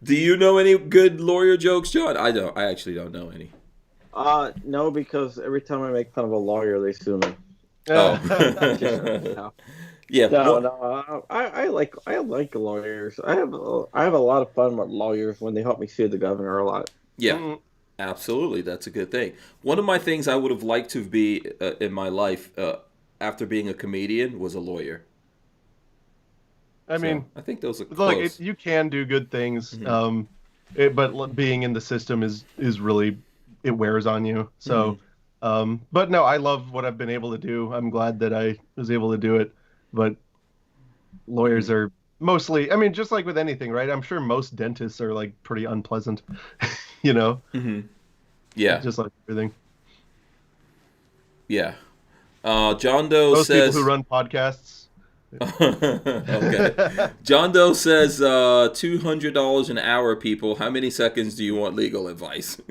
Do you know any good lawyer jokes, John? I don't. I actually don't know any. No, because every time I make fun of a lawyer, they sue me. Oh. Yeah. No. I like lawyers. I have a lot of fun with lawyers when they help me sue the governor a lot. Yeah. Absolutely, that's a good thing. One of my things I would have liked to be in my life after being a comedian was a lawyer. I think those are close. Like you can do good things, but being in the system is really, it wears on you. So, but no, I love what I've been able to do. I'm glad that I was able to do it. But lawyers are mostly, just like with anything, right? I'm sure most dentists are like pretty unpleasant. Yeah. Just like everything. Yeah. John Doe Most says... people who run podcasts. Okay. John Doe says $200 an hour, people. How many seconds do you want legal advice?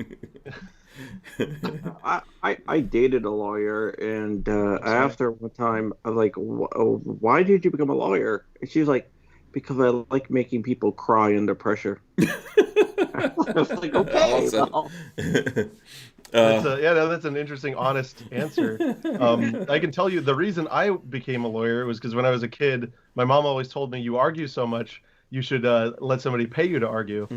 I dated a lawyer, and I asked her one time, I was like, why did you become a lawyer? And she was like, Because I like making people cry under pressure. I was like, okay, Awesome. well. That's an interesting, honest answer. I can tell you the reason I became a lawyer was because when I was a kid, my mom always told me, "You argue so much, you should let somebody pay you to argue."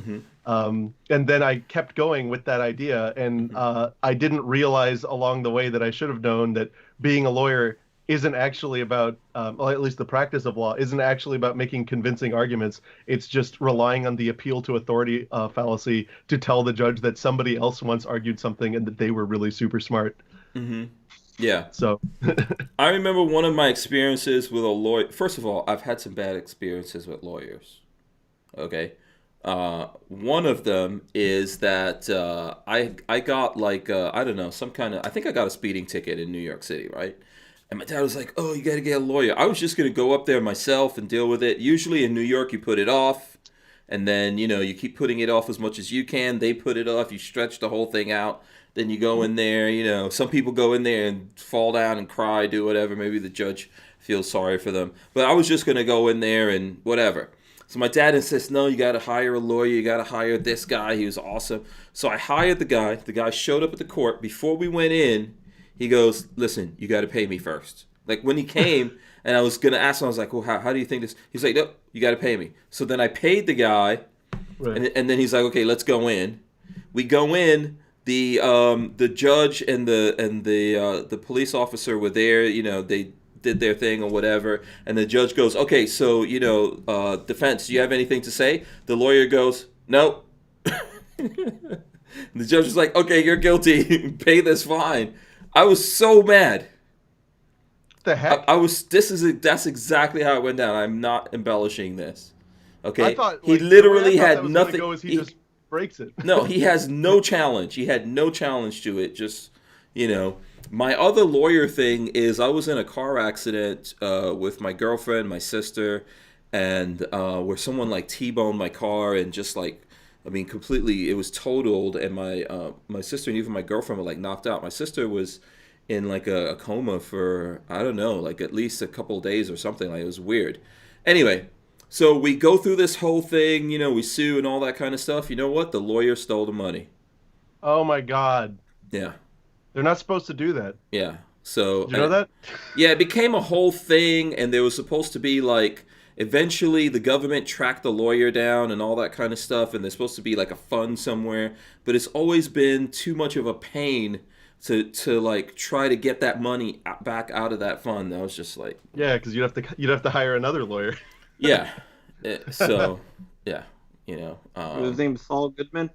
And then I kept going with that idea, and I didn't realize along the way that I should have known that being a lawyer isn't actually about, well, at least the practice of law isn't actually about making convincing arguments. It's just relying on the appeal to authority fallacy to tell the judge that somebody else once argued something and that they were really super smart. Yeah. So I remember one of my experiences with a lawyer. First of all, I've had some bad experiences with lawyers. Okay. One of them is that I got like, I don't know, some kind of, I think I got a speeding ticket in New York City, right? And my dad was like, "Oh, you got to get a lawyer." I was just going to go up there myself and deal with it. Usually in New York, you put it off. And then, you keep putting it off as much as you can. They put it off. You stretch the whole thing out. Then you go in there. Some people go in there and fall down and cry, do whatever. Maybe the judge feels sorry for them. But I was just going to go in there and whatever. So my dad insists, "No, you got to hire a lawyer. You got to hire this guy. He was awesome." So I hired the guy. The guy showed up at the court. Before we went in, he goes, "Listen, you got to pay me first." Like when he came and I was going to ask him, I was like, "Well, how do you think this?" He's like, "Nope, you got to pay me." So then I paid the guy, right. and then he's like, "Okay, let's go in." We go in. The judge and the police officer were there. They did their thing or whatever. And the judge goes, "Okay, so defense, do you have anything to say?" The lawyer goes, "No." The judge is like, "Okay, you're guilty. Pay this fine." I was so mad. The heck? That's exactly how it went down. I'm not embellishing this. Okay, I thought, he literally that had was nothing. Go is he just breaks it. No, he has no challenge. He had no challenge to it. Just my other lawyer thing is I was in a car accident with my girlfriend, my sister, and where someone like T-boned my car and just completely, it was totaled, and my sister and even my girlfriend were like knocked out. My sister was in like a coma for, I don't know, like at least a couple of days or something. Like, it was weird. Anyway, so we go through this whole thing, we sue and all that kind of stuff. You know what? The lawyer stole the money. Oh my God. Yeah. They're not supposed to do that. Yeah. So Did you know that? Yeah, it became a whole thing, and there was supposed to be like, eventually the government tracked the lawyer down and all that kind of stuff, and there's supposed to be like a fund somewhere, but it's always been too much of a pain to like try to get that money back out of that fund. I was just like, yeah, because you'd have to hire another lawyer. Yeah. So yeah, His name's Saul Goodman.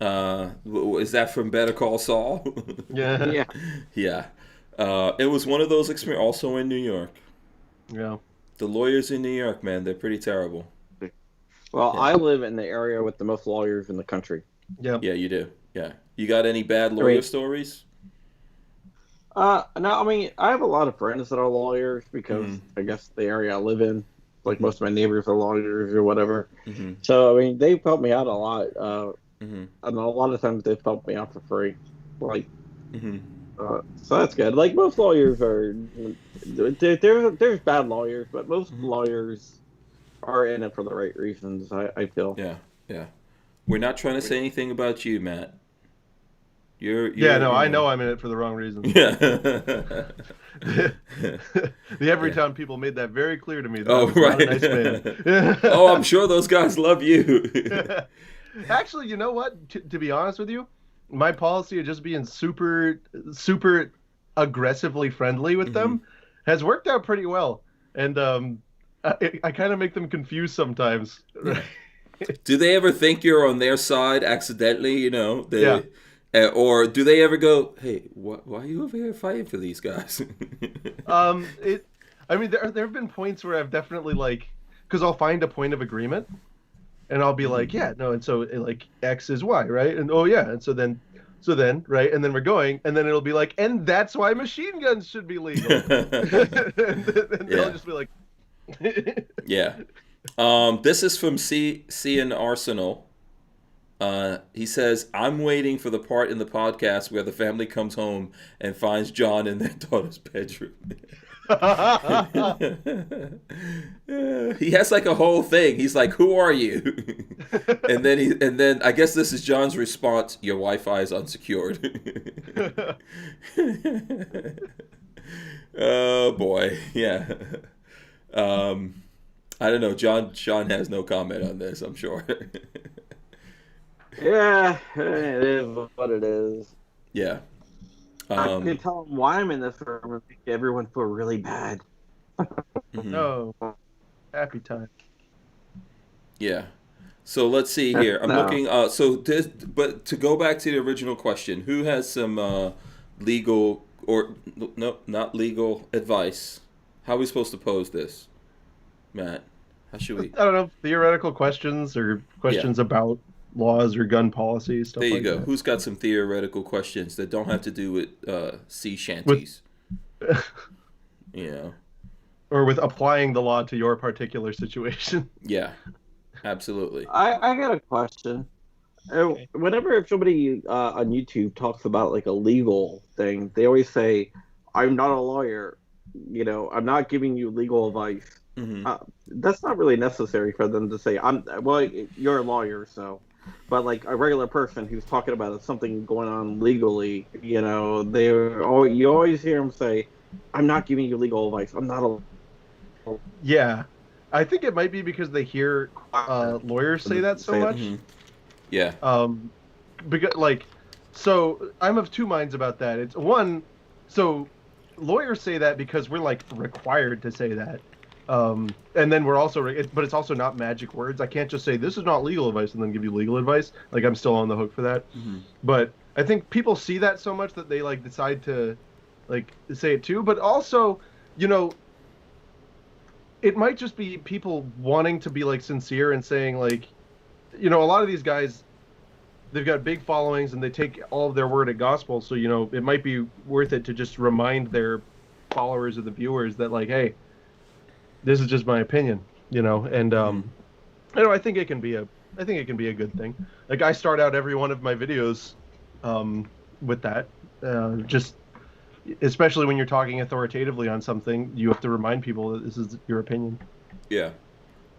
Is that from Better Call Saul? Yeah. Yeah. It was one of those experiences also in New York. Yeah. The lawyers in New York, man, they're pretty terrible. Well, Yeah. I live in the area with the most lawyers in the country. Yeah. Yeah, you do. Yeah. You got any bad lawyer stories? No, I mean, I have a lot of friends that are lawyers because I guess the area I live in, like most of my neighbors are lawyers or whatever. So, I mean, they've helped me out a lot. And a lot of times they've helped me out for free. Like, so that's good. Like, most lawyers are, there's bad lawyers, but most lawyers are in it for the right reasons, I feel. Yeah, yeah. We're not trying to say anything about you, Matt. I know I'm in it for the wrong reasons. Yeah. The Everytown people made that very clear to me. That Oh, I was not a nice right. man. Oh, I'm sure those guys love you. Actually, you know what? To be honest with you, my policy of just being super, super aggressively friendly with them has worked out pretty well. And I kind of make them confused sometimes. Do they ever think you're on their side accidentally, Yeah. Or do they ever go, "Hey, why are you over here fighting for these guys?" I mean, there have been points where I've definitely because I'll find a point of agreement, and I'll be like, yeah, no, and so like X is Y, right? And oh yeah, and so then right, and then we're going, and then it'll be like, and that's why machine guns should be legal. and they'll just be like, Yeah. This is from C in Arsenal. He says, "I'm waiting for the part in the podcast where the family comes home and finds John in their daughter's bedroom." He has like a whole thing. He's like, "Who are you?" and then I guess this is John's response: "Your Wi-Fi is unsecured." Oh boy, yeah. I don't know. Sean has no comment on this, I'm sure. Yeah, it is what it is. Yeah. I can tell them why I'm in this room and make everyone feel really bad. No. Happy time. Yeah. So let's see here. I'm looking. But to go back to the original question, who has some legal or no, not legal advice? How are we supposed to pose this, Matt? How should we? I don't know. Theoretical questions or questions about laws or gun policy stuff. There you like go. that. Who's got some theoretical questions that don't have to do with sea shanties? Or with applying the law to your particular situation. Yeah, absolutely. I got a question. Okay. Whenever if somebody on YouTube talks about like a legal thing, they always say, "I'm not a lawyer. You know, I'm not giving you legal advice." Mm-hmm. That's not really necessary for them to say. Well, you're a lawyer, so. But like a regular person who's talking about something going on legally, you know, you always hear them say, "I'm not giving you legal advice. I'm not a." Yeah, I think it might be because they hear lawyers say that so much. Mm-hmm. Yeah. Because so I'm of two minds about that. It's one, so lawyers say that because we're like required to say that, and then we're also, but it's also not magic words. I can't just say this is not legal advice and then give you legal advice. Like I'm still on the hook for that. Mm-hmm. But I think people see that so much that they like decide to like say it too. But also, you know, it might just be people wanting to be like sincere and saying like, you know, a lot of these guys, they've got big followings and they take all of their word at gospel. So, you know, it might be worth it to just remind their followers or the viewers that like, hey, this is just my opinion, you know, and you know, I think it can be a good thing. Like I start out every one of my videos with that, just especially when you're talking authoritatively on something, you have to remind people that this is your opinion. Yeah.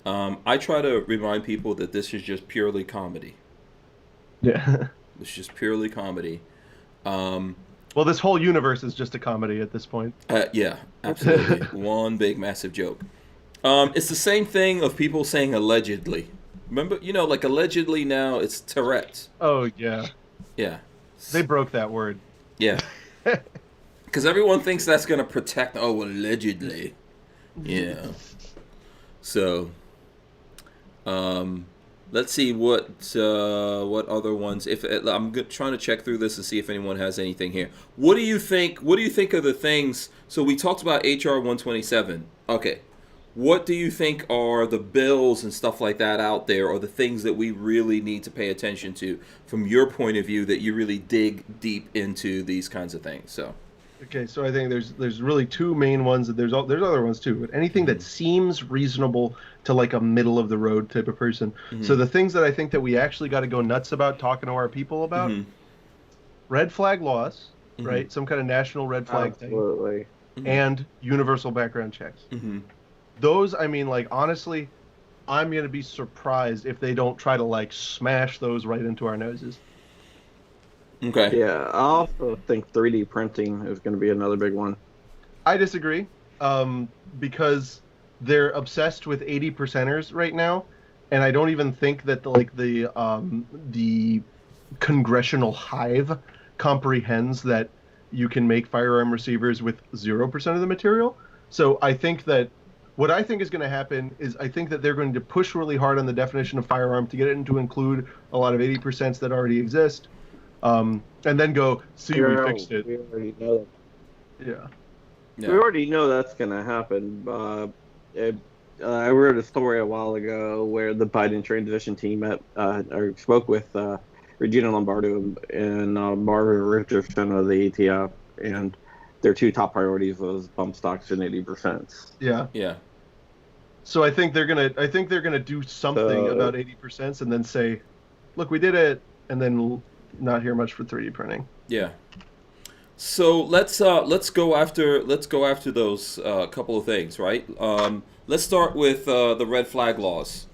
I try to remind people that this is just purely comedy. Yeah. It's just purely comedy. Well, this whole universe is just a comedy at this point. Yeah, absolutely. One big massive joke. It's the same thing of people saying allegedly. Remember, you know, like allegedly now it's Tourette's. Oh, yeah. Yeah. They broke that word. Yeah. Because everyone thinks that's going to protect, allegedly. Yeah. So, let's see what other ones. If I'm trying to check through this to see if anyone has anything here. What do you think? What do you think of the things? So we talked about HR 127. Okay. What do you think are the bills and stuff like that out there, or the things that we really need to pay attention to from your point of view that you really dig deep into these kinds of things? So. Okay, so I think there's really two main ones. There's other ones too, but anything that seems reasonable to like a middle of the road type of person. Mm-hmm. So the things that I think that we actually got to go nuts about talking to our people about, red flag laws, right? Some kind of national red flag thing, and universal background checks. Those, I mean, like honestly, I'm gonna be surprised if they don't try to like smash those right into our noses. Okay. Yeah, I also think 3D printing is going to be another big one. I disagree, because they're obsessed with 80%ers right now, and I don't even think that the congressional hive comprehends that you can make firearm receivers with 0% of the material. So I think that what I think is going to happen is I think that they're going to push really hard on the definition of firearm to get it to include a lot of 80% that already exist. And then go, see, we fixed it. We already know that. Yeah. We already know that's going to happen. I wrote a story a while ago where the Biden transition team spoke with Regina Lombardo and Barbara Richardson of the ATF, and their two top priorities was bump stocks and 80%. Yeah. Yeah. So I think they're gonna do something about 80% and then say, look, we did it, and then not hear much for 3D printing. Yeah. So let's go after those couple of things, right? Let's start with the red flag laws.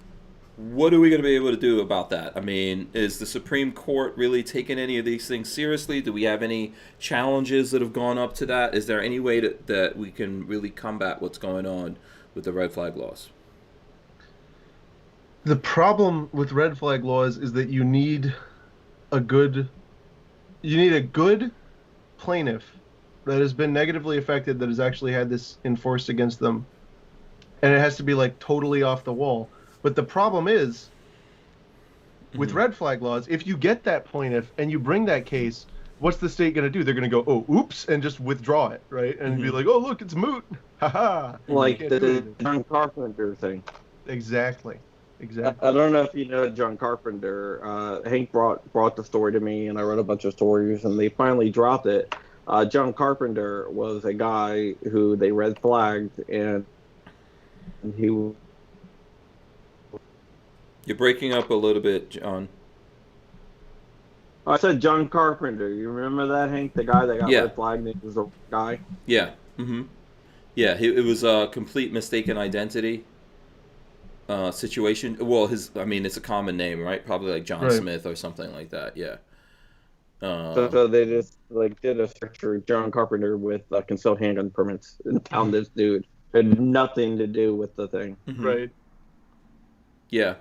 What are we going to be able to do about that? I mean, is the Supreme Court really taking any of these things seriously? Do we have any challenges that have gone up to that? Is there any way that we can really combat what's going on with the red flag laws? The problem with red flag laws is that you need a good plaintiff that has been negatively affected, that has actually had this enforced against them, and it has to be like totally off the wall. But the problem is with red flag laws, if you get that plaintiff and you bring that case, what's the state going to do? They're going to go, oh, oops, and just withdraw it, right? And be like, oh, look, it's moot. Ha-ha. Like the John Carpenter thing. Exactly. I don't know if you know John Carpenter. Hank brought the story to me, and I wrote a bunch of stories, and they finally dropped it. John Carpenter was a guy who they red flagged, and he... You're breaking up a little bit, John. I said John Carpenter. You remember that, Hank? The guy that got red flagged, he was a guy? Yeah. Mm-hmm. Yeah, it was a complete mistaken identity situation. Well, it's a common name, right? Probably like John Smith or something like that, yeah. So they just did a search for John Carpenter with concealed handgun permits and found this dude. It had nothing to do with the thing. Mm-hmm. Right. Yeah.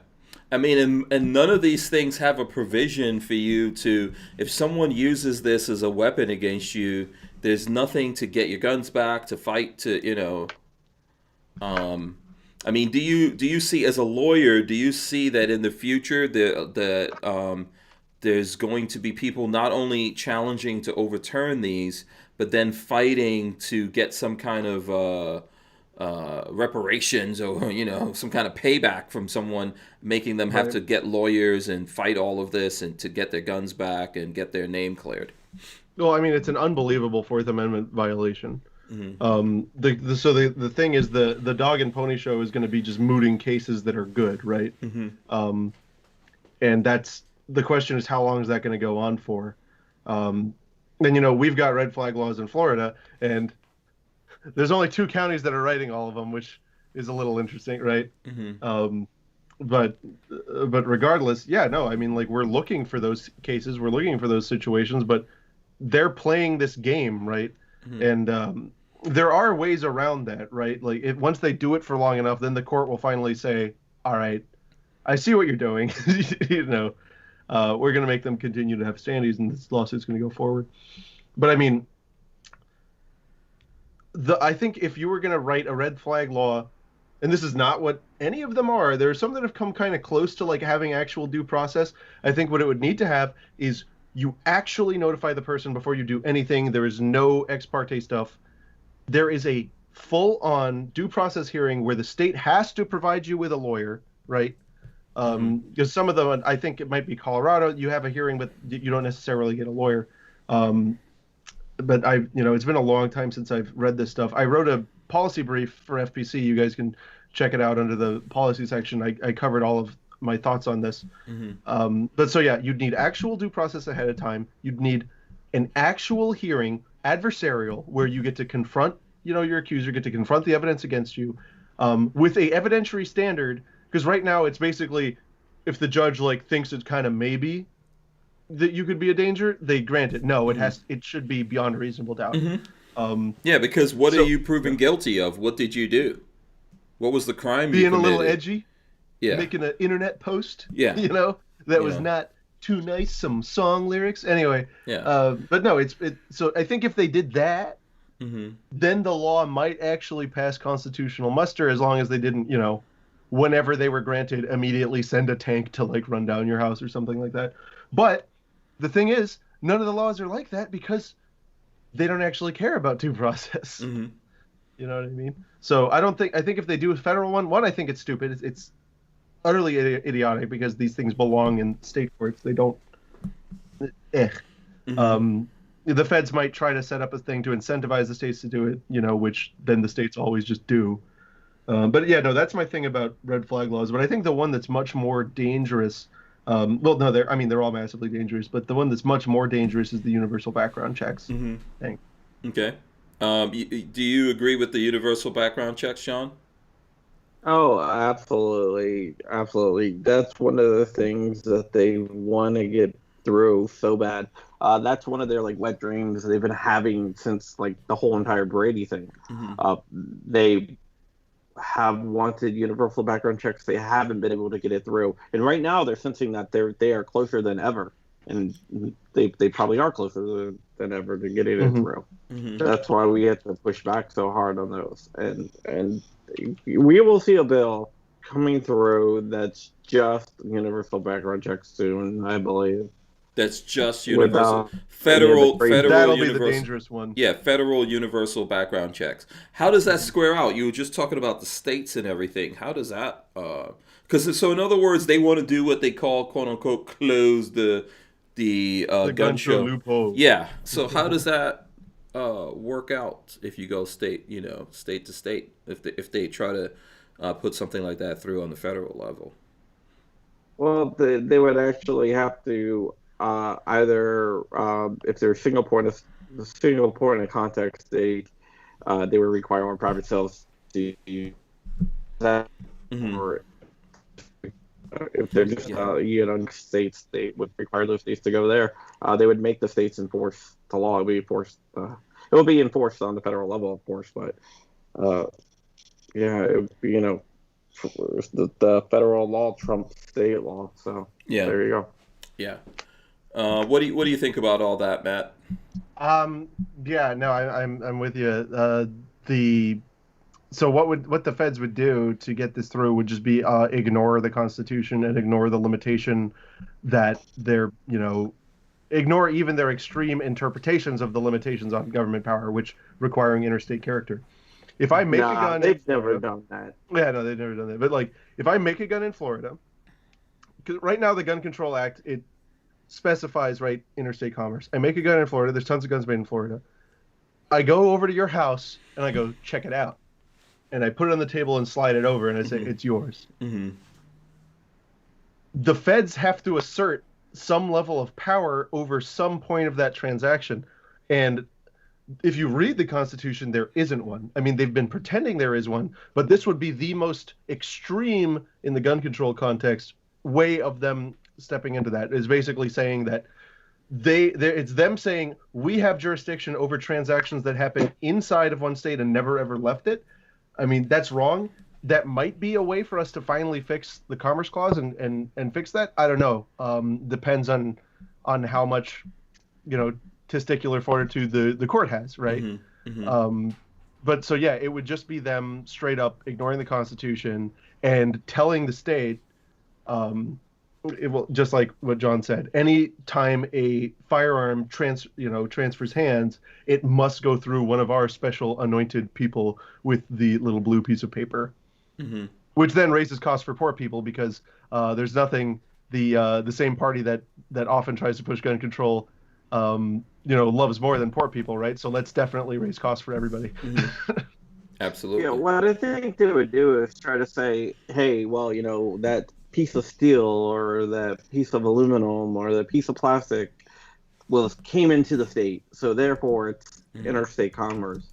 I mean, and none of these things have a provision for you to, if someone uses this as a weapon against you, there's nothing to get your guns back, to fight, to, I mean, do you see, as a lawyer, do you see that in the future there's going to be people not only challenging to overturn these, but then fighting to get some kind of reparations or some kind of payback from someone, making them have to get lawyers and fight all of this and to get their guns back and get their name cleared? Well, I mean, it's an unbelievable Fourth Amendment violation. Mm-hmm. The thing is, the dog and pony show is going to be just mooting cases that are good, right? Mm-hmm. And that's the question, is how long is that going to go on for? And we've got red flag laws in Florida, and there's only 2 counties that are writing all of them, which is a little interesting, right? Mm-hmm. But regardless, I mean, we're looking for those cases, we're looking for those situations, but they're playing this game, right? Mm-hmm. And there are ways around that, right? Once they do it for long enough, then the court will finally say, all right, I see what you're doing. We're going to make them continue to have standings, and this lawsuit's going to go forward. But I mean, I think if you were going to write a red flag law, and this is not what any of them are, there are some that have come kind of close to having actual due process. I think what it would need to have is you actually notify the person before you do anything. There is no ex parte stuff. There is a full-on due process hearing where the state has to provide you with a lawyer, right? Because some of them, I think it might be Colorado, you have a hearing, but you don't necessarily get a lawyer. But it's been a long time since I've read this stuff. I wrote a policy brief for FPC. You guys can check it out under the policy section. I covered all of my thoughts on this. Mm-hmm. But you'd need actual due process ahead of time. You'd need an actual hearing, adversarial, where you get to confront, your accuser, get to confront the evidence against you, with a evidentiary standard. Because right now it's basically, if the judge thinks it's kind of maybe that you could be a danger, they grant it. No, it should be beyond a reasonable doubt. Mm-hmm. Because what are you proven guilty of? What did you do? What was the crime you committed? Being a little edgy. Yeah. Making an internet post. Yeah. That was not too nice. Some song lyrics. Anyway. Yeah. But no, so I think if they did that, mm-hmm. then the law might actually pass constitutional muster, as long as they didn't, whenever they were granted, immediately send a tank to run down your house or something like that. But the thing is, none of the laws are like that because they don't actually care about due process. Mm-hmm. You know what I mean? So I think if they do a federal one, I think it's stupid. It's utterly idiotic because these things belong in state courts. They don't. Mm-hmm. The feds might try to set up a thing to incentivize the states to do it, which then the states always just do. But that's my thing about red flag laws. But I think the one that's much more dangerous Well, no, they're all massively dangerous, but the one that's much more dangerous is the universal background checks thing. Okay. Do you agree with the universal background checks, Sean? Oh, absolutely, absolutely. That's one of the things that they want to get through so bad. That's one of their like wet dreams they've been having since like the whole entire Brady thing. They have wanted universal background checks. They haven't been able to get it through, and right now they're sensing that they are closer than ever, and they probably are closer than ever to getting it through. That's why we have to push back so hard on those, and we will see a bill coming through that's just universal background checks soon, I believe. That's just universal. Without Federal That'll be universal. the dangerous one. Yeah, federal universal background checks. How does that square out? You were just talking about the states and everything. How does that? Because so in other words, they want to do what they call "quote unquote" close the gun show loophole. Yeah. So how does that work out if you go state to state if they try to put something like that through on the federal level? Well, they would actually have to either if they're single point of contact state, they would require more private sales to use that, or if they're just states, they would require those states to go there. They would make the states enforce the law. It will be enforced on the federal level, of course, but it would be, the federal law trumps state law. So there you go. Yeah. What do you think about all that, Matt? I'm with you. So what the feds would do to get this through would just be ignore the Constitution and ignore the limitation that they're ignore even their extreme interpretations of the limitations on government power, which requiring interstate character. If I make a gun, they've never done that. Yeah, no, they've never done that. But like, if I make a gun in Florida, because right now the Gun Control Act, it specifies interstate commerce. I make a gun in Florida. There's tons of guns made in Florida. I go over to your house and I go check it out, and I put it on the table and slide it over and I say it's yours. The feds have to assert some level of power over some point of that transaction, and if you read the Constitution, there isn't one. I mean, they've been pretending there is one, but this would be the most extreme in the gun control context way of them stepping into that. Is basically saying that it's them saying we have jurisdiction over transactions that happen inside of one state and never ever left it. I mean, that's wrong. That might be a way for us to finally fix the Commerce Clause and fix that. I don't know. Depends on how much testicular fortitude the court has, right? But so yeah, it would just be them straight up ignoring the Constitution and telling the state, it will, just like what John said, any time a firearm transfers hands, it must go through one of our special anointed people with the little blue piece of paper, which then raises costs for poor people because there's nothing the same party that often tries to push gun control loves more than poor people, right? So let's definitely raise costs for everybody. Absolutely. Yeah, what I think they would do is try to say, hey, well, that piece of steel or that piece of aluminum or that piece of plastic came into the state, so therefore it's interstate commerce.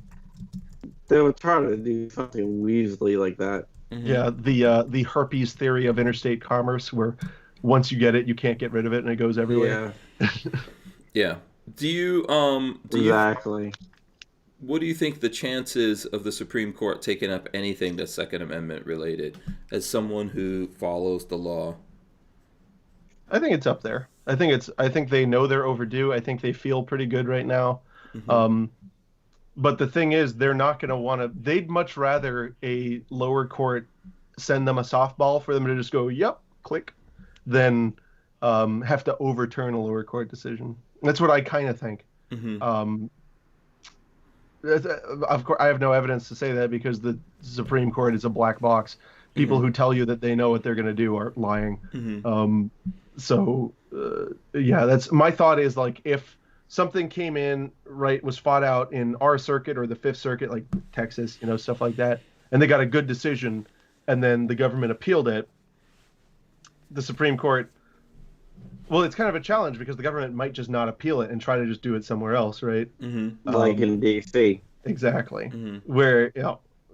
They would try to do something weaselly like that. Yeah, the herpes theory of interstate commerce, where once you get it, you can't get rid of it, and it goes everywhere. Yeah. Do you exactly? What do you think the chances of the Supreme Court taking up anything that's Second Amendment related, as someone who follows the law? I think it's up there. I think they know they're overdue. I think they feel pretty good right now. But the thing is, they're not going to want to. They'd much rather a lower court send them a softball for them to just go, "Yep, click," than have to overturn a lower court decision. That's what I kind of think. Of course, I have no evidence to say that because the Supreme Court is a black box. People who tell you that they know what they're going to do are lying. That's my thought. Is like, if something came in, was fought out in our circuit or the Fifth Circuit, like Texas, stuff like that, and they got a good decision, and then the government appealed it, the Supreme Court Well, it's kind of a challenge because the government might just not appeal it and try to just do it somewhere else, right? Like in D.C. Exactly. Where,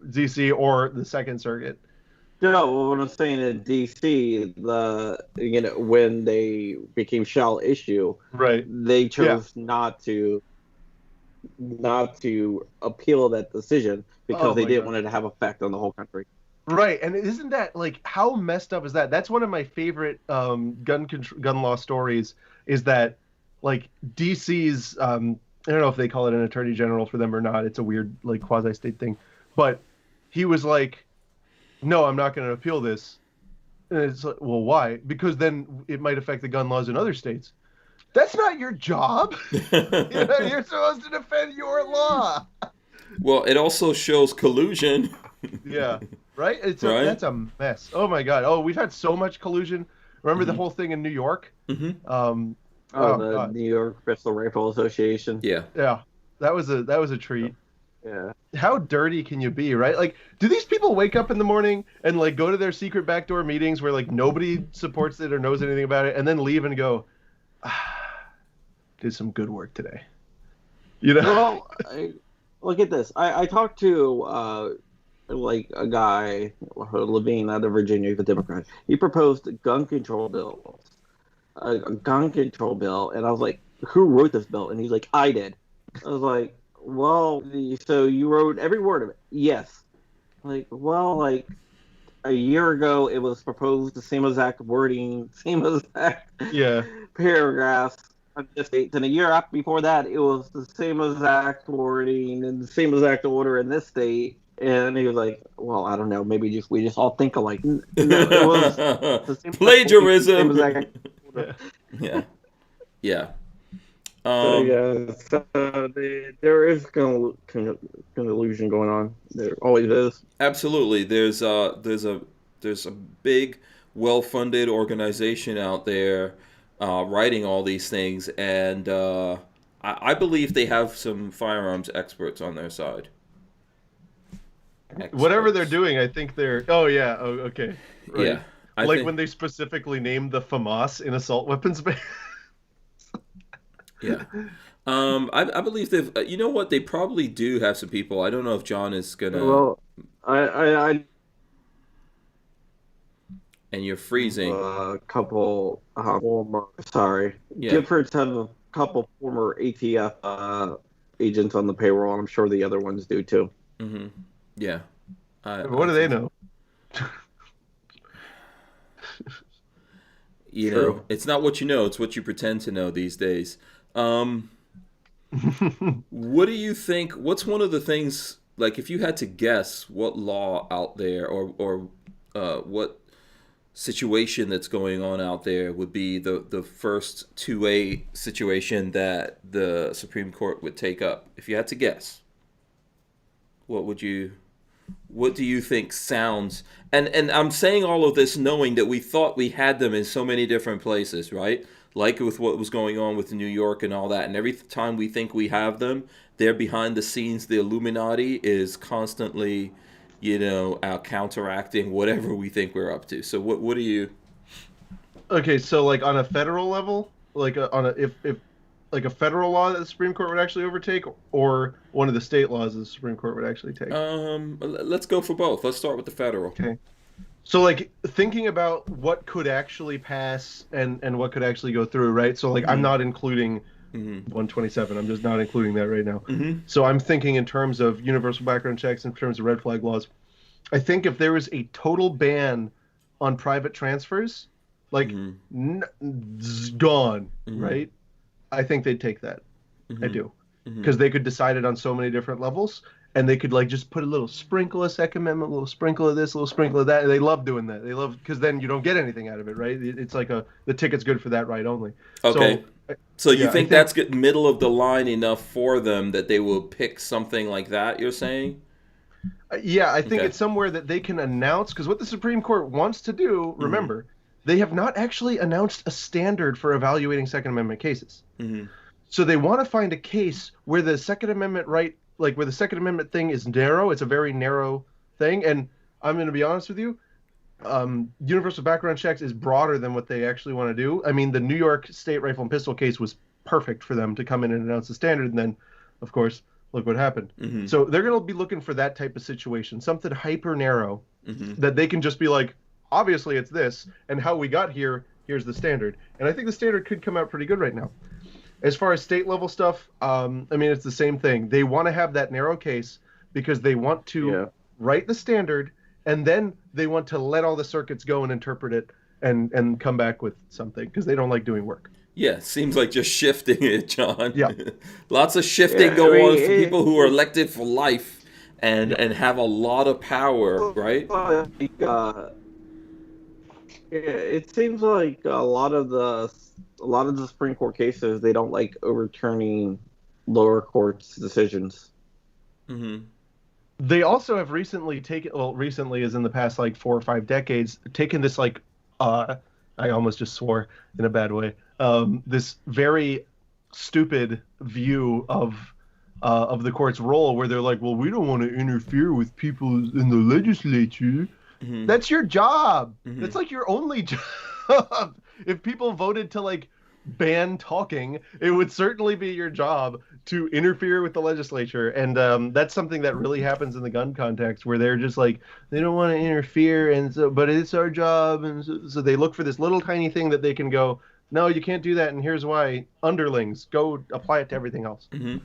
DC or the Second Circuit. No, what I'm saying in D.C., when they became shall issue, right, they chose not to appeal that decision because they didn't want it to have effect on the whole country. Right, and isn't that like how messed up is that? That's one of my favorite gun law stories. Is that like DC's? I don't know if they call it an attorney general for them or not. It's a weird like quasi state thing, but he was like, "No, I'm not going to appeal this." And it's like, well, why? Because then it might affect the gun laws in other states. That's not your job. You're supposed to defend your law. Well, it also shows collusion. Yeah. Right? Right? That's a mess. Oh my God. Oh, we've had so much collusion. Remember the whole thing in New York? The God. New York Pistol Rifle Association. Yeah. Yeah. That was a treat. Yeah. How dirty can you be, right? Like, do these people wake up in the morning and like go to their secret backdoor meetings where like nobody supports it or knows anything about it, and then leave and go, did some good work today? Well, look at this. I talked to like a guy, Levine out of Virginia, he's a Democrat. He proposed a gun control bill, and I was like, "Who wrote this bill?" And he's like, "I did." I was like, "Well, so you wrote every word of it?" "Yes." Like, well, like a year ago, it was proposed the same exact wording, same exact paragraphs on this date. Then a year after before that, it was the same exact wording and the same exact order in this state. And he was like, "Well, I don't know. Maybe we just all think alike." No, it was the same plagiarism. Yeah. Yeah. So there is collusion going on. There always is. Absolutely. There's a big, well-funded organization out there writing all these things, and I believe they have some firearms experts on their side. Whatever they're doing, I think they're. Oh yeah. Oh okay. Right. Yeah. When they specifically named the FAMAS in assault weapons ban. Yeah. I believe they've. You know what? They probably do have some people. I don't know if John is gonna. Well, I and you're freezing. A couple former. Sorry. Yeah. Giffords have a couple former ATF agents on the payroll. I'm sure the other ones do too. Mm-hmm. Yeah. What do they know? You know, it's not what you know; it's what you pretend to know these days. What do you think? What's one of the things? Like, if you had to guess, what law out there, or what situation that's going on out there would be the first 2A situation that the Supreme Court would take up? If you had to guess, what do you think sounds, and I'm saying all of this knowing that we thought we had them in so many different places, right? Like with what was going on with New York and all that, and every time we think we have them, they're behind the scenes. The Illuminati is constantly, counteracting whatever we think we're up to. So what do you? Okay, so like on a federal level, like if like a federal law that the Supreme Court would actually overtake, or one of the state laws that the Supreme Court would actually take? Let's go for both. Let's start with the federal. Okay. So like thinking about what could actually pass and what could actually go through, right? So like I'm not including 127. I'm just not including that right now. So I'm thinking in terms of universal background checks, in terms of red flag laws. I think if there was a total ban on private transfers, like gone, right? I think they'd take that. I do. Because they could decide it on so many different levels, and they could like just put a little sprinkle of Second Amendment, a little sprinkle of this, a little sprinkle of that. And they love doing that. They love, because then you don't get anything out of it, right? It's like the ticket's good for that right only. Okay. So you think that's middle of the line enough for them that they will pick something like that, you're saying? Yeah, I think it's somewhere that they can announce, because what the Supreme Court wants to do, remember, they have not actually announced a standard for evaluating Second Amendment cases. So they want to find a case where the Second Amendment right, like where the Second Amendment thing is narrow. It's a very narrow thing. And I'm going to be honest with you, universal background checks is broader than what they actually want to do. I mean, the New York State Rifle and Pistol case was perfect for them to come in and announce the standard, and then, of course, look what happened. Mm-hmm. So they're going to be looking for that type of situation, something hyper narrow, that they can just be like, obviously it's this, and how we got here, here's the standard. And I think the standard could come out pretty good right now. As far as state level stuff, I mean, it's the same thing. They want to have that narrow case because they want to write the standard, and then they want to let all the circuits go and interpret it and come back with something because they don't like doing work. Yeah, seems like just shifting it, John. Yeah. Lots of shifting going on for people who are elected for life and have a lot of power, right? It seems like a lot of the Supreme Court cases, they don't like overturning lower courts' decisions. Mm-hmm. They also have recently recently as in the past like 4 or 5 decades, taken this like, I almost just swore in a bad way, this very stupid view of the court's role where they're like, well, we don't want to interfere with people in the legislature. Mm-hmm. That's your job. Mm-hmm. That's like your only job. If people voted to like ban talking, it would certainly be your job to interfere with the legislature. And that's something that really happens in the gun context where they're just like, they don't want to interfere, and so, but it's our job. And so they look for this little tiny thing that they can go, no, you can't do that, and here's why. Underlings, go apply it to everything else. Mm-hmm.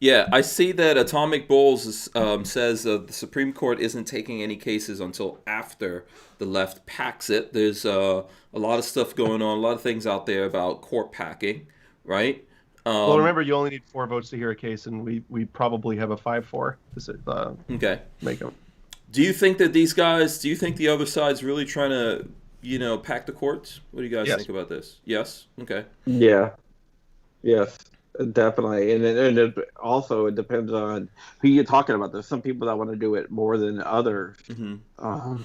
Yeah, I see that Atomic Bowls says the Supreme Court isn't taking any cases until after the left packs it. There's a lot of stuff going on, a lot of things out there about court packing, right? Well, remember, you only need 4 votes to hear a case, and we probably have a 5-4 to make them. Do you think that these guys, do you think the other side's really trying to, pack the courts? What do you guys think about this? Yes? Okay. Yeah. Yes. Definitely, and it also it depends on who you're talking about. There's some people that want to do it more than others. Mm-hmm.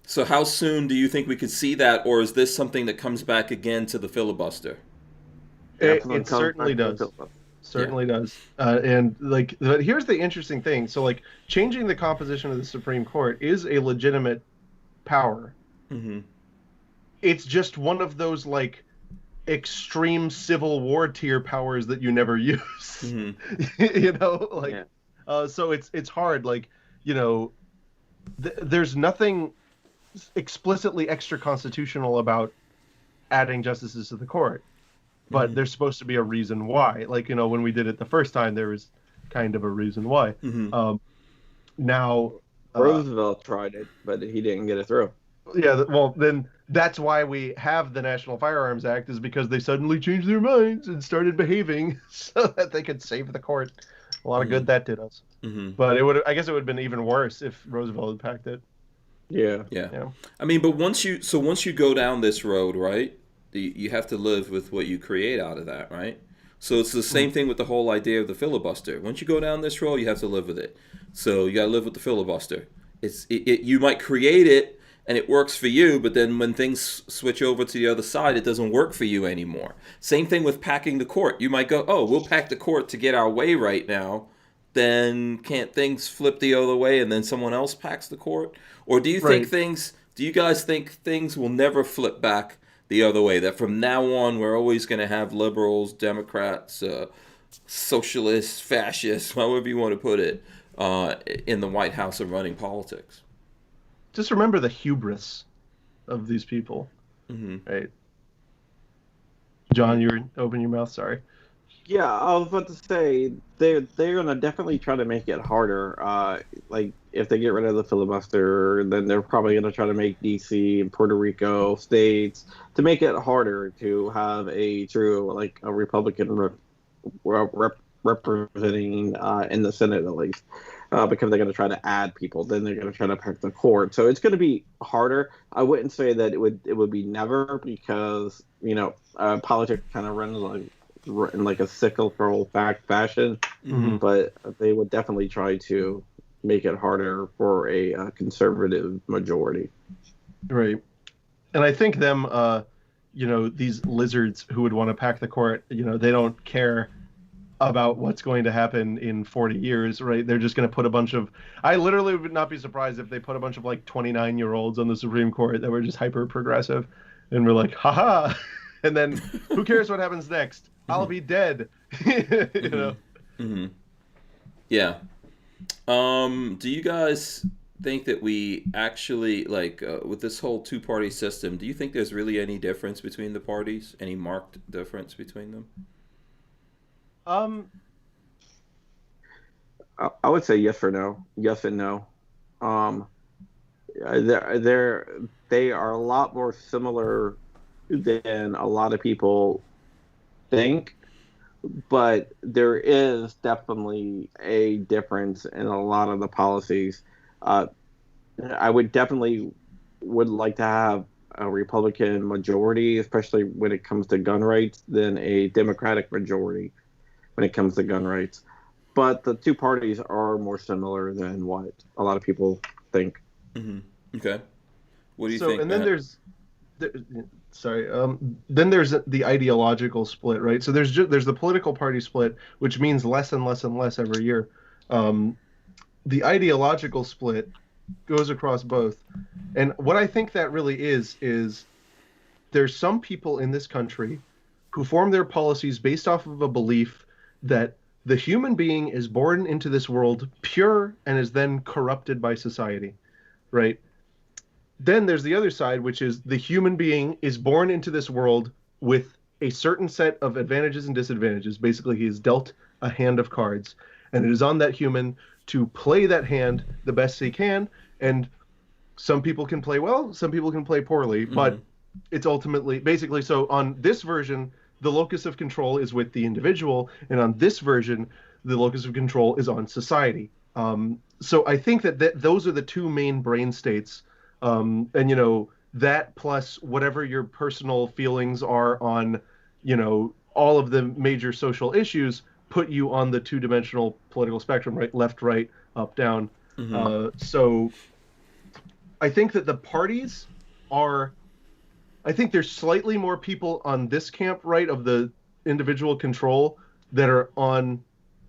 So how soon do you think we could see that, or is this something that comes back again to the filibuster? It certainly does. Certainly does. And but here's the interesting thing. So like changing the composition of the Supreme Court is a legitimate power. Mm-hmm. It's just one of those like extreme Civil War tier powers that you never use. Mm-hmm. So it's hard. Like, there's nothing explicitly extra constitutional about adding justices to the court, but there's supposed to be a reason why. Like, when we did it the first time, there was kind of a reason why. Mm-hmm. Now Roosevelt tried it, but he didn't get it through. Yeah, well, then that's why we have the National Firearms Act, is because they suddenly changed their minds and started behaving so that they could save the court. A lot of good that did us. Mm-hmm. But I guess it would have been even worse if Roosevelt had packed it. Yeah. I mean, but once you go down this road, right, you have to live with what you create out of that, right? So it's the same thing with the whole idea of the filibuster. Once you go down this road, you have to live with it. So you got to live with the filibuster. You might create it, and it works for you, but then when things switch over to the other side, it doesn't work for you anymore. Same thing with packing the court. You might go, oh, we'll pack the court to get our way right now. Then can't things flip the other way and then someone else packs the court? Or do you do you guys think things will never flip back the other way? That from now on, we're always going to have liberals, Democrats, socialists, fascists, however you want to put it, in the White House and running politics? Just remember the hubris of these people, right? John, you were open your mouth. Sorry. Yeah, I was about to say they're gonna definitely try to make it harder. Like if they get rid of the filibuster, then they're probably gonna try to make D.C. and Puerto Rico states to make it harder to have a true a Republican representing in the Senate at least. Because they're going to try to add people, then they're going to try to pack the court. So it's going to be harder. I wouldn't say that it would be never, because politics kind of runs in like a cyclical fashion. Mm-hmm. But they would definitely try to make it harder for a conservative majority. Right, and I think them, these lizards who would want to pack the court, they don't care about what's going to happen in 40 years, right? They're just going to put a bunch of, I literally would not be surprised if they put a bunch of like 29-year-olds on the Supreme Court that were just hyper progressive, and we're like, haha. And then who cares what happens next? I'll be dead. You know? Mm-hmm. Yeah. Do you guys think that we actually, like, with this whole two-party system, do you think there's really any difference between the parties? Any marked difference between them? I would say yes or no. Yes and no. They are a lot more similar than a lot of people think, but there is definitely a difference in a lot of the policies. I would definitely would like to have a Republican majority, especially when it comes to gun rights, than a Democratic majority when it comes to gun rights. But the two parties are more similar than what a lot of people think. Mm-hmm. Okay. What do you So, think? and then Matt? then there's the ideological split, right? So there's the political party split, which means less and less and less every year. The ideological split goes across both. And what I think that really is there's some people in this country who form their policies based off of a belief that the human being is born into this world pure and is then corrupted by society, right? Then there's the other side, which is the human being is born into this world with a certain set of advantages and disadvantages. Basically, he is dealt a hand of cards, and it is on that human to play that hand the best he can. And some people can play well, some people can play poorly, but it's ultimately basically, so on this version, the locus of control is with the individual, and on this version, the locus of control is on society. So I think that those are the two main brain states. And, you know, that plus whatever your personal feelings are on, you know, all of the major social issues put you on the two-dimensional political spectrum, right? Left, right, up, down. So I think that the parties are, I think there's slightly more people on this camp, right, of the individual control that are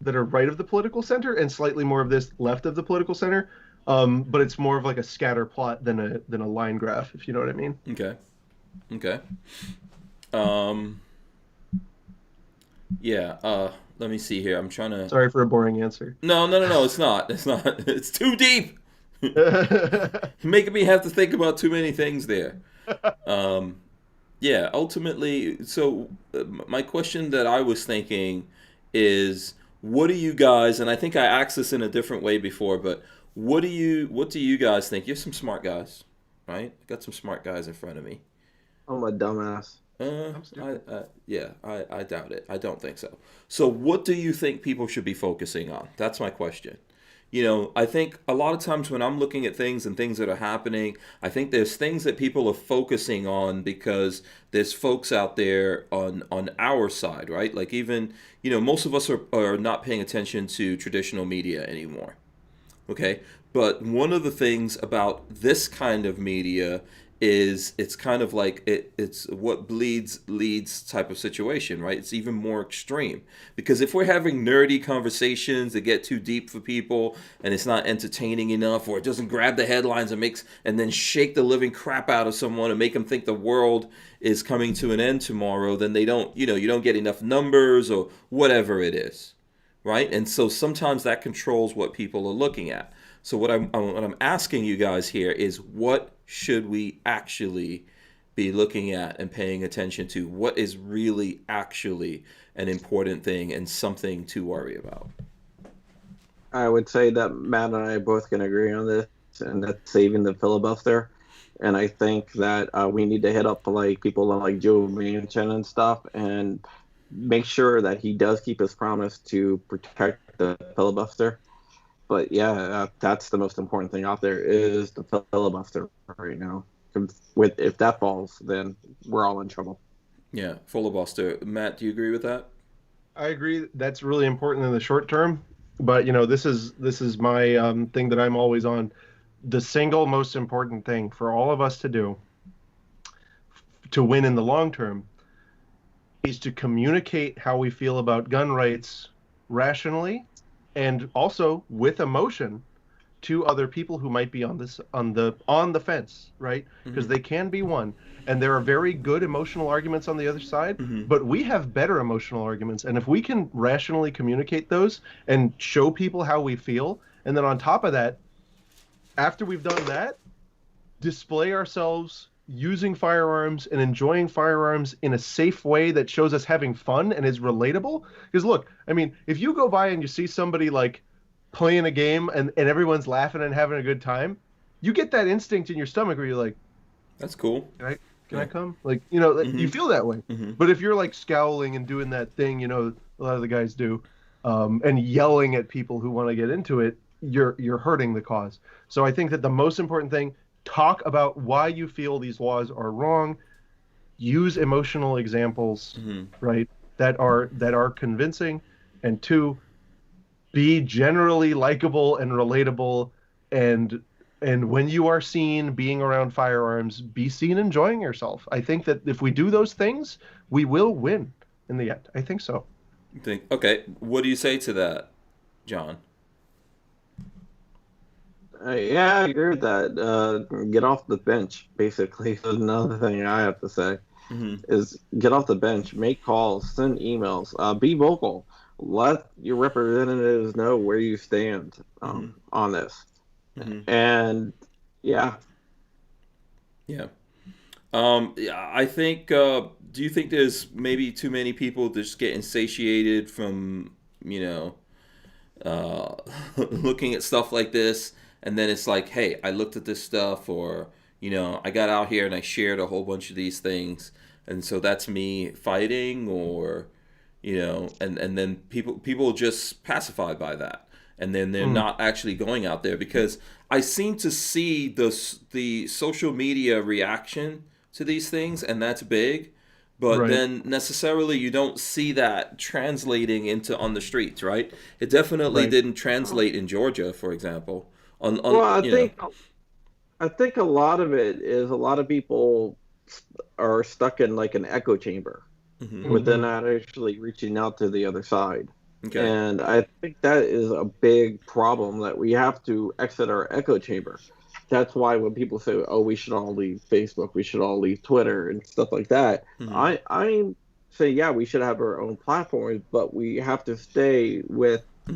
right of the political center, and slightly more of this left of the political center. But it's more of like a scatter plot than a line graph, if you know what I mean. Okay. Yeah. Let me see here. I'm trying to. Sorry for a boring answer. No. It's not. It's not. It's too deep. You're making me have to think about too many things there. Yeah. Ultimately, so my question that I was thinking is, what do you guys? And I think I asked this in a different way before, but what do you guys think? You're some smart guys, right? I got some smart guys in front of me. I'm a dumbass. I doubt it. I don't think so. So what do you think people should be focusing on? That's my question. You know, I think a lot of times when I'm looking at things and things that are happening, I think there's things that people are focusing on because there's folks out there on our side, right? Like even, you know, most of us are not paying attention to traditional media anymore. Okay, but one of the things about this kind of media is it's kind of like it's what bleeds leads type of situation, right? It's even more extreme because if we're having nerdy conversations that get too deep for people and it's not entertaining enough, or it doesn't grab the headlines and then shake the living crap out of someone and make them think the world is coming to an end tomorrow, then they don't, you don't get enough numbers or whatever it is. Right? And so sometimes that controls what people are looking at. So what I'm asking you guys here is, what should we actually be looking at and paying attention to? What is really actually an important thing and something to worry about? I would say that Matt and I both can agree on this, and that's saving the filibuster. And I think that we need to hit up like people like Joe Manchin and stuff, and make sure that he does keep his promise to protect the filibuster. But yeah, that's the most important thing out there is the filibuster right now. If that falls, then we're all in trouble. Yeah, filibuster. Matt, do you agree with that? I agree. That's really important in the short term. But you know, this is my thing that I'm always on. The single most important thing for all of us to do to win in the long term is to communicate how we feel about gun rights rationally and also with emotion to other people who might be on the fence, right? Because they can be won, and there are very good emotional arguments on the other side, but we have better emotional arguments, and if we can rationally communicate those and show people how we feel, and then on top of that, after we've done that, display ourselves using firearms and enjoying firearms in a safe way that shows us having fun and is relatable. Because look, I mean, if you go by and you see somebody like playing a game and everyone's laughing and having a good time, you get that instinct in your stomach where you're like, that's cool. Can I come? Like, you know, you feel that way. But if you're like scowling and doing that thing, you know, a lot of the guys do, and yelling at people who want to get into it, you're hurting the cause. So I think that the most important thing, talk about why you feel these laws are wrong, use emotional examples, right, that are convincing, and two, be generally likable and relatable, and when you are seen being around firearms, be seen enjoying yourself. I think that if we do those things, we will win in the end. I think so. Okay, what do you say to that, John? Yeah, I agree with that. Get off the bench, basically. Another thing I have to say is get off the bench, make calls, send emails, be vocal. Let your representatives know where you stand on this. And yeah. I think. Do you think there's maybe too many people just getting satiated from, you know, looking at stuff like this, and then it's like, hey, I looked at this stuff, or, you know, I got out here and I shared a whole bunch of these things, and so that's me fighting, or, you know, and then people just pacified by that, and then they're not actually going out there, because I seem to see the social media reaction to these things, and that's big, but then necessarily you don't see that translating into on the streets, right? It definitely didn't translate in Georgia, for example. Well, I think a lot of it is a lot of people are stuck in like an echo chamber, but they're not actually reaching out to the other side. Okay. And I think that is a big problem, that we have to exit our echo chamber. That's why when people say, oh, we should all leave Facebook, we should all leave Twitter and stuff like that, I say, yeah, we should have our own platforms, but we have to stay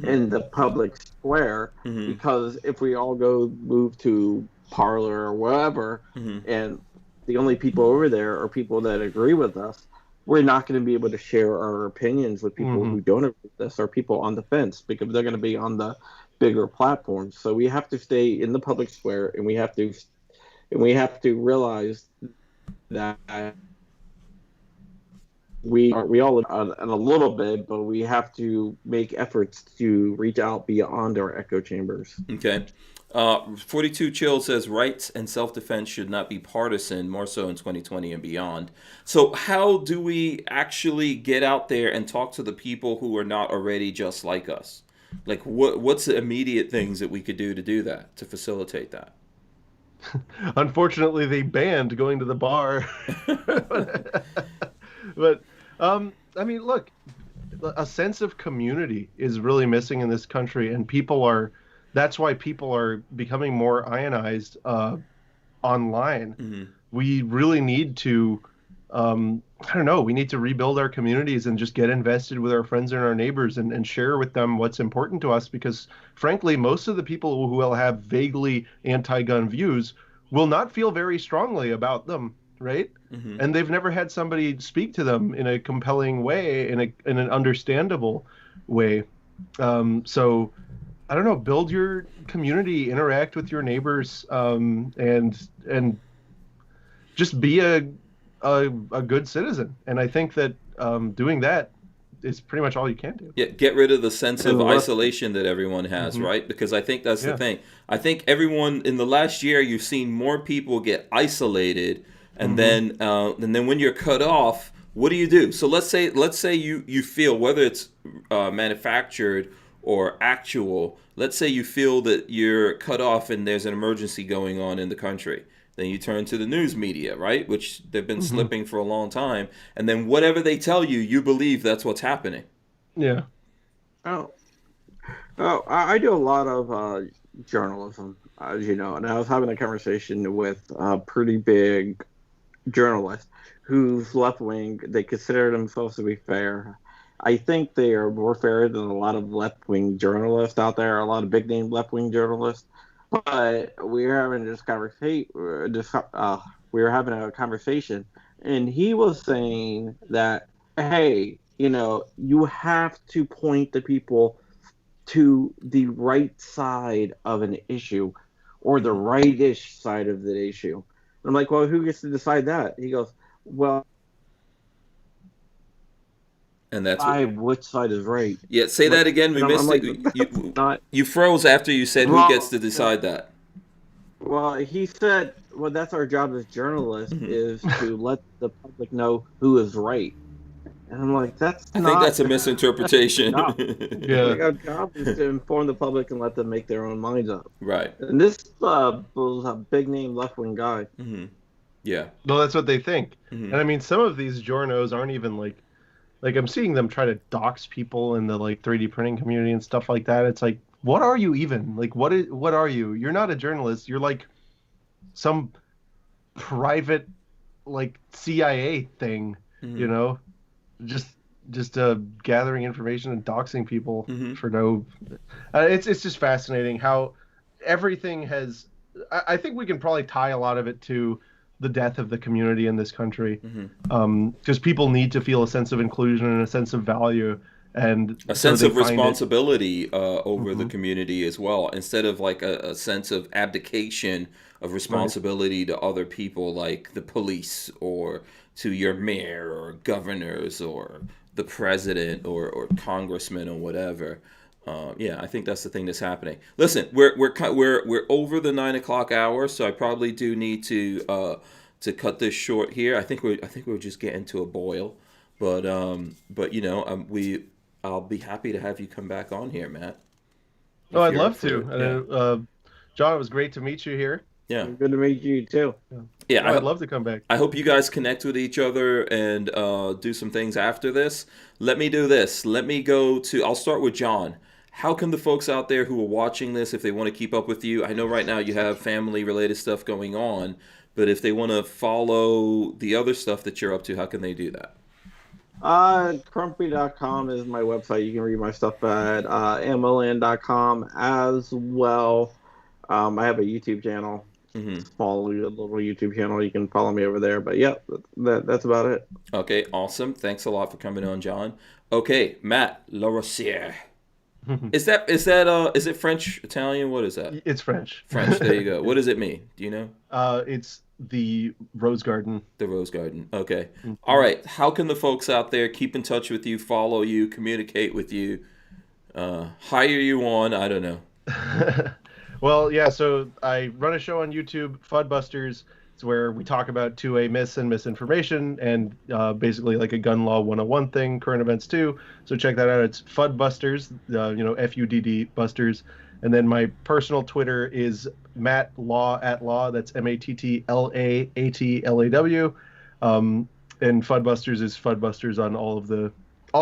in the public square, because if we all move to Parler or wherever, and the only people over there are people that agree with us, we're not going to be able to share our opinions with people who don't agree with us, or people on the fence, because they're going to be on the bigger platforms. So we have to stay in the public square, and we have to realize that we all live in a little bit, but we have to make efforts to reach out beyond our echo chambers. Okay. 42 Chill says rights and self-defense should not be partisan, more so in 2020 and beyond. So how do we actually get out there and talk to the people who are not already just like us? Like, what's the immediate things that we could do to do that, to facilitate that? Unfortunately, they banned going to the bar. But I mean, look, a sense of community is really missing in this country, and that's why people are becoming more ionized online. We really need to, we need to rebuild our communities and just get invested with our friends and our neighbors, and share with them what's important to us, because frankly, most of the people who will have vaguely anti-gun views will not feel very strongly about them, right? And they've never had somebody speak to them in a compelling way, in an understandable way. So I don't know, build your community, interact with your neighbors, and just be a good citizen. And I think that doing that is pretty much all you can do. Yeah, get rid of the sense of isolation that everyone has, right? Because I think that's the thing. I think everyone in the last year, you've seen more people get isolated, and then when you're cut off, what do you do? So let's say you feel, whether it's manufactured or actual, let's say you feel that you're cut off and there's an emergency going on in the country. Then you turn to the news media, right? Which they've been slipping for a long time. And then whatever they tell you, you believe that's what's happening. Yeah. Oh, I do a lot of journalism, as you know, and I was having a conversation with a pretty big journalist who's left wing. They consider themselves to be fair. I think they are more fair than a lot of left wing journalists out there, a lot of big name left wing journalists. But we were having this conversation. We were having a conversation, and he was saying that, hey, you have to point the people to the right side of an issue, or the rightish side of the issue. And I'm like, well, who gets to decide that? He goes, well, And that's which side is right? Yeah, say that again. We missed like, it. You froze after you said who gets to decide that. Well, he said, well, that's our job as journalists, Mm-hmm. is to let the public know who is right. And I'm like, I think that's a misinterpretation. Yeah. Like, our job is to inform the public and let them make their own minds up. Right. And this was a big name left wing guy. Mm-hmm. Yeah. No, that's what they think. Mm-hmm. And I mean, some of these journos aren't even like I'm seeing them try to dox people in the like 3D printing community and stuff like that. It's like, what are you even? Like, what are you? You're not a journalist. You're like some private like CIA thing, Mm-hmm. Just gathering information and doxing people Mm-hmm. for no. It's just fascinating how everything has. I think we can probably tie a lot of it to the death of the community in this country, because people need to feel a sense of inclusion and a sense of value and a sense of responsibility over Mm-hmm. the community as well, instead of like a sense of abdication of responsibility to other people, like the police or to your mayor or governors or the president or congressman or whatever. Yeah, I think that's the thing that's happening. Listen, we're over the 9 o'clock hour, so I probably do need to cut this short here. I think we're just getting to a boil, but I'll be happy to have you come back on here, Matt. Oh, I'd love to. Yeah. John, it was great to meet you here. Yeah. Good to meet you too. Yeah, I'd love to come back. I hope you guys connect with each other and do some things after this. Let me do this. I'll start with John. How can the folks out there who are watching this, if they want to keep up with you, I know right now you have family-related stuff going on, but if they want to follow the other stuff that you're up to, how can they do that? Crumpy.com is my website. You can read my stuff at mln.com as well. I have a YouTube channel. Mm-hmm. Small little YouTube channel. You can follow me over there. But yeah, that's about it. Okay, awesome. Thanks a lot for coming on, John. Okay, Matt Larosiere. Is it French, Italian? What is that? It's French. French. There you go. What does it mean? Do you know? It's the Rose Garden. The Rose Garden. Okay. Mm-hmm. All right. How can the folks out there keep in touch with you, follow you, communicate with you, hire you on? I don't know. Well, yeah. So I run a show on YouTube, Fuddbusters. It's where we talk about 2A myths and misinformation, and basically like a gun law 101 thing, current events too. So check that out. It's Fuddbusters, FUDD Busters. And then my personal Twitter is Matt Law at Law. That's MattLaatlaw. And Fuddbusters is Fuddbusters on all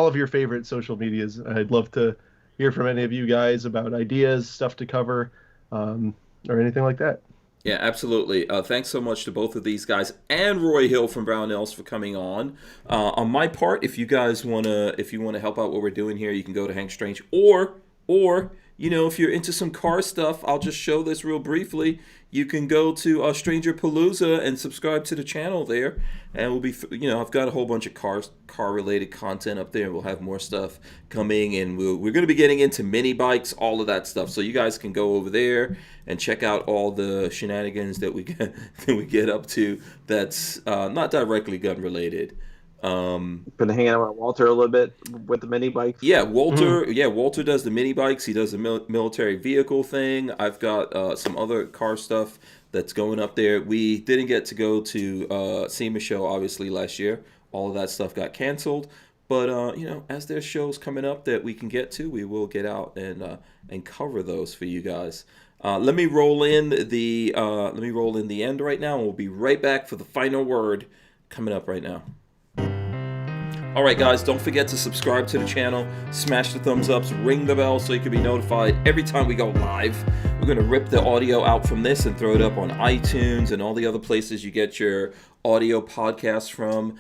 of your favorite social medias. I'd love to hear from any of you guys about ideas, stuff to cover, or anything like that. Yeah, absolutely. Thanks so much to both of these guys and Roy Hill from Brownells for coming on. On my part, if you want to help out what we're doing here, you can go to Hank Strange, or if you're into some car stuff, I'll just show this real briefly. You can go to Stranger Palooza and subscribe to the channel there, and we'll be, I've got a whole bunch of car related content up there, and we'll have more stuff coming, and we're going to be getting into mini bikes, all of that stuff. So you guys can go over there and check out all the shenanigans that we get up to. That's not directly gun related. Been hanging out with Walter a little bit with the mini bikes. Yeah, Walter does the mini bikes. He does the military vehicle thing. I've got some other car stuff that's going up there. We didn't get to go to SEMA show obviously last year. All of that stuff got canceled. But as there's shows coming up that we can get to, we will get out and cover those for you guys. Let me roll in the end right now, and we'll be right back for the final word coming up right now. All right, guys, don't forget to subscribe to the channel, smash the thumbs ups, ring the bell so you can be notified every time we go live. We're going to rip the audio out from this and throw it up on iTunes and all the other places you get your audio podcasts from.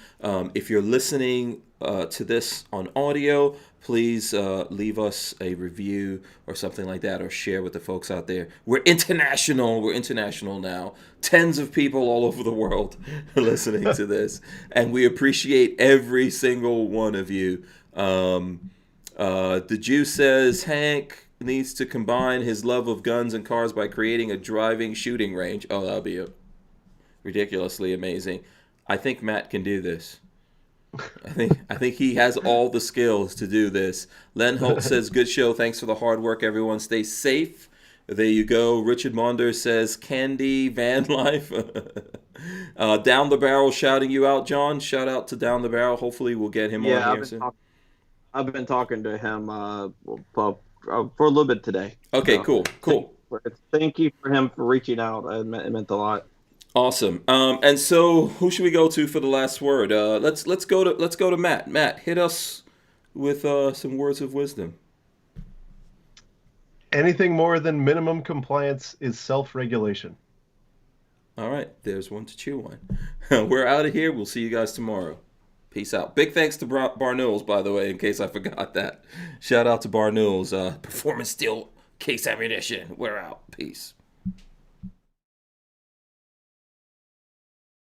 If you're listening to this on audio, please leave us a review or something like that, or share with the folks out there. We're international. We're international now. Tens of people all over the world are listening to this, and we appreciate every single one of you. The Jew says Hank needs to combine his love of guns and cars by creating a driving shooting range. Oh, that'll be ridiculously amazing. I think Matt can do this. I think he has all the skills to do this. Len Holt says, good show. Thanks for the hard work, everyone. Stay safe. There you go. Richard Monder says, candy, van life. Down the Barrel shouting you out, John. Shout out to Down the Barrel. Hopefully we'll get him on here soon. I've been talking to him for a little bit today. Okay, so, cool. Thank you for him for reaching out. It meant a lot. Awesome. And so, who should we go to for the last word? Let's go to Matt. Matt, hit us with some words of wisdom. Anything more than minimum compliance is self-regulation. All right, there's one to chew on. We're out of here. We'll see you guys tomorrow. Peace out. Big thanks to Barnauls, by the way, in case I forgot that. Shout out to Barnauls. Performance steel case ammunition. We're out. Peace.